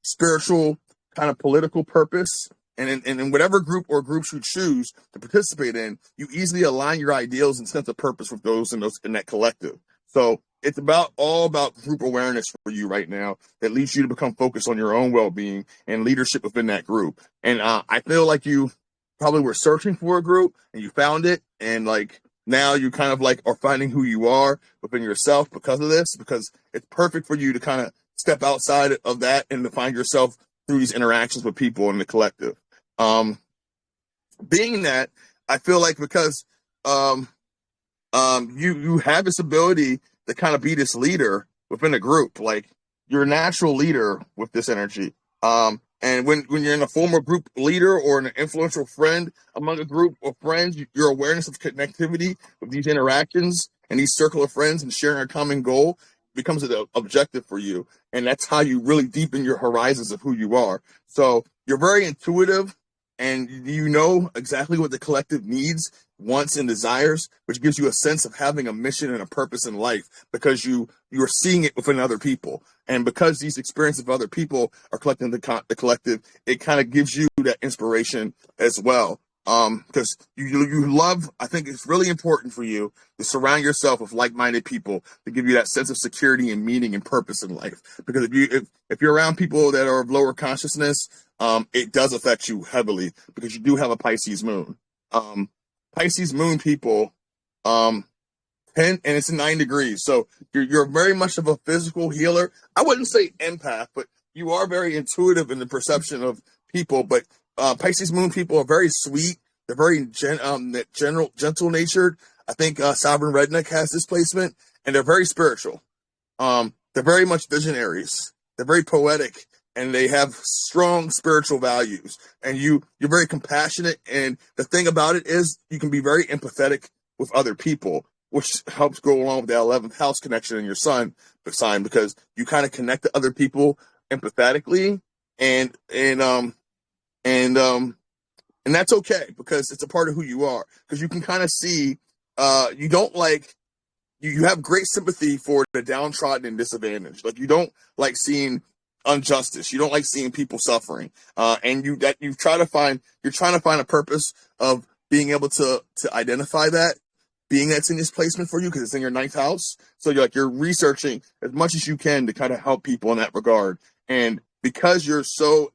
spiritual, kind of political purpose. And in whatever group or groups you choose to participate in, you easily align your ideals and sense of purpose with those in that collective. So it's all about group awareness for you right now that leads you to become focused on your own well-being and leadership within that group. And I feel like you probably were searching for a group and you found it, and like now you kind of like are finding who you are within yourself because of this, because it's perfect for you to kind of step outside of that and to find yourself through these interactions with people in the collective. Being that, I feel like because you have this ability to kind of be this leader within a group, like you're a natural leader with this energy. And when you're in a former group leader or an influential friend among a group of friends, your awareness of connectivity with these interactions and these circle of friends and sharing a common goal becomes an objective for you. And that's how you really deepen your horizons of who you are. So you're very intuitive, and you know exactly what the collective needs, wants, and desires, which gives you a sense of having a mission and a purpose in life, because you're seeing it within other people. And because these experiences of other people are collecting the collective, it kind of gives you that inspiration as well. Because you love, I think it's really important for you to surround yourself with like-minded people to give you that sense of security and meaning and purpose in life. Because if you're around people that are of lower consciousness, it does affect you heavily, because you do have a Pisces moon. Pisces moon people, and it's 9 degrees. So you're very much of a physical healer. I wouldn't say empath, but you are very intuitive in the perception of people. But Pisces moon people are very sweet. They're very gentle natured. I think Sovereign Redneck has this placement, and they're very spiritual. They're very much visionaries. They're very poetic, and they have strong spiritual values. And you're very compassionate. And the thing about it is you can be very empathetic with other people, which helps go along with the 11th house connection in your sign, because you kind of connect to other people empathetically, and that's okay, because it's a part of who you are. Because you can kind of see, you don't like, you have great sympathy for the downtrodden and disadvantaged. Like you don't like seeing injustice. You don't like seeing people suffering. And you're trying to find a purpose of being able to identify that, being that's in this placement for you, because it's in your 9th house. So you're researching as much as you can to kind of help people in that regard. And because you're so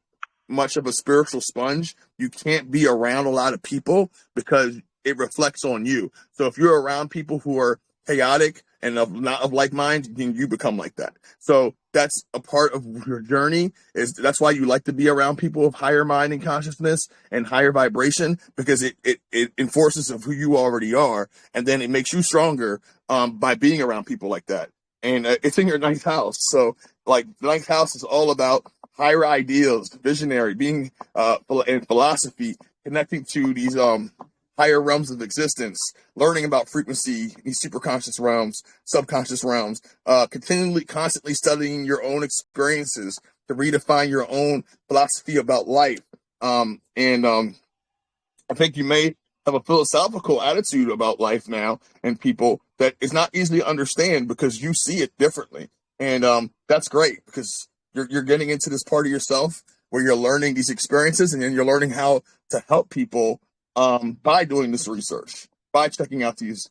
much of a spiritual sponge, you can't be around a lot of people because it reflects on you. So if you're around people who are chaotic and not of like mind, then you become like that. So that's a part of your journey. That's why you like to be around people of higher mind and consciousness and higher vibration, because it enforces of who you already are, and then it makes you stronger by being around people like that. And it's in your 9th house. So like the 9th house is all about higher ideals, visionary, being in philosophy, connecting to these higher realms of existence, learning about frequency, these superconscious realms, subconscious realms, constantly studying your own experiences to redefine your own philosophy about life. I think you may have a philosophical attitude about life now and people that is not easily understand, because you see it differently. And that's great, because you're getting into this part of yourself where you're learning these experiences, and then you're learning how to help people by doing this research, by checking out these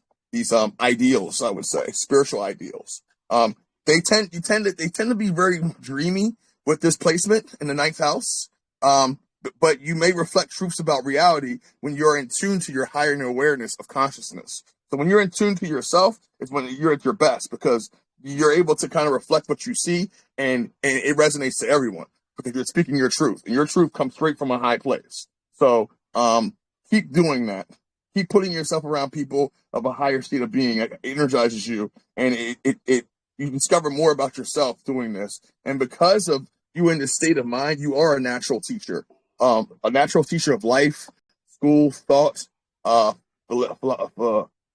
ideals, I would say, spiritual ideals. They tend to be very dreamy with this placement in the ninth house. But you may reflect truths about reality when you're in tune to your higher awareness of consciousness. So when you're in tune to yourself, it's when you're at your best, because you're able to kind of reflect what you see, and it resonates to everyone because you're speaking your truth, and your truth comes straight from a high place. So keep doing that. Keep putting yourself around people of a higher state of being. It energizes you, and you discover more about yourself doing this. And because of you in this state of mind, you are a natural teacher of life, school, thought,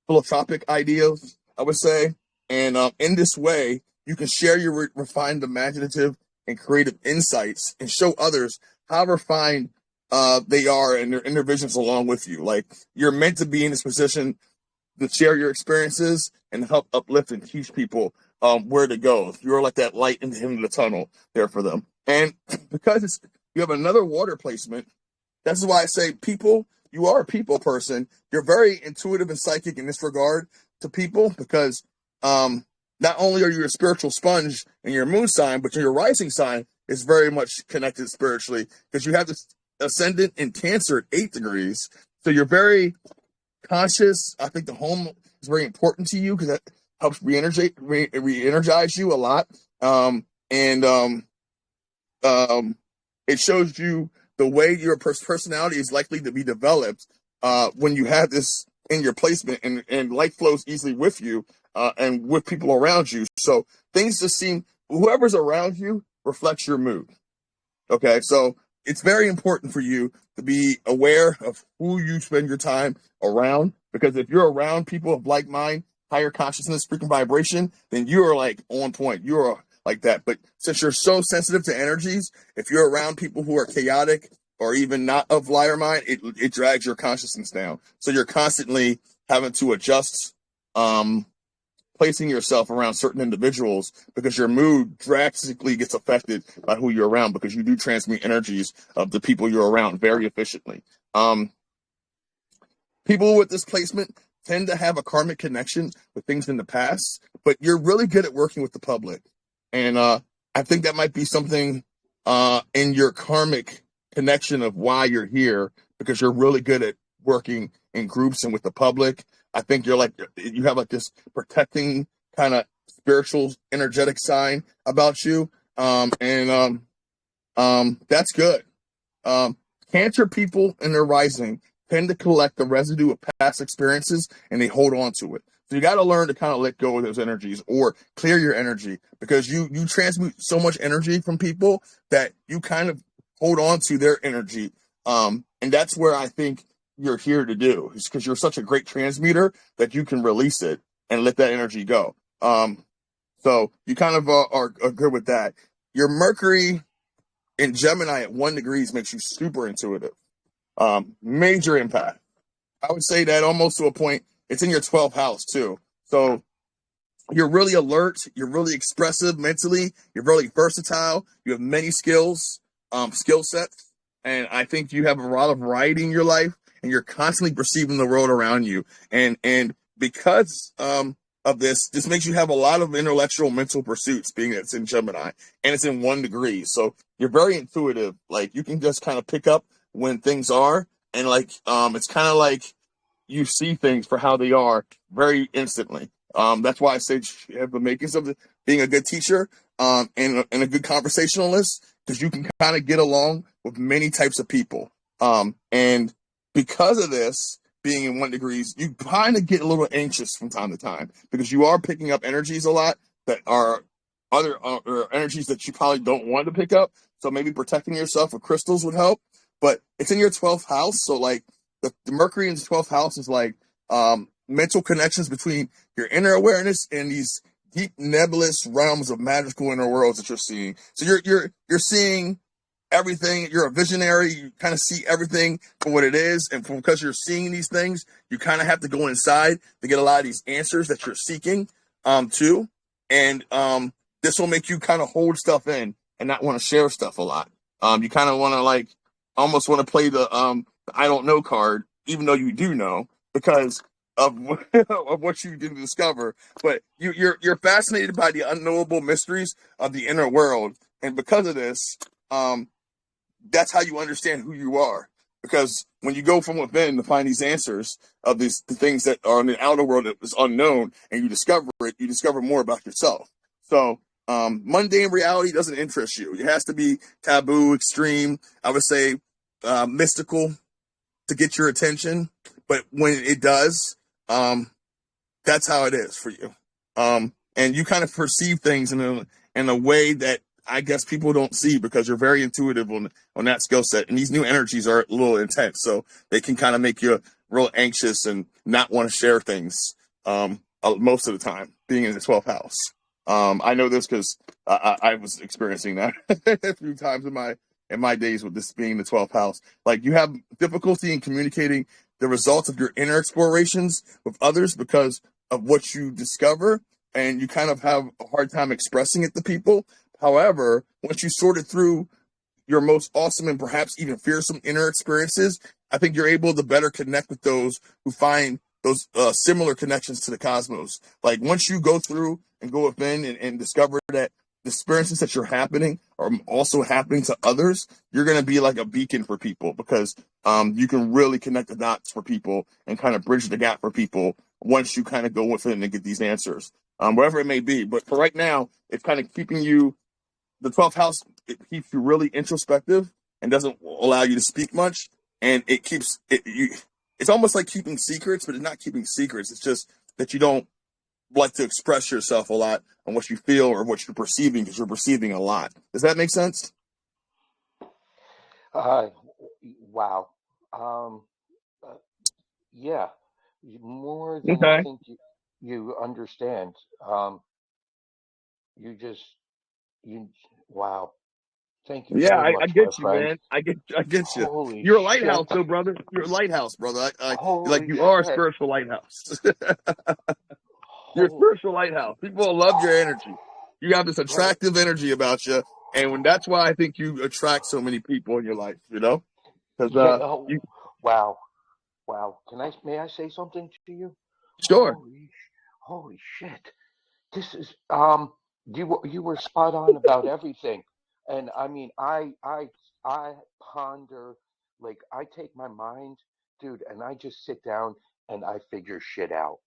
philanthropic ideas, I would say. And in this way, you can share your refined, imaginative, and creative insights and show others how refined they are and their visions along with you. Like, you're meant to be in this position to share your experiences and help uplift and teach people where to go. You're like that light in the end of the tunnel there for them. And because you have another water placement, that's why I say you are a people person. You're very intuitive and psychic in this regard to people, because not only are you a spiritual sponge in your moon sign, but your rising sign is very much connected spiritually, because you have this ascendant in Cancer at 8 degrees. So you're very conscious. I think the home is very important to you because that helps re-energize you a lot. It shows you the way your personality is likely to be developed when you have this in your placement, and light flows easily with you and with people around you. So things just seem, whoever's around you reflects your mood. Okay, so it's very important for you to be aware of who you spend your time around, because if you're around people of like mind, higher consciousness, frequent vibration, then you are like on point. You're like that. But since you're so sensitive to energies, if you're around people who are chaotic or even not of lighter mind, it drags your consciousness down. So you're constantly having to adjust, placing yourself around certain individuals, because your mood drastically gets affected by who you're around, because you do transmit energies of the people you're around very efficiently. People with this placement tend to have a karmic connection with things in the past, but you're really good at working with the public. And I think that might be something in your karmic connection of why you're here, because you're really good at working in groups and with the public. I think you have like this protecting kind of spiritual, energetic sign about you. That's good. Cancer people in their rising tend to collect the residue of past experiences, and they hold on to it. So you got to learn to kind of let go of those energies or clear your energy, because you transmute so much energy from people that you kind of hold on to their energy. And that's where I think you're here to do, is because you're such a great transmuter that you can release it and let that energy go. So you kind of are good with that. Your Mercury in Gemini at 1 degrees makes you super intuitive. Major impact. I would say that almost to a point. It's in your 12th house too. So you're really alert. You're really expressive mentally. You're really versatile. You have many skill sets. And I think you have a lot of variety in your life, and you're constantly perceiving the world around you. And because of this makes you have a lot of intellectual mental pursuits, being that it's in Gemini and it's in 1 degree. So you're very intuitive. Like, you can just kind of pick up when things are, and it's kind of like you see things for how they are very instantly. That's why I say you have the makings of being a good teacher and a good conversationalist, because you can kind of get along with many types of people. And because of this being in 1 degrees, you kind of get a little anxious from time to time, because you are picking up energies a lot that are other energies that you probably don't want to pick up. So maybe protecting yourself with crystals would help. But it's in your 12th house. So like the Mercury in the 12th house is like mental connections between your inner awareness and these deep nebulous realms of magical inner worlds that you're seeing. So you're seeing everything. You're a visionary. You kind of see everything for what it is. And because you're seeing these things, you kind of have to go inside to get a lot of these answers that you're seeking too. And this will make you kind of hold stuff in and not want to share stuff a lot. You kind of want to almost want to play the I don't know card, even though you do know, because of of what you can discover. But you're fascinated by the unknowable mysteries of the inner world, and because of this, that's how you understand who you are. Because when you go from within to find these answers of the things that are in the outer world that is unknown, and you discover it, you discover more about yourself. So mundane reality doesn't interest you. It has to be taboo, extreme. I would say mystical to get your attention. But when it does, that's how it is for you. And you kind of perceive things in a way that I guess people don't see because you're very intuitive on that skill set. And these new energies are a little intense, so they can kind of make you real anxious and not want to share things most of the time, being in the 12th house. I know this because I was experiencing that a few times in my days with this being the 12th house. Like, you have difficulty in communicating the results of your inner explorations with others because of what you discover, and you kind of have a hard time expressing it to people. However, once you sort it through your most awesome and perhaps even fearsome inner experiences, I think you're able to better connect with those who find those similar connections to the cosmos. Like, once you go through and go within and discover that the experiences that you're happening are also happening to others, you're going to be like a beacon for people, because you can really connect the dots for people and kind of bridge the gap for people once you kind of go within and get these answers, wherever it may be. But for right now, it's kind of keeping you, the 12th house, it keeps you really introspective and doesn't allow you to speak much. And it keeps it's almost like keeping secrets, but it's not keeping secrets. It's just that you don't like to express yourself a lot on what you feel or what you're perceiving, because you're perceiving a lot. Does that make sense? Wow. Uh, yeah, more than I Okay. think you understand. You just you wow. Thank you Yeah, very I much, my get you, friend. man. I get you. Holy You're a lighthouse, shit. though, brother. You're a lighthouse, brother. Like, Holy you are a shit. spiritual lighthouse. You're a Holy, spiritual lighthouse. People love your energy. You have this brother. attractive energy about you, and that's why I think you attract so many people in your life. Because Yeah. you Wow. Wow. May I say something to you? sure. Holy shit. This is you were spot on about everything. And I mean, I ponder, like, I take my mind, dude, and I just sit down and I figure shit out.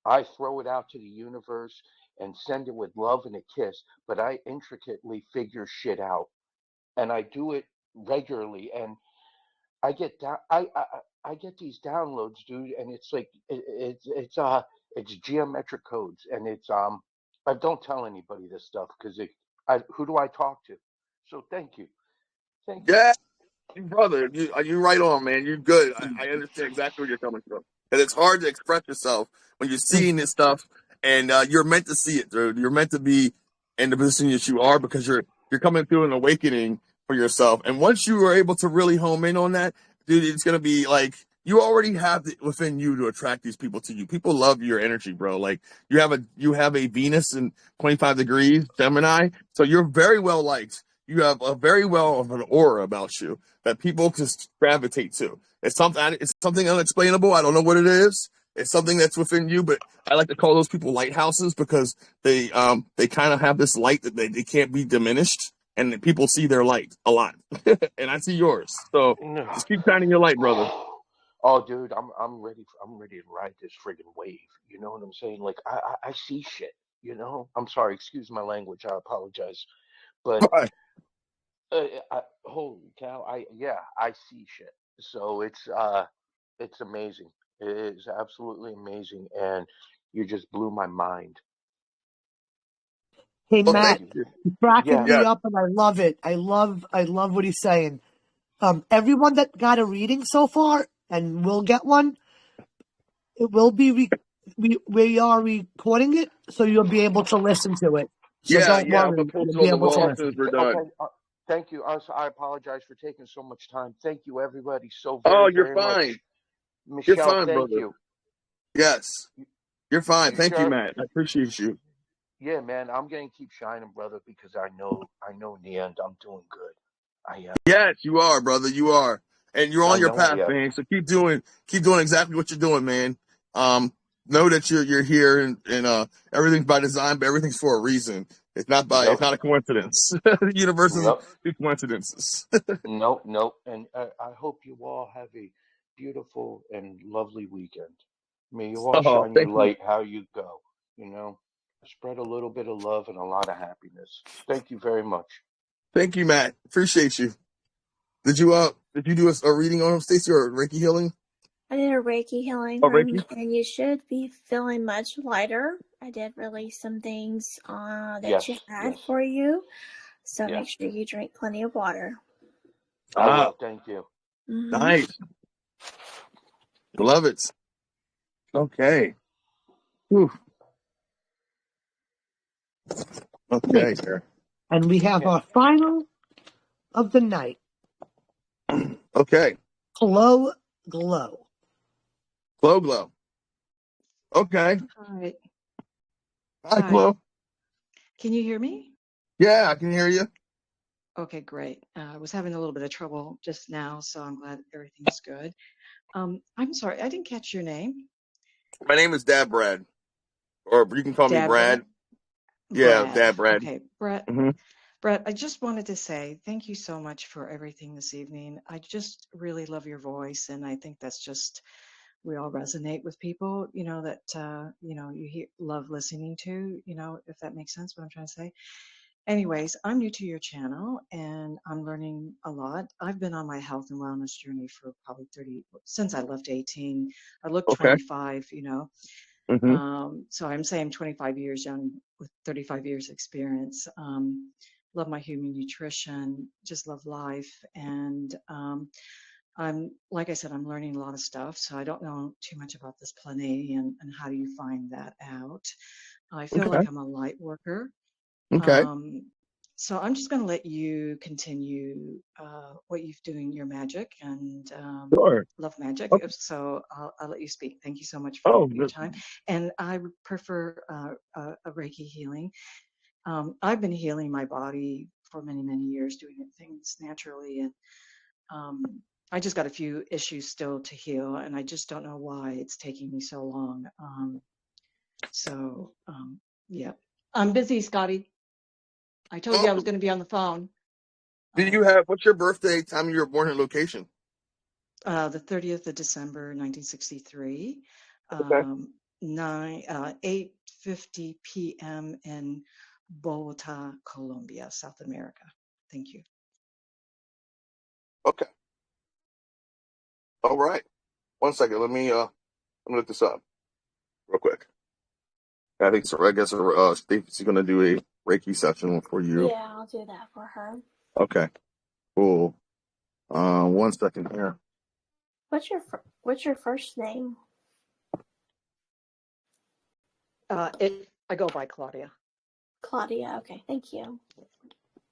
I throw it out to the universe and send it with love and a kiss, but I intricately figure shit out, and I do it regularly. And I get down. I get these downloads, dude, and it's like it's geometric codes, and it's I don't tell anybody this stuff because who do I talk to? So thank you. Yeah, brother, you right on, man. You're good. I understand exactly where you're coming from. And it's hard to express yourself when you're seeing this stuff, and you're meant to see it, dude. You're meant to be in the position that you are because you're coming through an awakening for yourself. And once you are able to really home in on that, dude, it's gonna be like you already have it within you to attract these people to you. People love your energy, bro. Like, you have a Venus in 25 degrees Gemini, so you're very well liked. You have a very well of an aura about you that people just gravitate to. It's something unexplainable. I don't know what it is. It's something that's within you, but I like to call those people lighthouses because they kind of have this light that they can't be diminished, and people see their light a lot. And I see yours. So No. just keep shining your light, brother. Oh, dude, I'm ready. I'm ready to ride this friggin' wave. You know what I'm saying? Like, I see shit. You know. I'm sorry. Excuse my language. I apologize. But holy cow! I see shit. So it's amazing. It is absolutely amazing, and you just blew my mind. Hey, Well, Matt, thank Thank you. you. you're cracking Yeah. me Yeah, up, and I love it. I love what he's saying. Everyone that got a reading so far and will get one, it will be we are recording it, so you'll be able to listen to it. So don't yeah. I'm gonna worry, post you'll it be on the able to wall Okay. as soon as listen. we're done. Okay. Thank you. I apologize for taking so much time. Thank you, everybody, so Oh, very, you're very fine. much. You're Michelle, fine, thank brother. you. Yes, you're fine. You Thank you, sure? Matt. I appreciate you. Yeah, man. I'm gonna keep shining, brother, because I know in the end I'm doing good. I am. Yes, you are, brother. You are, and you're I on your know I path, am. man. So keep doing exactly what you're doing, man. know that you're here, and everything's by design, but everything's for a reason. It's not Yep. a coincidence. The universe doesn't Nope. do coincidences. Nope. Nope. And I hope you all have a beautiful and lovely weekend. May you all Oh, shine your thank you. light how you go. You know, spread a little bit of love and a lot of happiness. Thank you very much. Thank you, Matt. Appreciate you. Did you do a reading on him, Stacy, or Reiki healing? I did a Reiki healing Oh, for him, Reiki? and you should be feeling much lighter. I did release some things that you Yes. had Yes. for you, so Yeah. make sure you drink plenty of water. I Ah, will. Thank you. Mm-hmm. nice. Love it. Okay. Whew. Okay, sir. And we have Yeah. our final of the night. Okay. Glow Glow. Glow. Okay. Hi. Hi, Hi. Glow. Can you hear me? Yeah, I can hear you. Okay, great. I was having a little bit of trouble just now, so I'm glad everything's good. I'm sorry, I didn't catch your name. My name is Dad Brad, or you can call me Deborah? Brad. Yeah, Brad. Dad Brad. Okay, Brett. Hmm. Brett, I just wanted to say thank you so much for everything this evening. I just really love your voice, and I think that's just we all resonate with people, that love listening to, if that makes sense what I'm trying to say. Anyways, I'm new to your channel and I'm learning a lot. I've been on my health and wellness journey for probably since I left 18. I look Okay. 25, Hmm. So I'm saying 25 years young with 35 years experience. Love my human nutrition, just love life. And like I said, I'm learning a lot of stuff. So I don't know too much about this Pleiadian and how do you find that out. I feel Okay. like I'm a light worker. Okay. So I'm just going to let you continue what you've doing your magic and Sure. love magic. Okay. So I'll let you speak. Thank you so much for Oh, your time. And I would prefer a Reiki healing. I've been healing my body for many, many years, doing things naturally. And I just got a few issues still to heal. And I just don't know why it's taking me so long. Yeah. I'm busy, Scotty. I told you I was going to be on the phone. What's your birthday, time you were born, and location? The 30th of December, 1963, Okay. 8:50 p.m. in Bogota, Colombia, South America. Thank you. Okay. All right. 1 second. Let me look this up real quick. I think so. I guess Stacey's gonna do a Reiki session for you. Yeah, I'll do that for her. Okay. Cool. 1 second here. What's your first name? I go by Claudia. Claudia. Okay, thank you.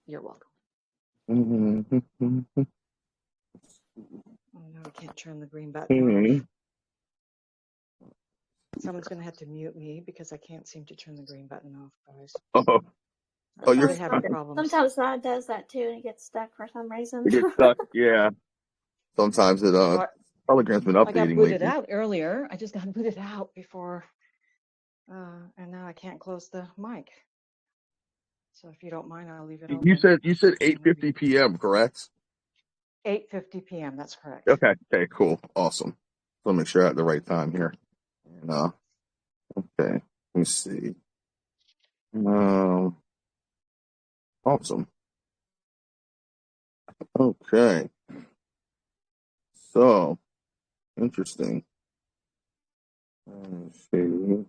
You're welcome. Mm-hmm. Oh, no, I can't turn the green button off. Someone's going to have to mute me because I can't seem to turn the green button off, guys. You're having problems. Sometimes that does that too, and it gets stuck for some reason. It gets stuck. Yeah. Sometimes it Telegram's been I got updating booted lately. out earlier. I just got booted out before, and now I can't close the mic. So if you don't mind, I'll leave it open. You said 8:50 p.m. correct? 8:50 p.m. That's correct. Okay. Okay. Cool. Awesome. So make sure I have the right time here. And, okay. Let me see. Awesome. Okay. So interesting. Let's see.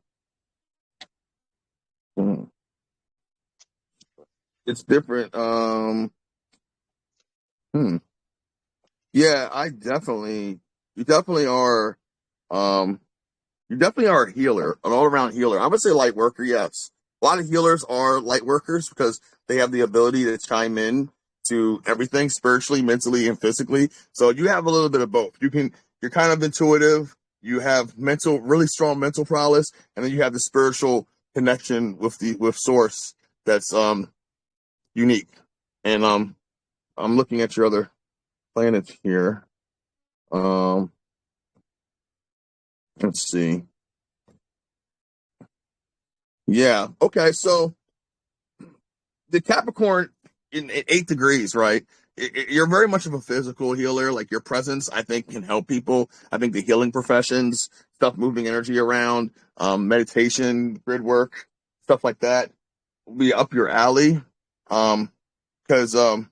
It's different. Yeah, you definitely are, you definitely are a healer, an all-around healer. I would say light worker, yes. A lot of healers are light workers because they have the ability to chime in to everything spiritually, mentally, and physically. So you have a little bit of both. You're kind of intuitive. You have really strong mental prowess, and then you have the spiritual connection with source that's unique. And I'm looking at your other planets here. Let's see. Yeah. Okay. So the Capricorn in 8 degrees, right? You're very much of a physical healer. Like your presence, I think, can help people. I think the healing professions, stuff moving energy around, meditation, grid work, stuff like that will be up your alley. Because and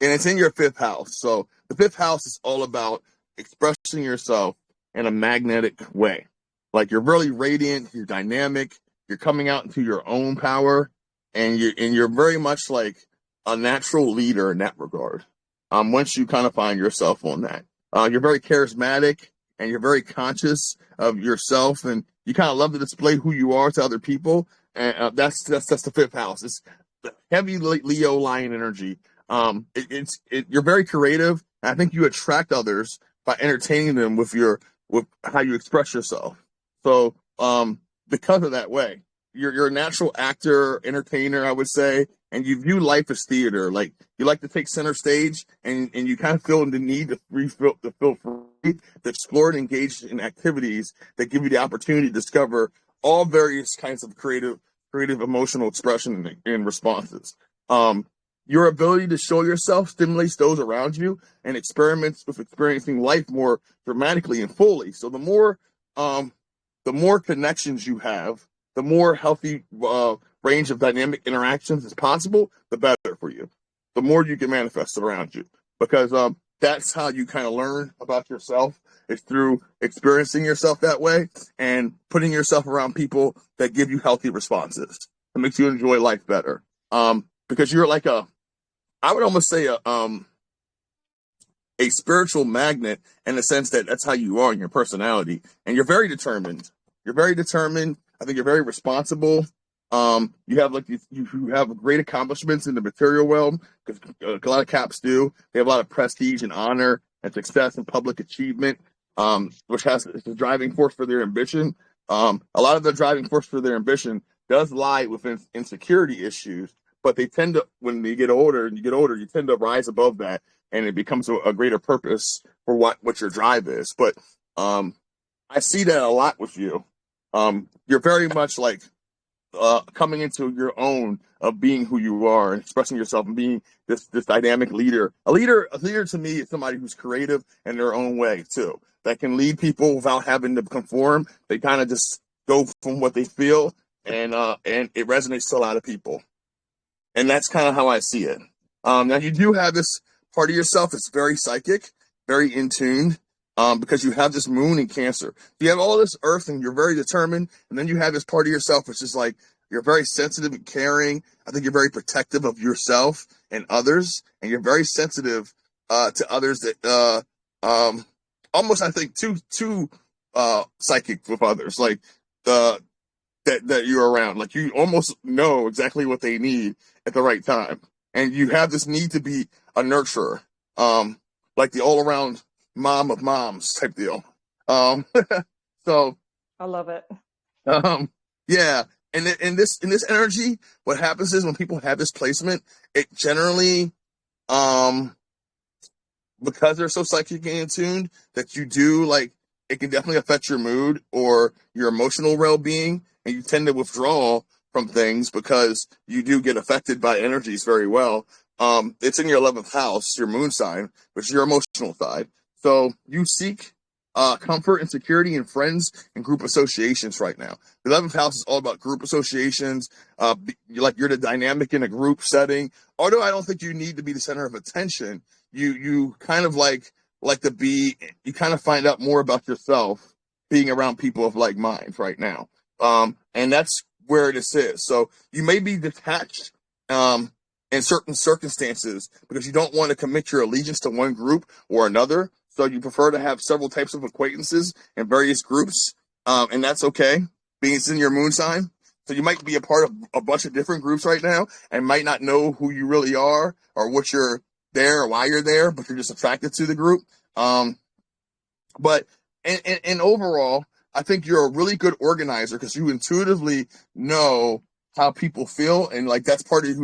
it's in your fifth house. So the fifth house is all about expressing yourself in a magnetic way. Like you're really radiant, you're dynamic, you're coming out into your own power, and you're very much like a natural leader in that regard. Once you kind of find yourself on that, you're very charismatic and you're very conscious of yourself, and you kind of love to display who you are to other people. And that's the fifth house. It's the heavy Leo lion energy. You're very creative. I think you attract others by entertaining them with how you express yourself. So, because of that way, you're a natural actor, entertainer, I would say, and you view life as theater. Like you like to take center stage, and you kind of feel the need to feel free, to explore and engage in activities that give you the opportunity to discover all various kinds of creative emotional expression and responses. Your ability to show yourself stimulates those around you and experiments with experiencing life more dramatically and fully. So the more connections you have, the more healthy range of dynamic interactions is possible, the better for you. The more you can manifest around you, because that's how you kind of learn about yourself. It's through experiencing yourself that way and putting yourself around people that give you healthy responses. It makes you enjoy life better. Because you're like I would almost say a spiritual magnet in the sense that that's how you are in your personality, and you're very determined. You're very determined. I think you're very responsible. You have you have great accomplishments in the material realm, because a lot of Caps do. They have a lot of prestige and honor and success and public achievement, which is the driving force for their ambition. A lot of the driving force for their ambition does lie within insecurity issues, but they tend to, when you get older, you tend to rise above that, and it becomes a greater purpose for what your drive is. But I see that a lot with you. You're very much like coming into your own of being who you are and expressing yourself and being this dynamic leader. A leader to me is somebody who's creative in their own way too, that can lead people without having to conform. They kind of just go from what they feel, and it resonates to a lot of people. And that's kind of how I see it. Now you do have this part of yourself that's very psychic, very in tune, because you have this moon in Cancer. You have all this earth and you're very determined, and then you have this part of yourself which is like you're very sensitive and caring. I think you're very protective of yourself and others, and you're very sensitive to others that almost, I think, too psychic with others, like that you're around. Like you almost know exactly what they need at the right time. And you have this need to be a nurturer, like the all around mom of moms type deal. So I love it. yeah. And in this energy, what happens is when people have this placement, it generally, because they're so psychically in tuned, that you do, like, it can definitely affect your mood or your emotional well-being, and you tend to withdraw from things because you do get affected by energies very well. It's in your 11th house, your moon sign, which is your emotional side. So you seek comfort and security in friends and group associations right now. The 11th house is all about group associations. You're the dynamic in a group setting. Although I don't think you need to be the center of attention, you kind of like to be. You kind of find out more about yourself being around people of like mind right now. And that's where this is. So you may be detached in certain circumstances because you don't want to commit your allegiance to one group or another. So you prefer to have several types of acquaintances in various groups, and that's okay, being it's in your moon sign. So you might be a part of a bunch of different groups right now and might not know who you really are or what you're there or why you're there, but you're just attracted to the group. But in overall, I think you're a really good organizer because you intuitively know how people feel, and like that's part of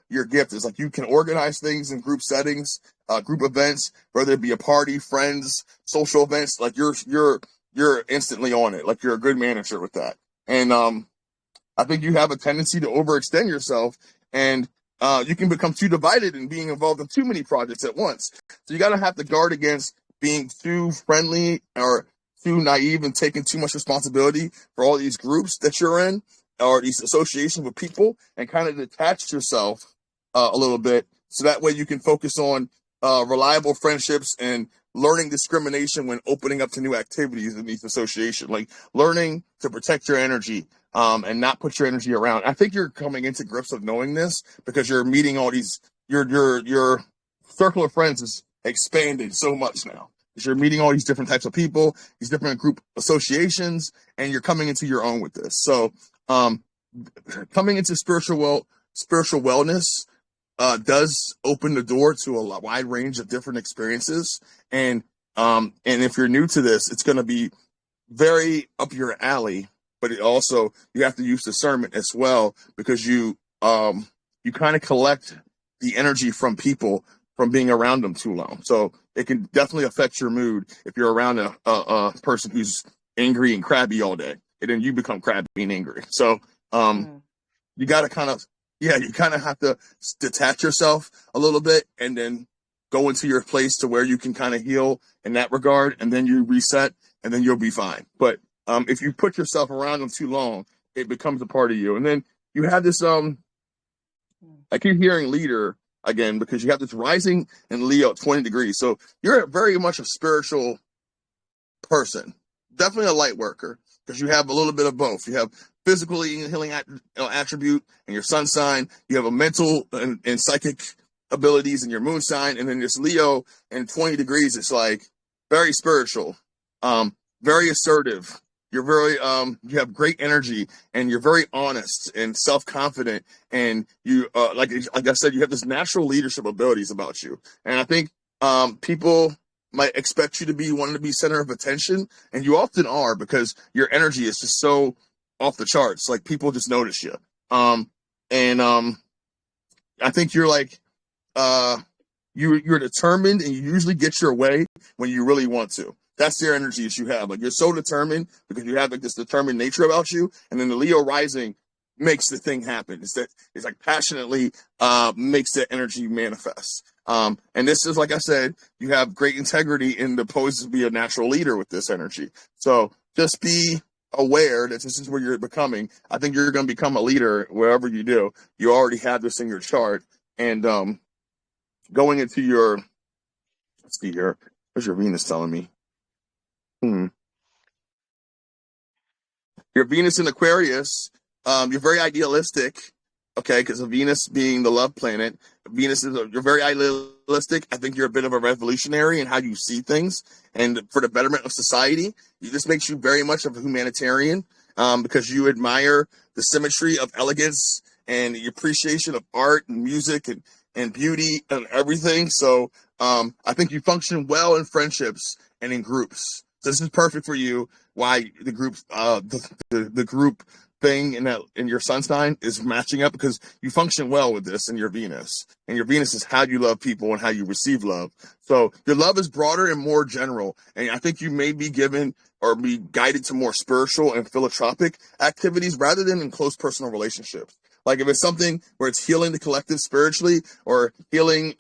your gift is. Like you can organize things in group settings, group events, whether it be a party, friends, social events. Like you're instantly on it. Like you're a good manager with that. And I think you have a tendency to overextend yourself, and you can become too divided and being involved in too many projects at once. So you got to have to guard against being too friendly or too naive and taking too much responsibility for all these groups that you're in or these associations with people, and kind of detach yourself a little bit, so that way you can focus on reliable friendships and learning discrimination when opening up to new activities in these associations, like learning to protect your energy and not put your energy around. I think you're coming into grips of knowing this because you're meeting all these, your circle of friends is expanded so much now. You're meeting all these different types of people, these different group associations, and you're coming into your own with this. So coming into spiritual wellness does open the door to a wide range of different experiences. And if you're new to this, it's going to be very up your alley, but it also, you have to use discernment as well, because you kind of collect the energy from people from being around them too long. So it can definitely affect your mood if you're around a person who's angry and crabby all day, and then you become crabby and angry. So you got to kind of, you kind of have to detach yourself a little bit and then go into your place to where you can kind of heal in that regard, and then you reset, and then you'll be fine. But if you put yourself around them too long, it becomes a part of you. And then you have this, I keep hearing leader again, because you have this rising in Leo at 20 degrees. So you're very much a spiritual person, definitely a light worker, because you have a little bit of both. You have physical healing attribute in your sun sign. You have a mental and psychic abilities in your moon sign. And then this Leo and 20 degrees, it's like very spiritual, very assertive. You're very, you have great energy, and you're very honest and self-confident. And you, like I said, you have this natural leadership abilities about you. And I think people might expect you to be wanting to be center of attention, and you often are, because your energy is just so off the charts. Like, people just notice you. I think you're like, you're determined, and you usually get your way when you really want to. That's their energy that you have. Like, you're so determined because you have like this determined nature about you. And then the Leo rising makes the thing happen. It's like passionately makes that energy manifest. And this is, like I said, you have great integrity in the pose to be a natural leader with this energy. So just be aware that this is where you're becoming. I think you're going to become a leader wherever you do. You already have this in your chart. And going into your, let's see here, what's your Venus telling me? Your Venus in Aquarius, you're very idealistic, okay, because of Venus being the love planet. You're very idealistic. I think you're a bit of a revolutionary in how you see things, and for the betterment of society. This makes you very much of a humanitarian, because you admire the symmetry of elegance and the appreciation of art and music and beauty and everything. So I think you function well in friendships and in groups. So this is perfect for you. Why the group, the group thing in your sun sign is matching up, because you function well with this in your Venus, and your Venus is how you love people and how you receive love. So your love is broader and more general, and I think you may be given or be guided to more spiritual and philanthropic activities rather than in close personal relationships. Like, if it's something where it's healing the collective spiritually or healing,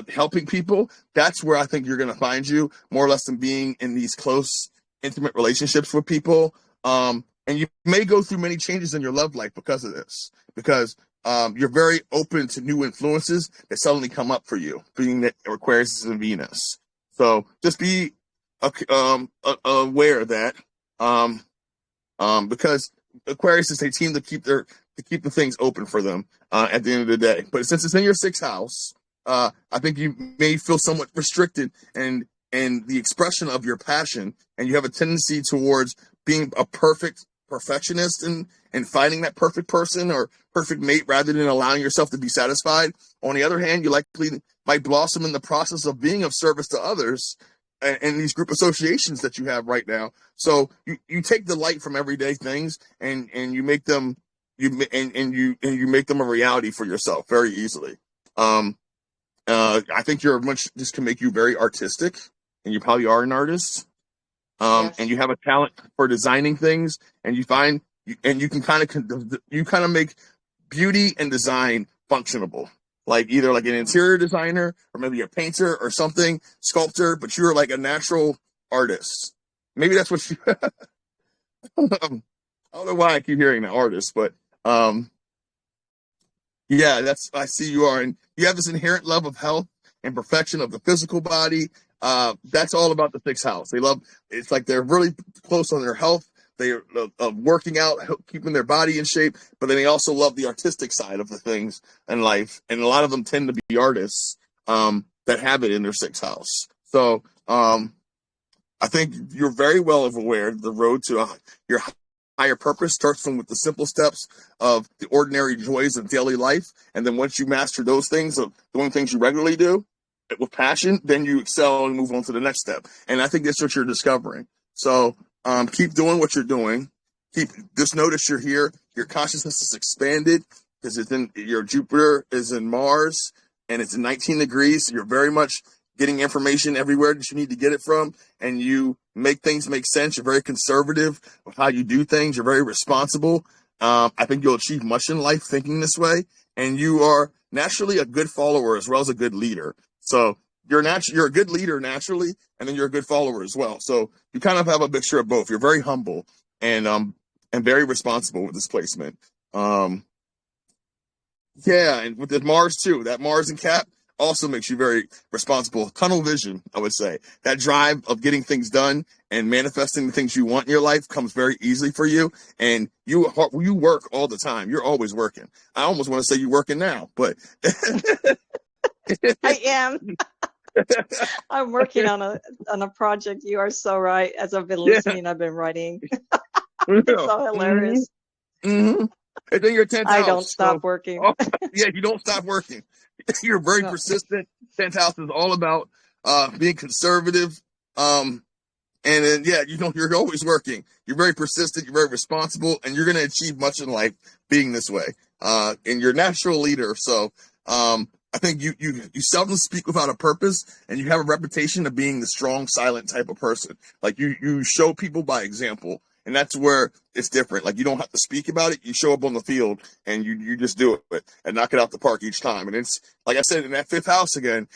helping people, that's where I think you're going to find you more or less than being in these close, intimate relationships with people. And you may go through many changes in your love life because of this, because you're very open to new influences that suddenly come up for you, being that Aquarius is in Venus. So just be aware of that, because Aquarius is a team to keep the things open for them at the end of the day. But since it's in your 6th house, I think you may feel somewhat restricted in the expression of your passion, and you have a tendency towards being a perfectionist and finding that perfect person or perfect mate rather than allowing yourself to be satisfied. On the other hand, you likely might blossom in the process of being of service to others and these group associations that you have right now. So you take the light from everyday things and you make them you make them a reality for yourself very easily. I think this can make you very artistic, and you probably are an artist. Yes. And you have a talent for designing things, and you find and you can kind of make beauty and design functionable. Like either like an interior designer or maybe a painter or something, sculptor, but you're like a natural artist. Maybe that's what you. I don't know why I keep hearing that artist, but yeah, I see you are, and you have this inherent love of health and perfection of the physical body. That's all about the sixth house. It's like they're really close on their health. They're working out, keeping their body in shape, but then they also love the artistic side of the things in life. And a lot of them tend to be artists that have it in their sixth house. So I think you're very well aware the road to your higher purpose starts from with the simple steps of the ordinary joys of daily life. And then once you master those things, of doing things you regularly do with passion, then you excel and move on to the next step. And I think that's what you're discovering. So keep doing what you're doing. Just notice you're here. Your consciousness is expanded because your Jupiter is in Mars and it's in 19 degrees. So you're very much getting information everywhere that you need to get it from, and you make things make sense. You're very conservative with how you do things. You're very responsible. I think you'll achieve much in life thinking this way, and you are naturally a good follower as well as a good leader. So you're a good leader naturally, and then you're a good follower as well. So you kind of have a mixture of both. You're very humble and very responsible with this placement. Yeah, and with the Mars too, that Mars and Cap also makes you very responsible. Tunnel vision, I would say. That drive of getting things done and manifesting the things you want in your life comes very easily for you. And you work all the time. You're always working. I almost want to say you're working now, but I am. I'm working on a project. You are so right. As I've been listening, I've been writing. It's so hilarious. Mm-hmm. And then your 10th house. I don't stop working. Yeah, you don't stop working. You're very persistent. 10th house is all about being conservative. And then, yeah, you're always working. You're very persistent. You're very responsible, and you're going to achieve much in life being this way. And you're a natural leader. So I think you seldom speak without a purpose, and you have a reputation of being the strong, silent type of person. Like you show people by example. And that's where it's different. Like you don't have to speak about it. You show up on the field and you just do it and knock it out the park each time. And it's like I said, in that 5th house again,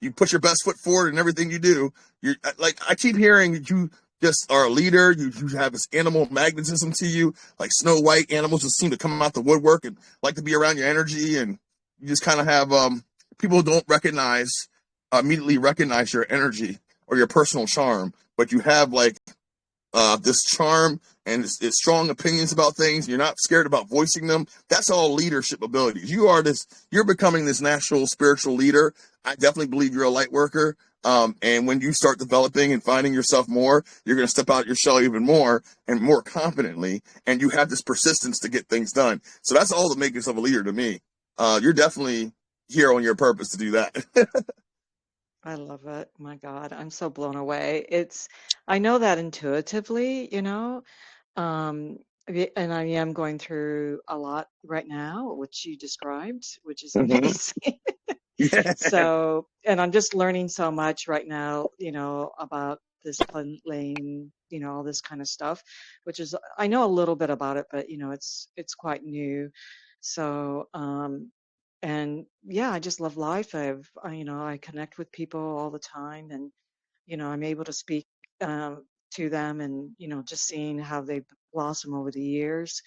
you put your best foot forward in everything you do. You're like, I keep hearing you just are a leader. You have this animal magnetism to you, like Snow White. Animals just seem to come out the woodwork and like to be around your energy. And you just kind of have, people don't immediately recognize your energy or your personal charm, but you have like, this charm and it's strong opinions about things. You're not scared about voicing them. That's all leadership abilities. You're becoming this natural spiritual leader. I definitely believe you're a light worker. And when you start developing and finding yourself more, you're going to step out your shell even more and more confidently. And you have this persistence to get things done. So that's all the makings of a leader to me. You're definitely here on your purpose to do that. I love it. My God, I'm so blown away. I know that intuitively, and I am going through a lot right now, which you described, which is Mm-hmm. amazing. Yeah. So, and I'm just learning so much right now, about this plane, all this kind of stuff, which is, I know a little bit about it, but it's quite new. So, and yeah, I just love life. I connect with people all the time, and I'm able to speak to them, and just seeing how they blossom over the years,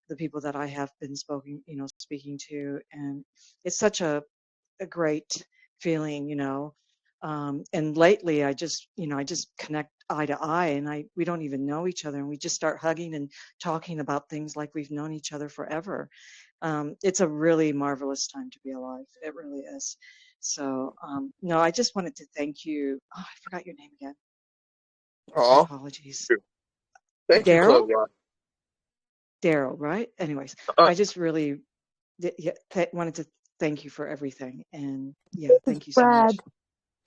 the people that I have been speaking to, and it's such a great feeling, and lately I just connect eye to eye, and we don't even know each other, and we just start hugging and talking about things like we've known each other forever. It's a really marvelous time to be alive. It really is. So, no, I just wanted to thank you. Oh, I forgot your name again. My Aw. apologies. Thank you, Daryl? Claudia. Daryl, right? Anyways, I just really wanted to thank you for everything. And yeah, thank you so much.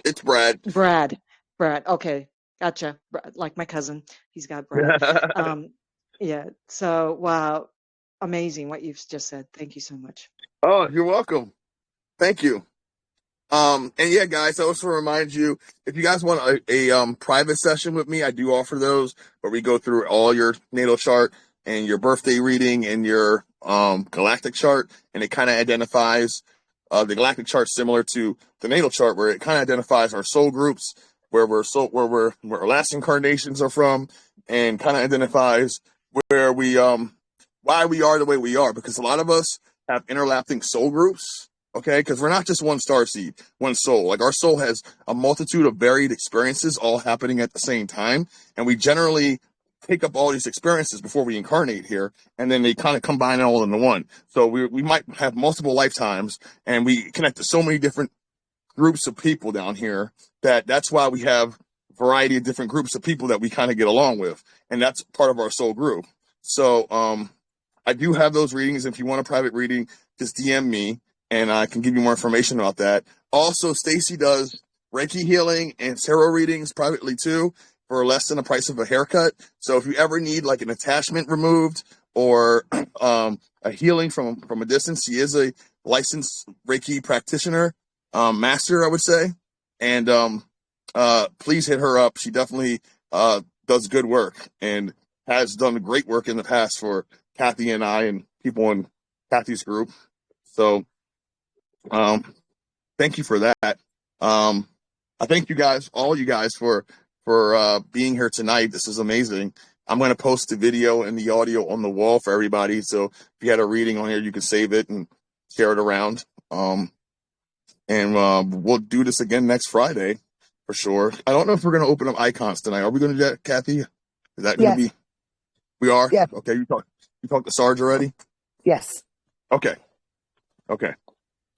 It's Brad. Brad. Okay. Gotcha. Like my cousin. He's got Brad. Yeah. So, wow. Amazing what you've just said. Thank you so much. Oh, you're welcome. Thank you. And yeah, guys, I also remind you, if you guys want a private session with me, I do offer those where we go through all your natal chart and your birthday reading and your galactic chart, and it kind of identifies the galactic chart similar to the natal chart, where it kind of identifies our soul groups, where our last incarnations are from, and kind of identifies where we why we are the way we are, because a lot of us have interlapping soul groups, okay? Because we're not just one star seed, one soul. Like, our soul has a multitude of varied experiences all happening at the same time, and we generally pick up all these experiences before we incarnate here, and then they kind of combine it all into one. So we might have multiple lifetimes, and we connect to so many different groups of people down here that's why we have a variety of different groups of people that we kind of get along with, and that's part of our soul group. So I do have those readings. If you want a private reading, just DM me, and I can give you more information about that. Also, Stacy does Reiki healing and tarot readings privately too, for less than the price of a haircut. So if you ever need like an attachment removed or a healing from a distance, she is a licensed Reiki practitioner, master, I would say. And please hit her up. She definitely does good work and has done great work in the past for Kathy and I and people in Kathy's group. So thank you for that. I thank you guys, all you guys, for being here tonight. This is amazing. I'm going to post the video and the audio on the wall for everybody. So if you had a reading on here, you can save it and share it around. And we'll do this again next Friday for sure. I don't know if we're going to open up icons tonight. Are we going to do that, Kathy? Is that going to be? We are? Yes. Okay. You talked to Sarge already? Yes. Okay.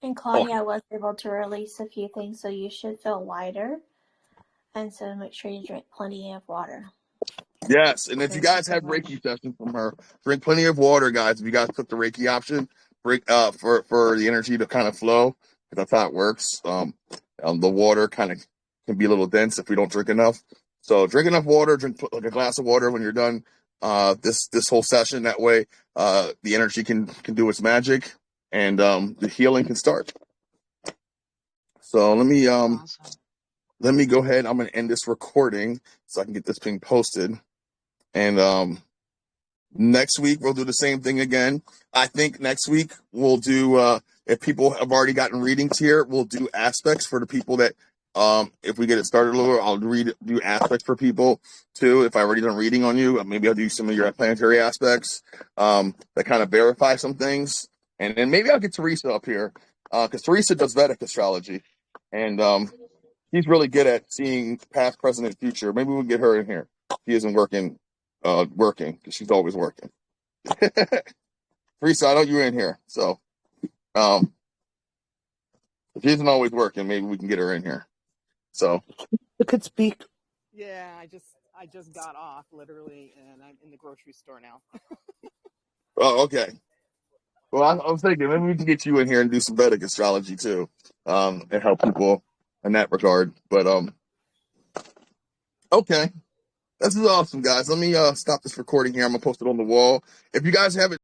And Claudia, I was able to release a few things, so you should feel lighter. And so make sure you drink plenty of water. Yes, and if you Thank you guys so have much. Reiki sessions from her, drink plenty of water, guys. If you guys took the Reiki option, for the energy to kind of flow, because that's how it works. The water kind of can be a little dense if we don't drink enough. So drink enough water. Drink like a glass of water when you're done this whole session. That way, the energy can do its magic, and the healing can start. So let me Awesome. let me go ahead. I'm going to end this recording so I can get this thing posted. And next week we'll do the same thing again. I think next week we'll do, if people have already gotten readings here, we'll do aspects for the people that, if we get it started a little, I'll do aspects for people too. If I already done reading on you, maybe I'll do some of your planetary aspects, that kind of verify some things. And then maybe I'll get Teresa up here, because Teresa does Vedic astrology, and she's really good at seeing past, present, and future. Maybe we'll get her in here. She isn't working, because she's always working. Teresa, I know you're in here, so if she isn't always working, maybe we can get her in here. So You could speak. Yeah, I just got off literally, and I'm in the grocery store now. oh, okay. Well, I was thinking maybe we can get you in here and do some Vedic astrology too, and help people in that regard. But okay. This is awesome, guys. Let me stop this recording here. I'm gonna post it on the wall. If you guys haven't